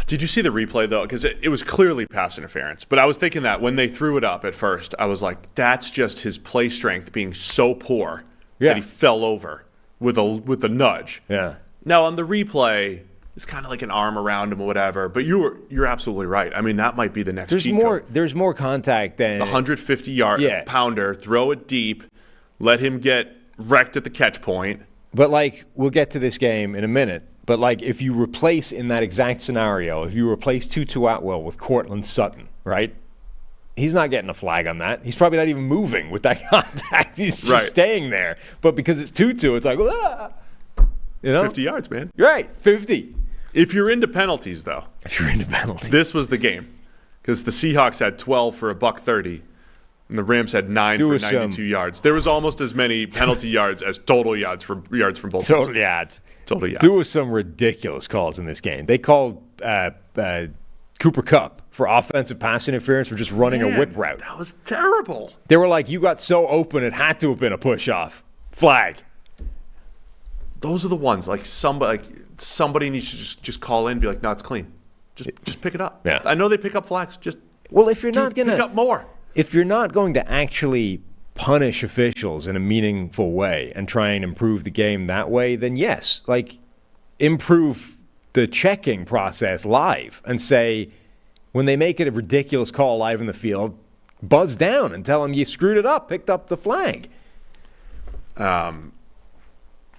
Did you see the replay, though? Because it was clearly pass interference. But I was thinking that when they threw it up at first, I was like, that's just his play strength being so poor that he fell over with a nudge. Yeah. Now, on the replay, it's kind of like an arm around him or whatever. But you're absolutely right. I mean, that might be the next cheat code. There's more contact than... The 150-yard pounder, throw it deep, let him get wrecked at the catch point. But, we'll get to this game in a minute. But, if you replace, in that exact scenario, if you replace Tutu Atwell with Cortland Sutton, right? He's not getting a flag on that. He's probably not even moving with that contact. He's just staying there. But because it's Tutu, it's like, 50 yards, man. Right, 50. If you're into penalties, though. If you're into penalties. This was the game. Because the Seahawks had 12 for $130, and the Rams had 9 for 92 yards. There was almost as many penalty yards as total yards from both teams. Total yards. There was some ridiculous calls in this game. They called Cooper Kupp for offensive pass interference for just running a whip route. That was terrible. They were like, you got so open, it had to have been a push-off. Flag. Those are the ones. Somebody needs to just call in and be like, no, it's clean. Just pick it up. Yeah. I know they pick up flags. If you're not going to pick up more. If you're not going to actually punish officials in a meaningful way and try and improve the game that way, then yes, improve the checking process live and say, when they make it a ridiculous call live in the field, buzz down and tell them you screwed it up, picked up the flag.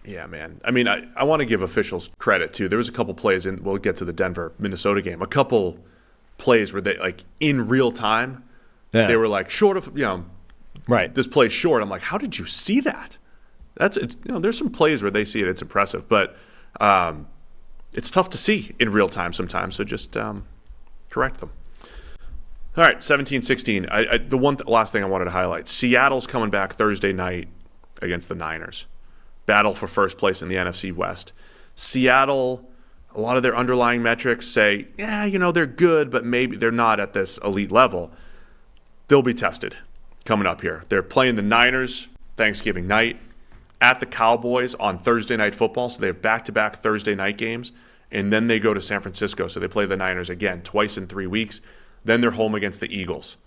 Yeah, man. I mean, I want to give officials credit, too. There was a couple plays, and we'll get to the Denver-Minnesota game, a couple plays where they, in real time, they were short of, right. This play's short. I'm like, how did you see that? There's some plays where they see it. It's impressive, but it's tough to see in real time sometimes. So just correct them. All right, 17-16. The last thing I wanted to highlight: Seattle's coming back Thursday night against the Niners. Battle for first place in the NFC West. Seattle, a lot of their underlying metrics say, they're good, but maybe they're not at this elite level. They'll be tested coming up here. They're playing the Niners Thanksgiving night, at the Cowboys on Thursday Night Football, so they have back-to-back Thursday night games, and then they go to San Francisco, so they play the Niners again twice in 3 weeks. Then they're home against the Eagles.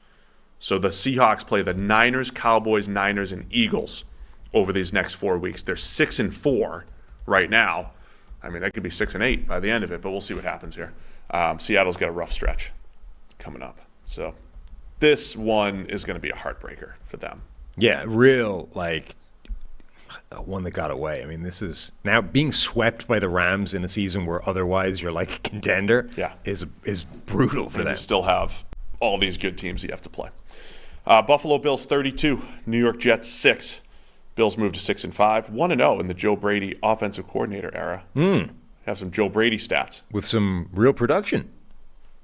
So the Seahawks play the Niners, Cowboys, Niners, and Eagles over these next 4 weeks. They're 6-4 right now. I mean, that could be 6-8 by the end of it, but we'll see what happens here. Seattle's got a rough stretch coming up. So this one is going to be a heartbreaker for them. Yeah, real, one that got away. I mean, this is now being swept by the Rams in a season where otherwise you're like a contender. Yeah. is brutal for And them. you still have all these good teams you have to play. Buffalo Bills 32, New York Jets 6. Bills moved to 6-5, 1-0 in the Joe Brady offensive coordinator era. Have some Joe Brady stats. With some real production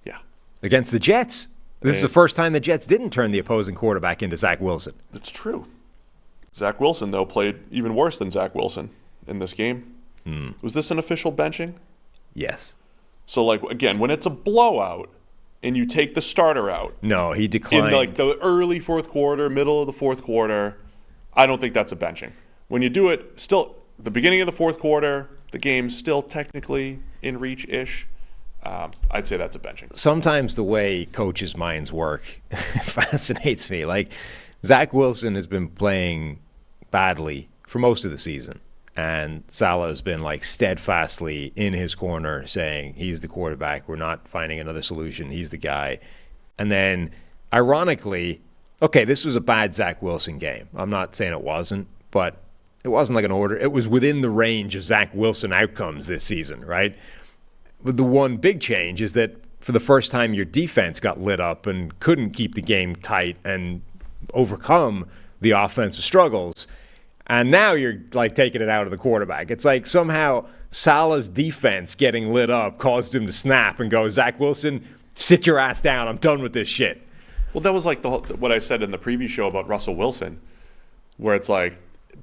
Yeah, against the Jets. This is the first time the Jets didn't turn the opposing quarterback into Zach Wilson. that's true. Zach Wilson, though, played even worse than Zach Wilson in this game. Was this an official benching? Yes. So, like, again, when it's a blowout and you take the starter out No, he in declined. like the early fourth quarter, middle of the fourth quarter, I don't think that's a benching. When you do it still the beginning of the fourth quarter, the game's still technically in reach-ish, I'd say that's a benching. Sometimes the way coaches' minds work fascinates me. Like, Zach Wilson has been playing badly for most of the season. And Saleh has been like steadfastly in his corner saying he's the quarterback. We're not finding another solution. He's the guy. And then, ironically, okay, this was a bad Zach Wilson game. I'm not saying it wasn't, but it wasn't like an order. It was within the range of Zach Wilson outcomes this season, right? But the one big change is that for the first time, your defense got lit up and couldn't keep the game tight and overcome the offensive struggles. And now you're like taking it out of the quarterback. It's like somehow Saleh's defense getting lit up caused him to snap and go, Zach Wilson, sit your ass down. I'm done with this shit. Well, that was like what I said in the preview show about Russell Wilson, where it's like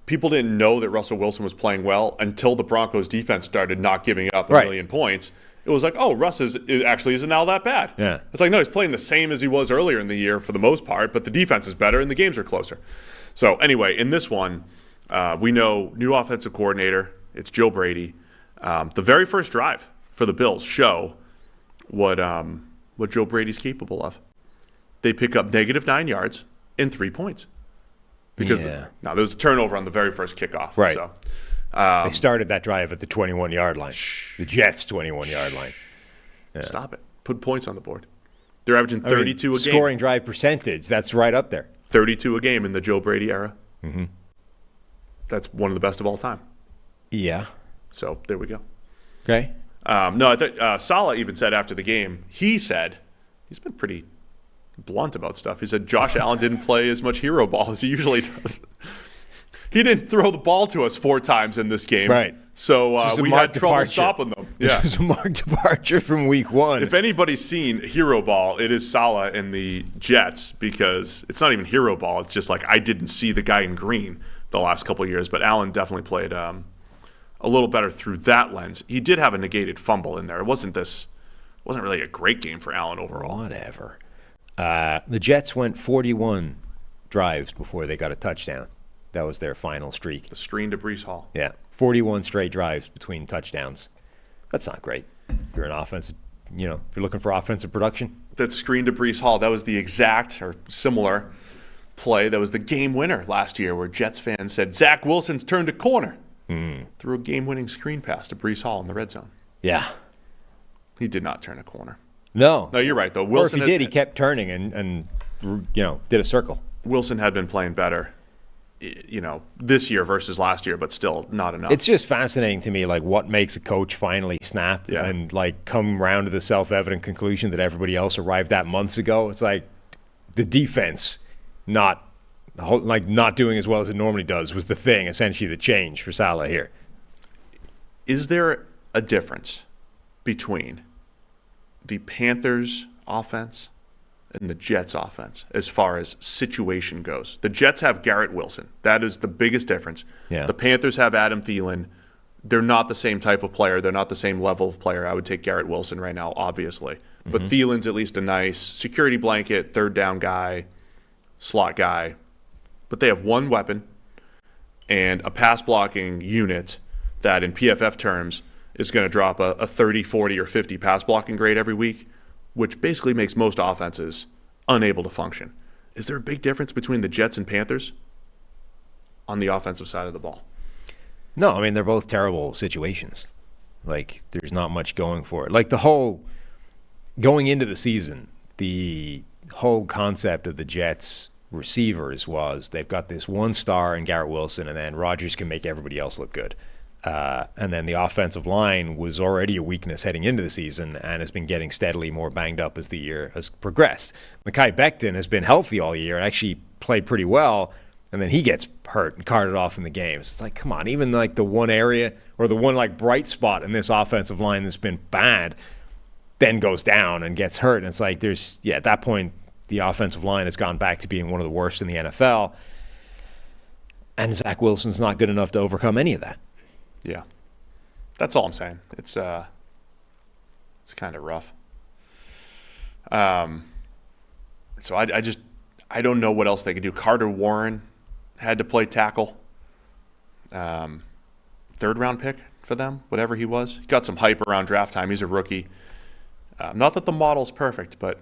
people didn't know that Russell Wilson was playing well until the Broncos defense started not giving up a million points. It was like, oh, Russ actually isn't all that bad. Yeah. It's like, no, he's playing the same as he was earlier in the year for the most part, but the defense is better and the games are closer. So anyway, in this one, we know new offensive coordinator. It's Joe Brady. The very first drive for the Bills show what Joe Brady's capable of. They pick up -9 yards and 3 points. Because there was a turnover on the very first kickoff. Right. So, They started that drive at the 21-yard line. The Jets' 21-yard line. Stop it. Put points on the board. They're averaging 32 a game. Scoring drive percentage, that's right up there. 32 a game in the Joe Brady era. Mm-hmm. That's one of the best of all time. Yeah. So there we go. Okay. No, I thought Saleh even said after the game, he's been pretty blunt about stuff. He said Josh Allen didn't play as much hero ball as he usually does. He didn't throw the ball to us 4 times in this game. Right. So we had trouble stopping them. Yeah. It was a marked departure from week one. If anybody's seen hero ball, it is Saleh and the Jets, because it's not even hero ball. It's just like I didn't see the guy in green the last couple of years, but Allen definitely played a little better through that lens. He did have a negated fumble in there. It wasn't really a great game for Allen overall. Whatever. The Jets went 41 drives before they got a touchdown. That was their final streak. The screen to Breece Hall. Yeah, 41 straight drives between touchdowns. That's not great. If you're an offensive, if you're looking for offensive production. That screen to Breece Hall, that was the exact or similar play that was the game winner last year, where Jets fans said Zach Wilson's turned a corner. Threw a game-winning screen pass to Breece Hall in the red zone. Yeah. He did not turn a corner. No, you're right, though. Wilson, or if he did, he kept turning and did a circle. Wilson had been playing better, this year versus last year, but still not enough. It's just fascinating to me, like, what makes a coach finally snap and, like, come around to the self-evident conclusion that everybody else arrived at months ago. It's like the defense not doing as well as it normally does was the thing, essentially the change for Saleh here. Is there a difference between the Panthers' offense and the Jets' offense as far as situation goes? The Jets have Garrett Wilson. That is the biggest difference. Yeah. The Panthers have Adam Thielen. They're not the same type of player. They're not the same level of player. I would take Garrett Wilson right now, obviously. But Thielen's at least a nice security blanket, third down guy, slot guy. But they have one weapon and a pass blocking unit that in PFF terms is going to drop a 30, 40, or 50 pass blocking grade every week, which basically makes most offenses unable to function. Is there a big difference between the Jets and Panthers on the offensive side of the ball? No, I mean, they're both terrible situations. Like, there's not much going for it. Like, going into the season, the whole concept of the Jets receivers was they've got this one star in Garrett Wilson, and then Rodgers can make everybody else look good. And then the offensive line was already a weakness heading into the season and has been getting steadily more banged up as the year has progressed. Mekhi Becton has been healthy all year and actually played pretty well, and then he gets hurt and carted off in the games. It's like, come on, even like the one area or the one like bright spot in this offensive line that's been bad then goes down and gets hurt. And it's like at that point, the offensive line has gone back to being one of the worst in the NFL. And Zach Wilson's not good enough to overcome any of that. Yeah, that's all I'm saying. It's kind of rough. So I don't know what else they could do. Carter Warren had to play tackle. Third round pick for them, whatever he was. He got some hype around draft time. He's a rookie. Not that the model's perfect, but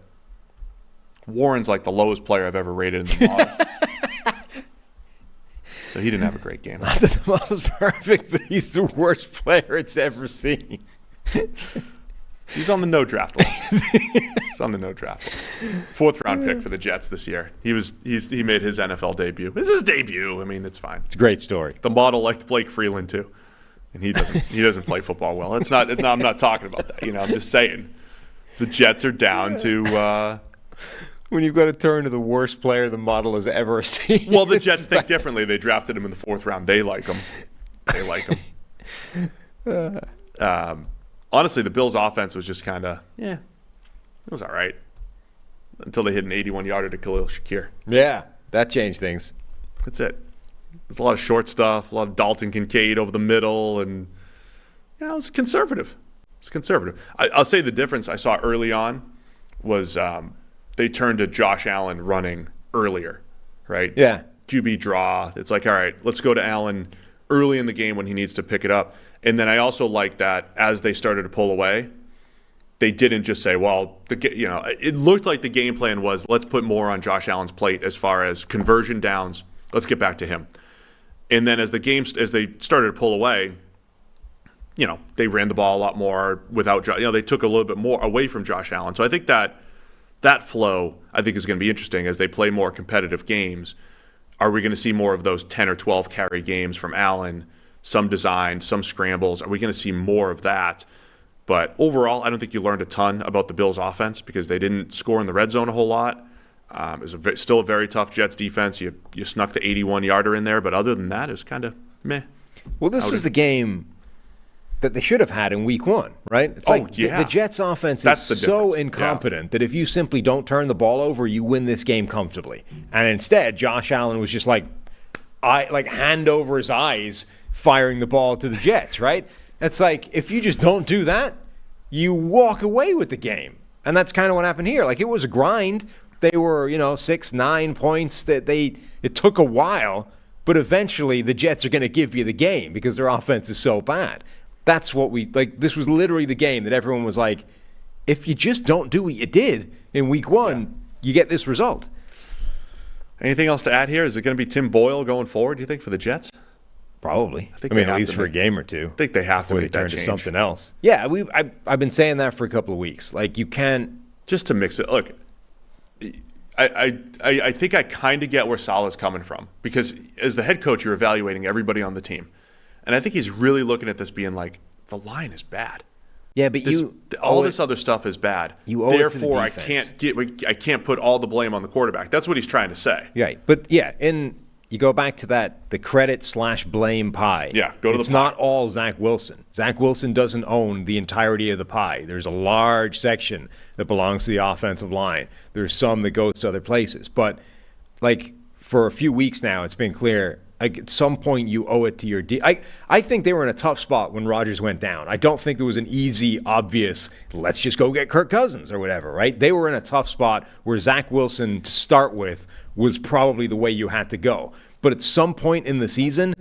Warren's like the lowest player I've ever rated in the model. So he didn't have a great game. Not that the model's perfect, but he's the worst player it's ever seen. He's on the no draft list. He's on the no draft list. Fourth round pick for the Jets this year. He made his NFL debut. This is his debut. I mean, it's fine. It's a great story. The model liked Blake Freeland too, and he doesn't play football well. I'm not talking about that. I'm just saying the Jets are down to. When you've got to turn to the worst player the model has ever seen. Well, the Jets think differently. They drafted him in the fourth round. They like him. Honestly, the Bills' offense was just kind of, it was all right. Until they hit an 81-yarder to Khalil Shakir. Yeah, that changed things. That's it. There's a lot of short stuff, a lot of Dalton Kincaid over the middle, and it was conservative. It's conservative. I'll say the difference I saw early on was they turned to Josh Allen running earlier, right? Yeah. QB draw. It's like, all right, let's go to Allen early in the game when he needs to pick it up. And then I also like that as they started to pull away, they didn't just say, well, it looked like the game plan was let's put more on Josh Allen's plate as far as conversion downs. Let's get back to him. And then as they started to pull away, they ran the ball a lot more without they took a little bit more away from Josh Allen. So I think that flow, I think, is going to be interesting as they play more competitive games. Are we going to see more of those 10 or 12 carry games from Allen, some design, some scrambles? Are we going to see more of that? But overall, I don't think you learned a ton about the Bills' offense because they didn't score in the red zone a whole lot. It was still a very tough Jets defense. You snuck the 81-yarder in there, but other than that, it was kind of meh. Well, this was the game that they should have had in week one, right? It's the Jets offense is so incompetent that if you simply don't turn the ball over, you win this game comfortably. And instead, Josh Allen was just hand over his eyes firing the ball to the Jets, right? It's like, if you just don't do that, you walk away with the game. And that's kind of what happened here. Like, it was a grind. They were, 6-9 points. It took a while, but eventually the Jets are going to give you the game because their offense is so bad. That's what this was literally the game that everyone was like, if you just don't do what you did in week one, you get this result. Anything else to add here? Is it going to be Tim Boyle going forward, do you think, for the Jets? Probably. At least for a game or two. I think they have to make that turn change. To something else. Yeah, I've been saying that for a couple of weeks. Like, you can't just to mix it. Look, I think I kind of get where Salah's coming from because as the head coach, you're evaluating everybody on the team, and I think he's really looking at this being like the line is bad. Yeah, but all this other stuff is bad. Therefore, I can't put all the blame on the quarterback. That's what he's trying to say. Right, but you go back to the credit/blame pie. Yeah, go to the pie. It's not all Zach Wilson. Zach Wilson doesn't own the entirety of the pie. There's a large section that belongs to the offensive line. There's some that goes to other places. But, for a few weeks now, it's been clear, at some point you owe it to your I think they were in a tough spot when Rodgers went down. I don't think there was an easy, obvious, let's just go get Kirk Cousins or whatever, right? They were in a tough spot where Zach Wilson, to start with, was probably the way you had to go. But at some point in the season,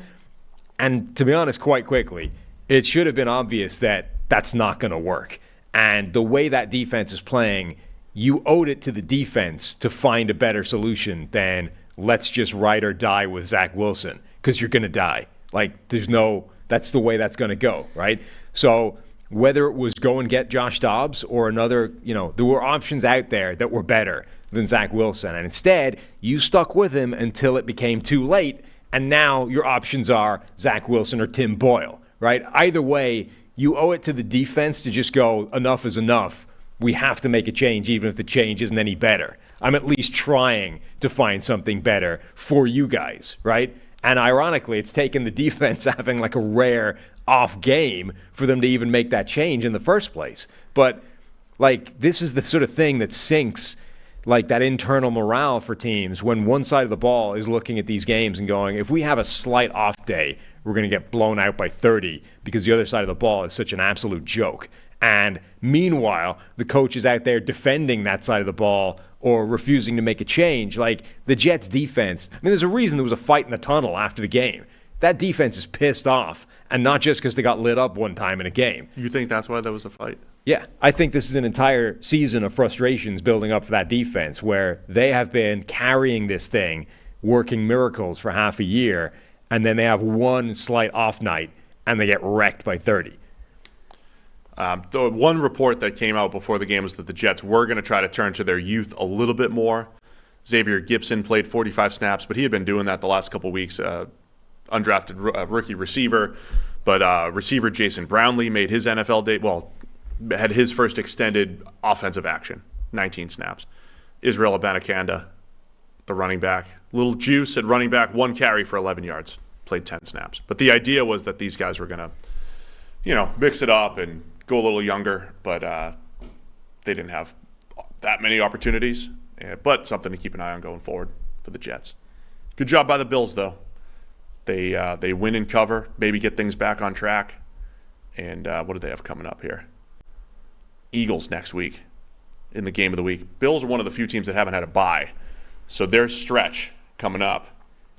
and to be honest, quite quickly, it should have been obvious that that's not going to work. And the way that defense is playing, you owed it to the defense to find a better solution than let's just ride or die with Zach Wilson, because you're going to die. That's the way that's going to go, right? So whether it was go and get Josh Dobbs or another, there were options out there that were better than Zach Wilson. And instead, you stuck with him until it became too late. And now your options are Zach Wilson or Tim Boyle, right? Either way, you owe it to the defense to just go, enough is enough. We have to make a change, even if the change isn't any better. I'm at least trying to find something better for you guys, right? And ironically, it's taken the defense having like a rare off game for them to even make that change in the first place. But like, this is the sort of thing that sinks like that internal morale for teams when one side of the ball is looking at these games and going, if we have a slight off day, we're going to get blown out by 30 because the other side of the ball is such an absolute joke. And meanwhile, the coach is out there defending that side of the ball or refusing to make a change. Like the Jets defense, I mean, there's a reason there was a fight in the tunnel after the game. That defense is pissed off, and not just because they got lit up one time in a game. You think that's why there was a fight? Yeah, I think this is an entire season of frustrations building up for that defense where they have been carrying this thing, working miracles for half a year, and then they have one slight off night, and they get wrecked by 30. The one report that came out before the game was that the Jets were going to try to turn to their youth a little bit more. Xavier Gibson played 45 snaps, but he had been doing that the last couple weeks. Undrafted rookie receiver, but receiver Jason Brownlee made his NFL debut. Well, had his first extended offensive action, 19 snaps. Israel Abanikanda, the running back, little juice at running back, 1 carry for 11 yards, played 10 snaps. But the idea was that these guys were going to, mix it up and go a little younger, but they didn't have that many opportunities. But something to keep an eye on going forward for the Jets. Good job by the Bills, though. They win and cover, maybe get things back on track. And what do they have coming up here? Eagles next week in the game of the week. Bills are one of the few teams that haven't had a bye. So their stretch coming up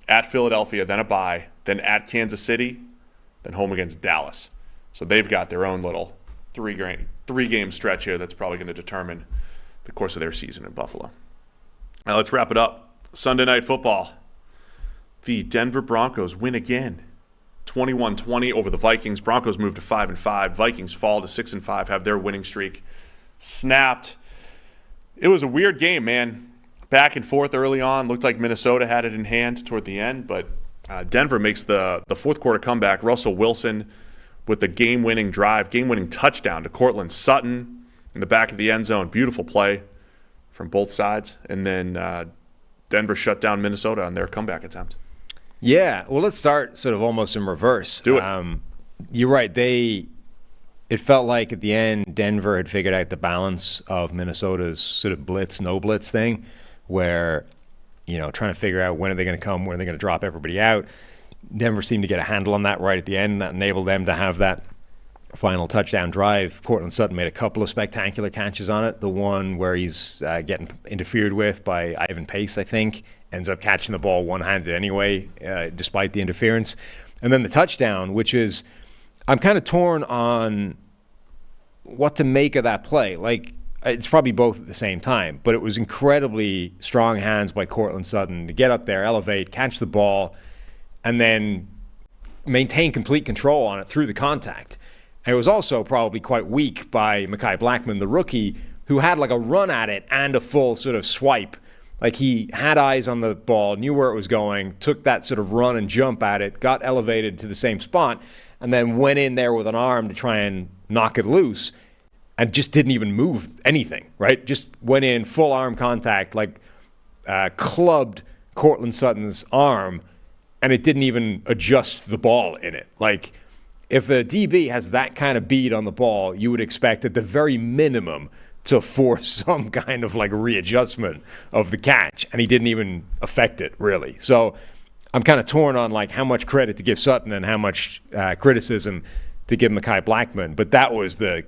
at Philadelphia, then a bye, then at Kansas City, then home against Dallas. So they've got their own little three-game stretch here that's probably going to determine the course of their season in Buffalo. Now let's wrap it up. Sunday Night Football. The Denver Broncos win again, 21-20 over the Vikings. Broncos move to 5-5. Vikings fall to 6-5, have their winning streak snapped. It was a weird game, man. Back and forth early on. Looked like Minnesota had it in hand toward the end, but Denver makes the fourth quarter comeback. Russell Wilson with the game-winning drive, game-winning touchdown to Cortland Sutton in the back of the end zone. Beautiful play from both sides. And then Denver shut down Minnesota on their comeback attempt. Yeah, well, let's start sort of almost in reverse. Do it. You're right. It felt like at the end, Denver had figured out the balance of Minnesota's sort of blitz, no blitz thing, where, trying to figure out when are they going to come, when are they going to drop everybody out. Denver seemed to get a handle on that right at the end, and that enabled them to have that final touchdown drive. Cortland Sutton made a couple of spectacular catches on it. The one where he's getting interfered with by Ivan Pace, I think, ends up catching the ball one-handed anyway, despite the interference. And then the touchdown, which is, I'm kind of torn on what to make of that play. Like, it's probably both at the same time, but it was incredibly strong hands by Cortland Sutton to get up there, elevate, catch the ball, and then maintain complete control on it through the contact. And it was also probably quite weak by Mekhi Blackmon, the rookie, who had like a run at it and a full sort of swipe. Like he had eyes on the ball, knew where it was going, took that sort of run and jump at it, got elevated to the same spot, and then went in there with an arm to try and knock it loose and just didn't even move anything, right? Just went in full arm contact, like clubbed Cortland Sutton's arm, and it didn't even adjust the ball in it. Like, if a DB has that kind of bead on the ball, you would expect at the very minimum to force some kind of like readjustment of the catch, and he didn't even affect it really. So I'm kind of torn on like how much credit to give Sutton and how much criticism to give Mekhi Blackmon. But that was the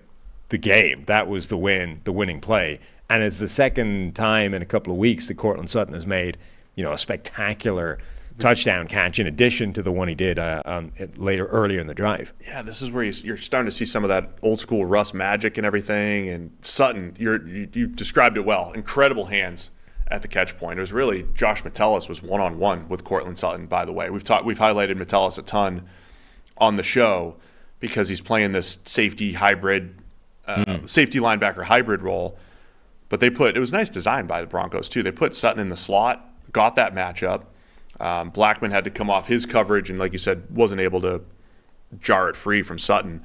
game. That was the winning play. And it's the second time in a couple of weeks that Cortland Sutton has made, a spectacular touchdown catch in addition to the one he did earlier in the drive. Yeah, this is where you're starting to see some of that old school Russ magic and everything. And Sutton, you described it well. Incredible hands at the catch point. It was really Josh Metellus was one-on-one with Cortland Sutton. By the way, we've highlighted Metellus a ton on the show because he's playing this safety hybrid, safety linebacker hybrid role. But it was nice design by the Broncos too. They put Sutton in the slot, got that matchup. Blackman had to come off his coverage and, like you said, wasn't able to jar it free from Sutton.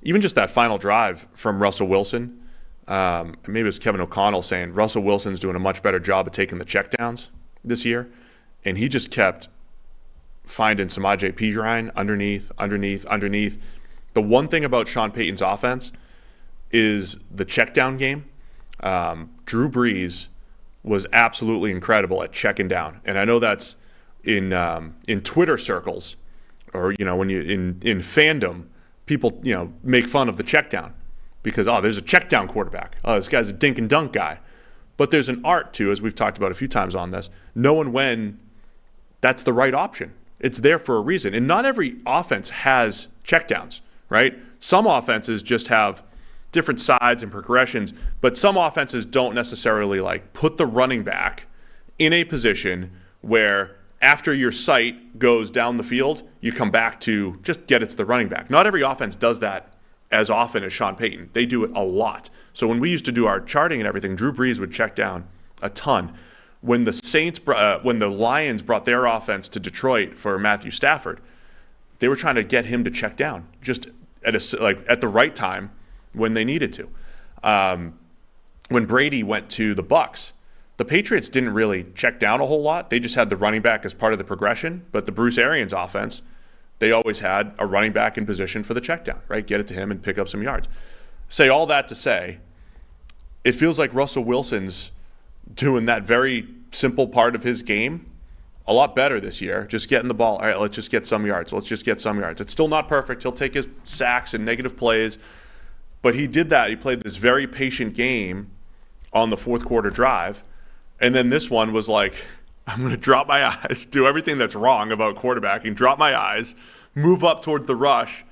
Even just that final drive from Russell Wilson, maybe it was Kevin O'Connell saying Russell Wilson's doing a much better job of taking the checkdowns this year, and he just kept finding Samaje Perine underneath. The one thing about Sean Payton's offense is the checkdown game. Drew Brees was absolutely incredible at checking down, and I know that's in Twitter circles, or when you in fandom, people make fun of the check down because there's a check down quarterback. This guy's a dink and dunk guy. But there's an art to, as we've talked about a few times on this, knowing when that's the right option. It's there for a reason. And not every offense has checkdowns, right? Some offenses just have different sides and progressions, but some offenses don't necessarily put the running back in a position where after your sight goes down the field, you come back to just get it to the running back. Not every offense does that as often as Sean Payton. They do it a lot. So when we used to do our charting and everything, Drew Brees would check down a ton. When the Lions brought their offense to Detroit for Matthew Stafford, they were trying to get him to check down just at the right time when they needed to. When Brady went to the Bucs, the Patriots didn't really check down a whole lot. They just had the running back as part of the progression. But the Bruce Arians offense, they always had a running back in position for the check down, right? Get it to him and pick up some yards. Say all that to say, it feels like Russell Wilson's doing that very simple part of his game a lot better this year. Just getting the ball. All right, let's just get some yards. It's still not perfect. He'll take his sacks and negative plays. But he did that. He played this very patient game on the fourth quarter drive. And then this one was like, I'm going to drop my eyes, do everything that's wrong about quarterbacking, drop my eyes, move up towards the rush,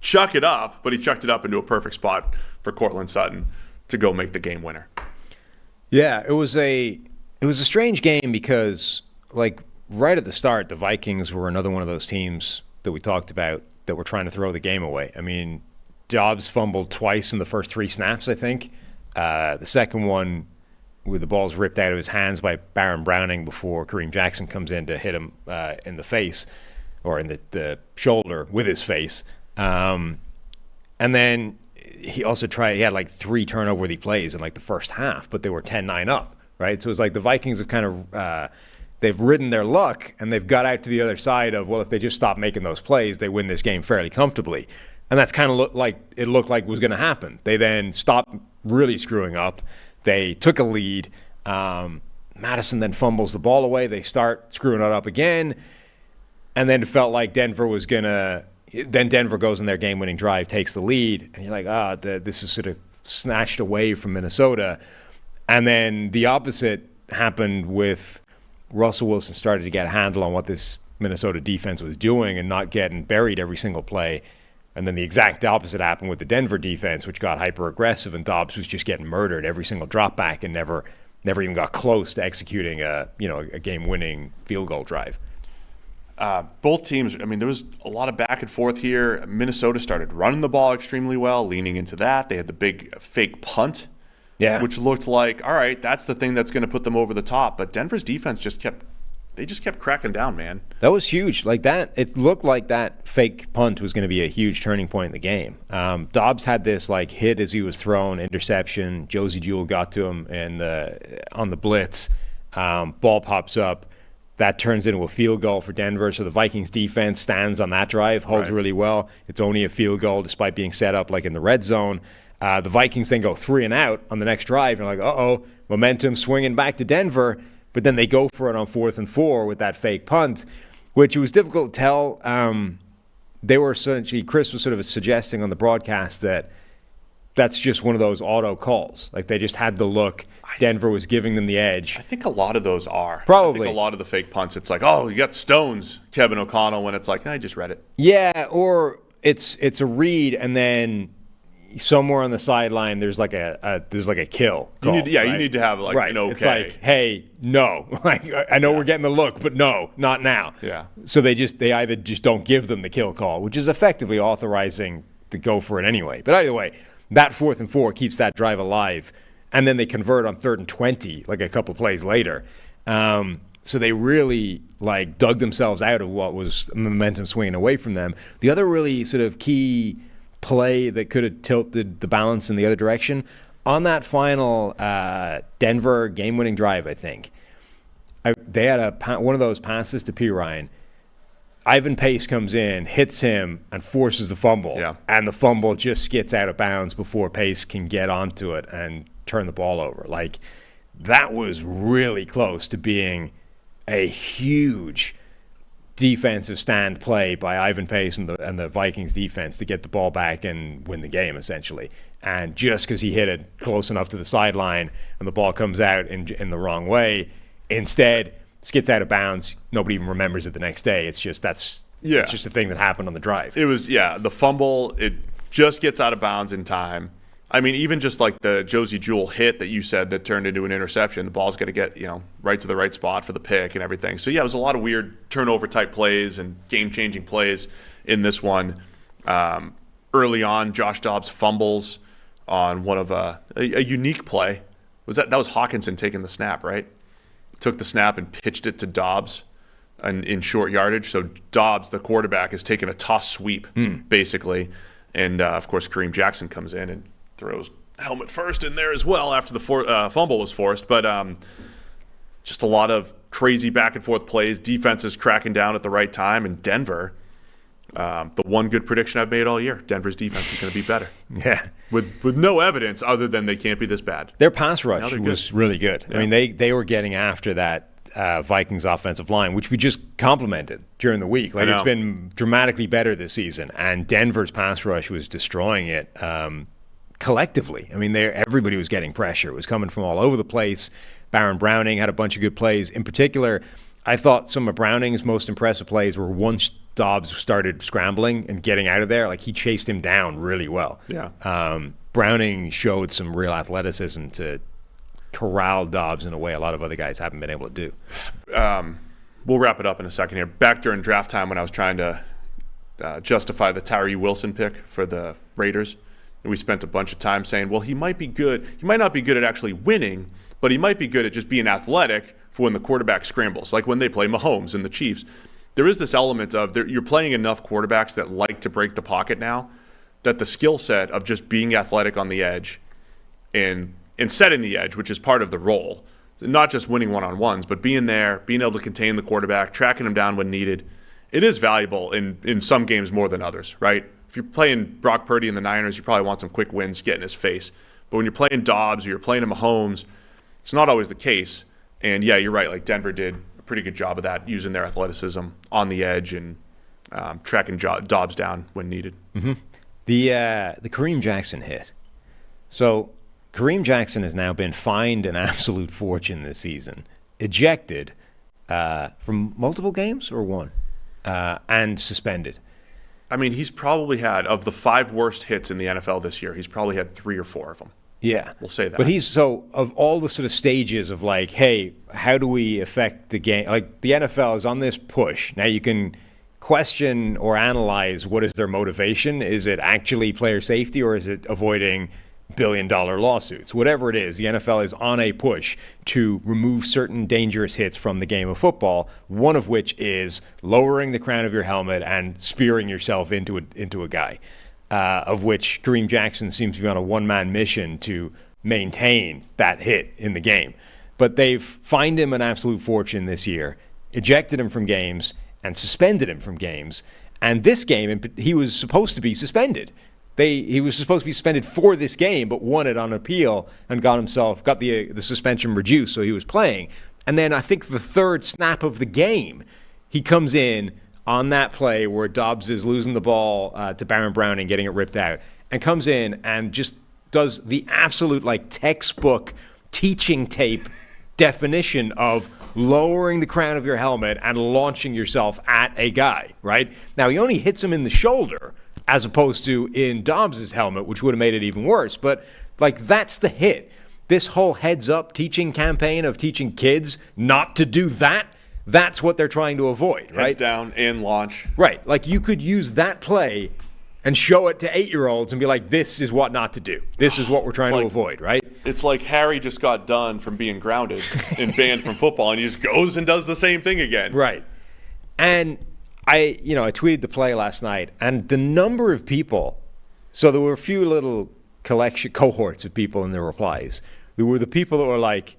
chuck it up. But he chucked it up into a perfect spot for Cortland Sutton to go make the game winner. Yeah, it was a strange game because, right at the start, the Vikings were another one of those teams that we talked about that were trying to throw the game away. I mean, Dobbs fumbled twice in the first 3 snaps, I think. The second one, with the balls ripped out of his hands by Baron Browning before Kareem Jackson comes in to hit him in the face or in the shoulder with his face. And then he also he had 3 turnover-worthy plays in the first half, but they were 10-9 up, right? So it was like the Vikings have kind of they've ridden their luck and they've got out to the other side of, well, if they just stop making those plays, they win this game fairly comfortably. And that's kind of looked like was going to happen. They then stopped really screwing up. They took a lead. Madison then fumbles the ball away. They start screwing it up again. And then it felt like Denver was going to – then Denver goes in their game-winning drive, takes the lead. And you're like, this is sort of snatched away from Minnesota. And then the opposite happened with Russell Wilson started to get a handle on what this Minnesota defense was doing and not getting buried every single play. And then the exact opposite happened with the Denver defense, which got hyper-aggressive, and Dobbs was just getting murdered every single drop back and never even got close to executing a game-winning field goal drive. Both teams, I mean, there was a lot of back and forth here. Minnesota started running the ball extremely well, leaning into that. They had the big fake punt, which looked like, all right, that's the thing that's going to put them over the top. But Denver's defense just kept cracking down, man. That was huge. It looked like that fake punt was going to be a huge turning point in the game. Dobbs had this hit as he was thrown, interception. Josie Jewell got to him on the blitz. Ball pops up. That turns into a field goal for Denver. So the Vikings defense stands on that drive, holds really well. It's only a field goal despite being set up in the red zone. The Vikings then go 3 and out on the next drive. And uh-oh, momentum swinging back to Denver. But then they go for it on 4th and 4 with that fake punt, which it was difficult to tell. They were essentially, Chris was sort of suggesting on the broadcast that that's just one of those auto calls. They just had the look. Denver was giving them the edge. I think a lot of those are. Probably. I think a lot of the fake punts, it's you got stones, Kevin O'Connell, when it's I just read it. Yeah, or it's a read and then somewhere on the sideline there's a kill call, you need to have an okay. It's hey, no. I know we're getting the look, but no, not now. Yeah. So they either just don't give them the kill call, which is effectively authorizing to go for it anyway. But either way, that 4th and 4 keeps that drive alive. And then they convert on 3rd and 20, like a couple plays later. So they really dug themselves out of what was momentum swinging away from them. The other really sort of key play that could have tilted the balance in the other direction, on that final Denver game-winning drive, I think, they had one of those passes to P. Ryan. Ivan Pace comes in, hits him, and forces the fumble. Yeah. And the fumble just skits out of bounds before Pace can get onto it and turn the ball over. That was really close to being a huge defensive stand play by Ivan Pace and the Vikings defense to get the ball back and win the game, essentially. And just because he hit it close enough to the sideline and the ball comes out in the wrong way, instead skits out of bounds, nobody even remembers it the next day. It's just it's just a thing that happened on the drive. It was, the fumble, it just gets out of bounds in time. I mean, even just like the Josie Jewell hit that you said that turned into an interception, the ball's going to get, right to the right spot for the pick and everything. So, it was a lot of weird turnover-type plays and game-changing plays in this one. Early on, Josh Dobbs fumbles on one of a unique play. That was Hawkinson taking the snap, right? Took the snap and pitched it to Dobbs in short yardage. So Dobbs, the quarterback, is taking a toss sweep, basically. And, of course, Kareem Jackson comes in and throws helmet first in there as well after the fumble was forced. But just a lot of crazy back-and-forth plays, defenses cracking down at the right time. And Denver, the one good prediction I've made all year, Denver's defense is going to be better. Yeah. With no evidence other than they can't be this bad. Their pass rush was really good. Yeah. I mean, they were getting after that Vikings offensive line, which we just complimented during the week. It's been dramatically better this season. And Denver's pass rush was destroying it. Collectively, I mean, everybody was getting pressure. It was coming from all over the place. Baron Browning had a bunch of good plays. In particular, I thought some of Browning's most impressive plays were once Dobbs started scrambling and getting out of there. He chased him down really well. Yeah. Browning showed some real athleticism to corral Dobbs in a way a lot of other guys haven't been able to do. We'll wrap it up in a second here. Back during draft time when I was trying to justify the Tyree Wilson pick for the Raiders, we spent a bunch of time saying, well, he might be good. He might not be good at actually winning, but he might be good at just being athletic for when the quarterback scrambles, like when they play Mahomes and the Chiefs. There is this element of you're playing enough quarterbacks that like to break the pocket now that the skill set of just being athletic on the edge and setting the edge, which is part of the role, not just winning one-on-ones, but being there, being able to contain the quarterback, tracking him down when needed, it is valuable in some games more than others, right? If you're playing Brock Purdy and the Niners, you probably want some quick wins, get in his face. But when you're playing Dobbs or you're playing Mahomes, it's not always the case. And, you're right. Denver did a pretty good job of that, using their athleticism on the edge and tracking Dobbs down when needed. Mm-hmm. The Kareem Jackson hit. So Kareem Jackson has now been fined an absolute fortune this season, ejected from multiple games or one, and suspended. I mean, he's probably had, of the 5 worst hits in the NFL this year, he's probably had 3 or 4 of them. Yeah. We'll say that. But of all the sort of stages of hey, how do we affect the game? The NFL is on this push. Now you can question or analyze what is their motivation. Is it actually player safety or is it avoiding billion-dollar lawsuits? Whatever it is, the NFL is on a push to remove certain dangerous hits from the game of football, one of which is lowering the crown of your helmet and spearing yourself into a guy, of which Kareem Jackson seems to be on a one-man mission to maintain that hit in the game. But they've fined him an absolute fortune this year, ejected him from games, and suspended him from games. And this game, he was supposed to be suspended. He was supposed to be suspended for this game, but won it on appeal and got the suspension reduced, so he was playing. And then I think the third snap of the game, he comes in on that play where Dobbs is losing the ball to Baron Browning, getting it ripped out, and comes in and just does the absolute textbook teaching tape definition of lowering the crown of your helmet and launching yourself at a guy, right? Now, he only hits him in the shoulder, as opposed to in Dobbs' helmet, which would have made it even worse. But, that's the hit. This whole heads-up teaching campaign of teaching kids not to do that, that's what they're trying to avoid, right? Heads down and launch. Right. You could use that play and show it to 8-year-olds and be like, this is what not to do. This is what we're trying to avoid, right? It's like Harry just got done from being grounded and banned from football, and he just goes and does the same thing again. Right. And I tweeted the play last night, and the number of people, so there were a few little cohorts of people in the replies. There were the people that were like,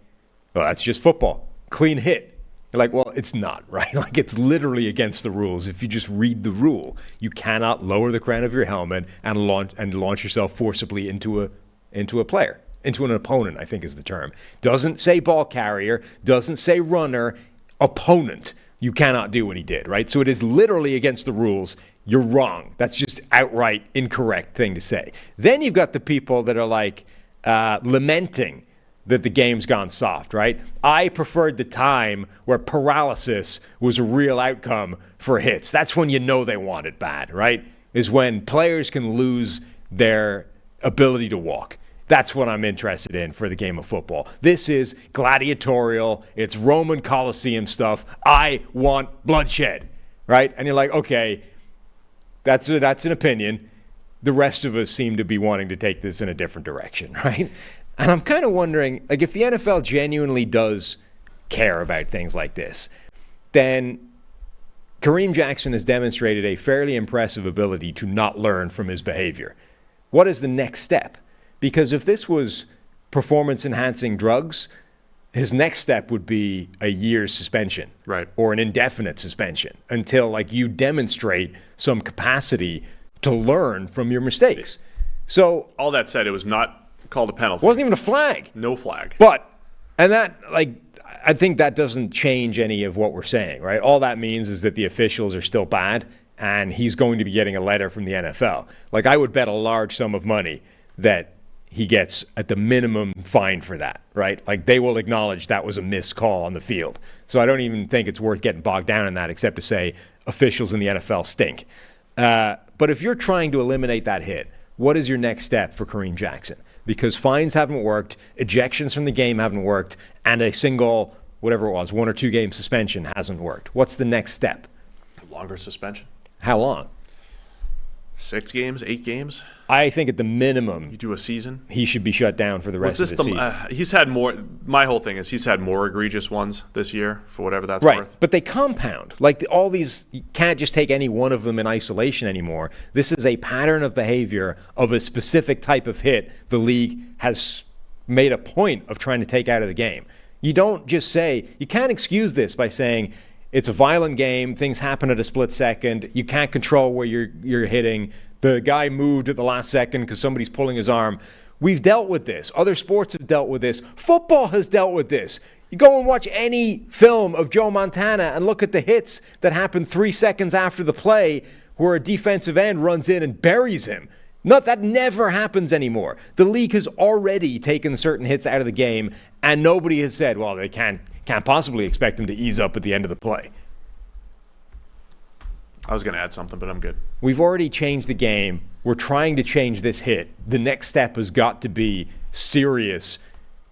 well, that's just football. Clean hit. You're like, well, it's not, right? Like, it's literally against the rules. If you just read the rule, you cannot lower the crown of your helmet and launch yourself forcibly into a player, into an opponent, I think is the term. Doesn't say ball carrier, doesn't say runner, opponent. You cannot do what he did, right? So it is literally against the rules. You're wrong. That's just outright incorrect thing to say. Then you've got the people that are like lamenting that the game's gone soft, right? I preferred the time where paralysis was a real outcome for hits. That's when you know they want it bad, right? Is when players can lose their ability to walk. That's what I'm interested in for the game of football. This is gladiatorial. It's Roman Colosseum stuff. I want bloodshed, right? And you're like, okay, that's an opinion. The rest of us seem to be wanting to take this in a different direction, right? And I'm kind of wondering, like, if the NFL genuinely does care about things like this, then Kareem Jackson has demonstrated a fairly impressive ability to not learn from his behavior. What is the next step? Because if this was performance-enhancing drugs, his next step would be a year's suspension, right, or an indefinite suspension until, like, you demonstrate some capacity to learn from your mistakes. So all that said, it was not called a penalty. It wasn't even a flag. No flag. I think that doesn't change any of what we're saying, right? All that means is that the officials are still bad, and he's going to be getting a letter from the NFL. Like, I would bet a large sum of money that he gets at the minimum fine for that, right? Like, they will acknowledge that was a missed call on the field. So I don't even think it's worth getting bogged down in that, except to say officials in the NFL stink. But if you're trying to eliminate that hit, what is your next step for Kareem Jackson? Because fines haven't worked, ejections from the game haven't worked, and a single, whatever it was, 1 or 2 game suspension hasn't worked. What's the next step? Longer suspension. How long? 6 games, 8 games. I think at the minimum, you do a season. He should be shut down for the rest of the season. He's had more. My whole thing is he's had more egregious ones this year for whatever that's right. worth. But they compound. Like all these, you can't just take any one of them in isolation anymore. This is a pattern of behavior of a specific type of hit the league has made a point of trying to take out of the game. You don't just say, you can't excuse this by saying, it's a violent game. Things happen at a split second. You can't control where you're hitting. The guy moved at the last second because somebody's pulling his arm. We've dealt with this. Other sports have dealt with this. Football has dealt with this. You go and watch any film of Joe Montana and look at the hits that happen 3 seconds after the play where a defensive end runs in and buries him. That never happens anymore. The league has already taken certain hits out of the game, and nobody has said, well, they can't possibly expect him to ease up at the end of the play. I was going to add something, but I'm good. We've already changed the game. We're trying to change this hit. The next step has got to be serious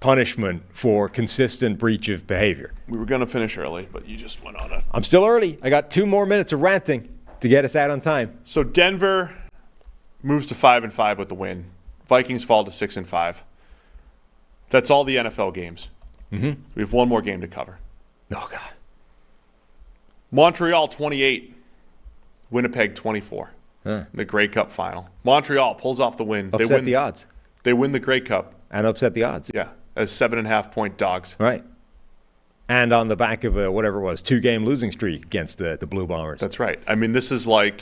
punishment for consistent breach of behavior. We were going to finish early, but you just went on I'm still early. I got 2 more minutes of ranting to get us out on time. So Denver moves to 5-5 with the win. Vikings fall to 6-5. That's all the NFL games. Mm-hmm. We have 1 more game to cover. Oh, God. Montreal 28. Winnipeg 24. The Grey Cup final. Montreal pulls off the win. Upset the odds. They win the Grey Cup. And upset the odds. Yeah, as 7.5-point dogs. Right. And on the back of a, whatever it was, 2-game losing streak against the Blue Bombers. That's right. I mean, this is Sean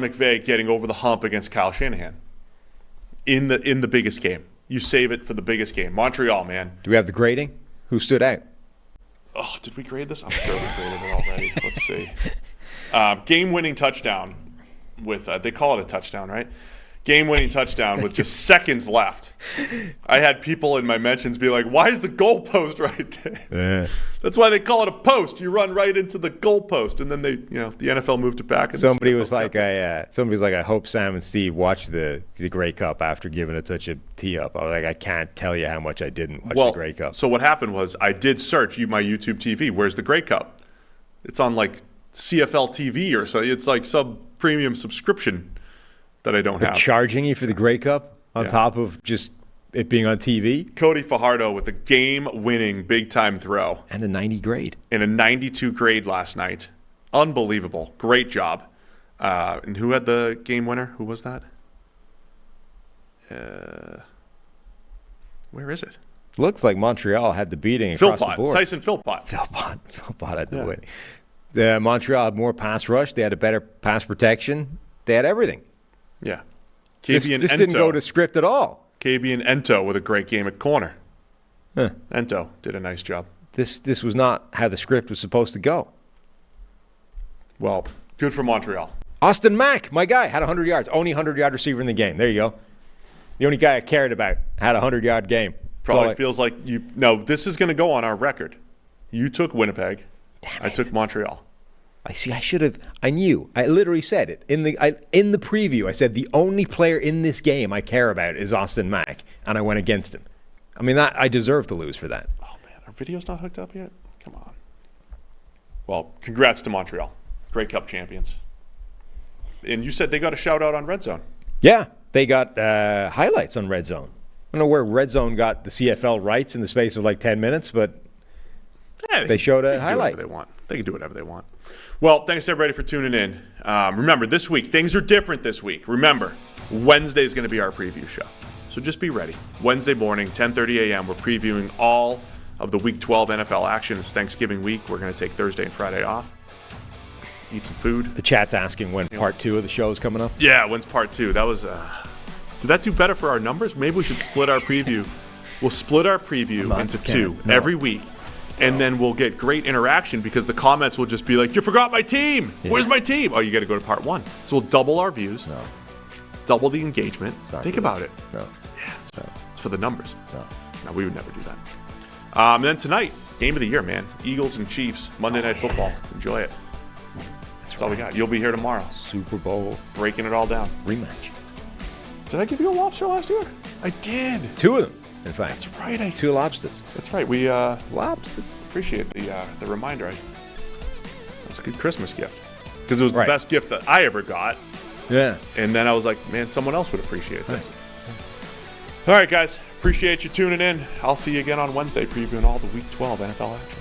McVay getting over the hump against Kyle Shanahan in the biggest game. You save it for the biggest game. Montreal, man. Do we have the grading? Who stood out? Oh, did we grade this? I'm sure we graded it already. Let's see. Game-winning touchdown with they call it a touchdown, right? Game-winning touchdown with just seconds left. I had people in my mentions be like, "Why is the goalpost right there?" Yeah. That's why they call it a post. You run right into the goalpost, and then the NFL moved it back. And somebody was like, "I hope Sam and Steve watched the Grey Cup after giving it such a tee up." I was like, "I can't tell you how much I didn't watch the Grey Cup." So what happened was I did search my YouTube TV. Where's the Grey Cup? It's on like CFL TV or so. It's like some premium subscription that I don't They're have. charging you for the Grey Cup on top of just it being on TV. Cody Fajardo with a game-winning big-time throw. And a 90 grade. And a 92 grade last night. Unbelievable. Great job. And who had the game winner? Who was that? Where is it? Looks like Montreal had the beating across the board. Tyson Philpott. Philpott had the win. The Montreal had more pass rush. They had a better pass protection. They had everything. Yeah. This didn't go to script at all. KB and Ento with a great game at corner. Ento did a nice job. This was not how the script was supposed to go. Well, good for Montreal. Austin Mack, my guy, had 100 yards. Only 100-yard receiver in the game. There you go. The only guy I cared about had a 100-yard game. Probably feels like you. No, this is going to go on our record. You took Winnipeg. Damn I took Montreal. I see. I should have. I knew. I literally said it in the preview. I said the only player in this game I care about is Austin Mack, and I went against him. I mean, I deserve to lose for that. Oh man, our video's not hooked up yet. Come on. Well, congrats to Montreal, Grey Cup champions. And you said they got a shout out on Red Zone. Yeah, they got highlights on Red Zone. I don't know where Red Zone got the CFL rights in the space of like 10 minutes, but they showed a highlight. They can do whatever they want. Well, thanks everybody for tuning in. Remember, this week, things are different this week. Remember, Wednesday is going to be our preview show. So just be ready. Wednesday morning, 10:30 a.m., we're previewing all of the Week 12 NFL action. It's Thanksgiving week. We're going to take Thursday and Friday off. Eat some food. The chat's asking when part 2 of the show is coming up. Yeah, when's part 2? That was... Did that do better for our numbers? Maybe we should split our preview. We'll split our preview into 2 every week. And then we'll get great interaction because the comments will just be like, you forgot my team. Yeah. Where's my team? Oh, you got to go to part 1. So we'll double our views. No. Double the engagement. Think about it. No. Yeah, it's for the numbers. No, we would never do that. And then tonight, game of the year, man. Eagles and Chiefs, Monday Night Football. Enjoy it. That's all we got. You'll be here tomorrow. Super Bowl. Breaking it all down. Rematch. Did I give you a lobster last year? I did. 2 of them, in fact. That's right. 2 lobsters. That's right. We lobsters. Appreciate the reminder. That's a good Christmas gift because it was the best gift that I ever got. Yeah. And then I was like, man, someone else would appreciate this. All right, guys. Appreciate you tuning in. I'll see you again on Wednesday previewing all the Week 12 NFL action.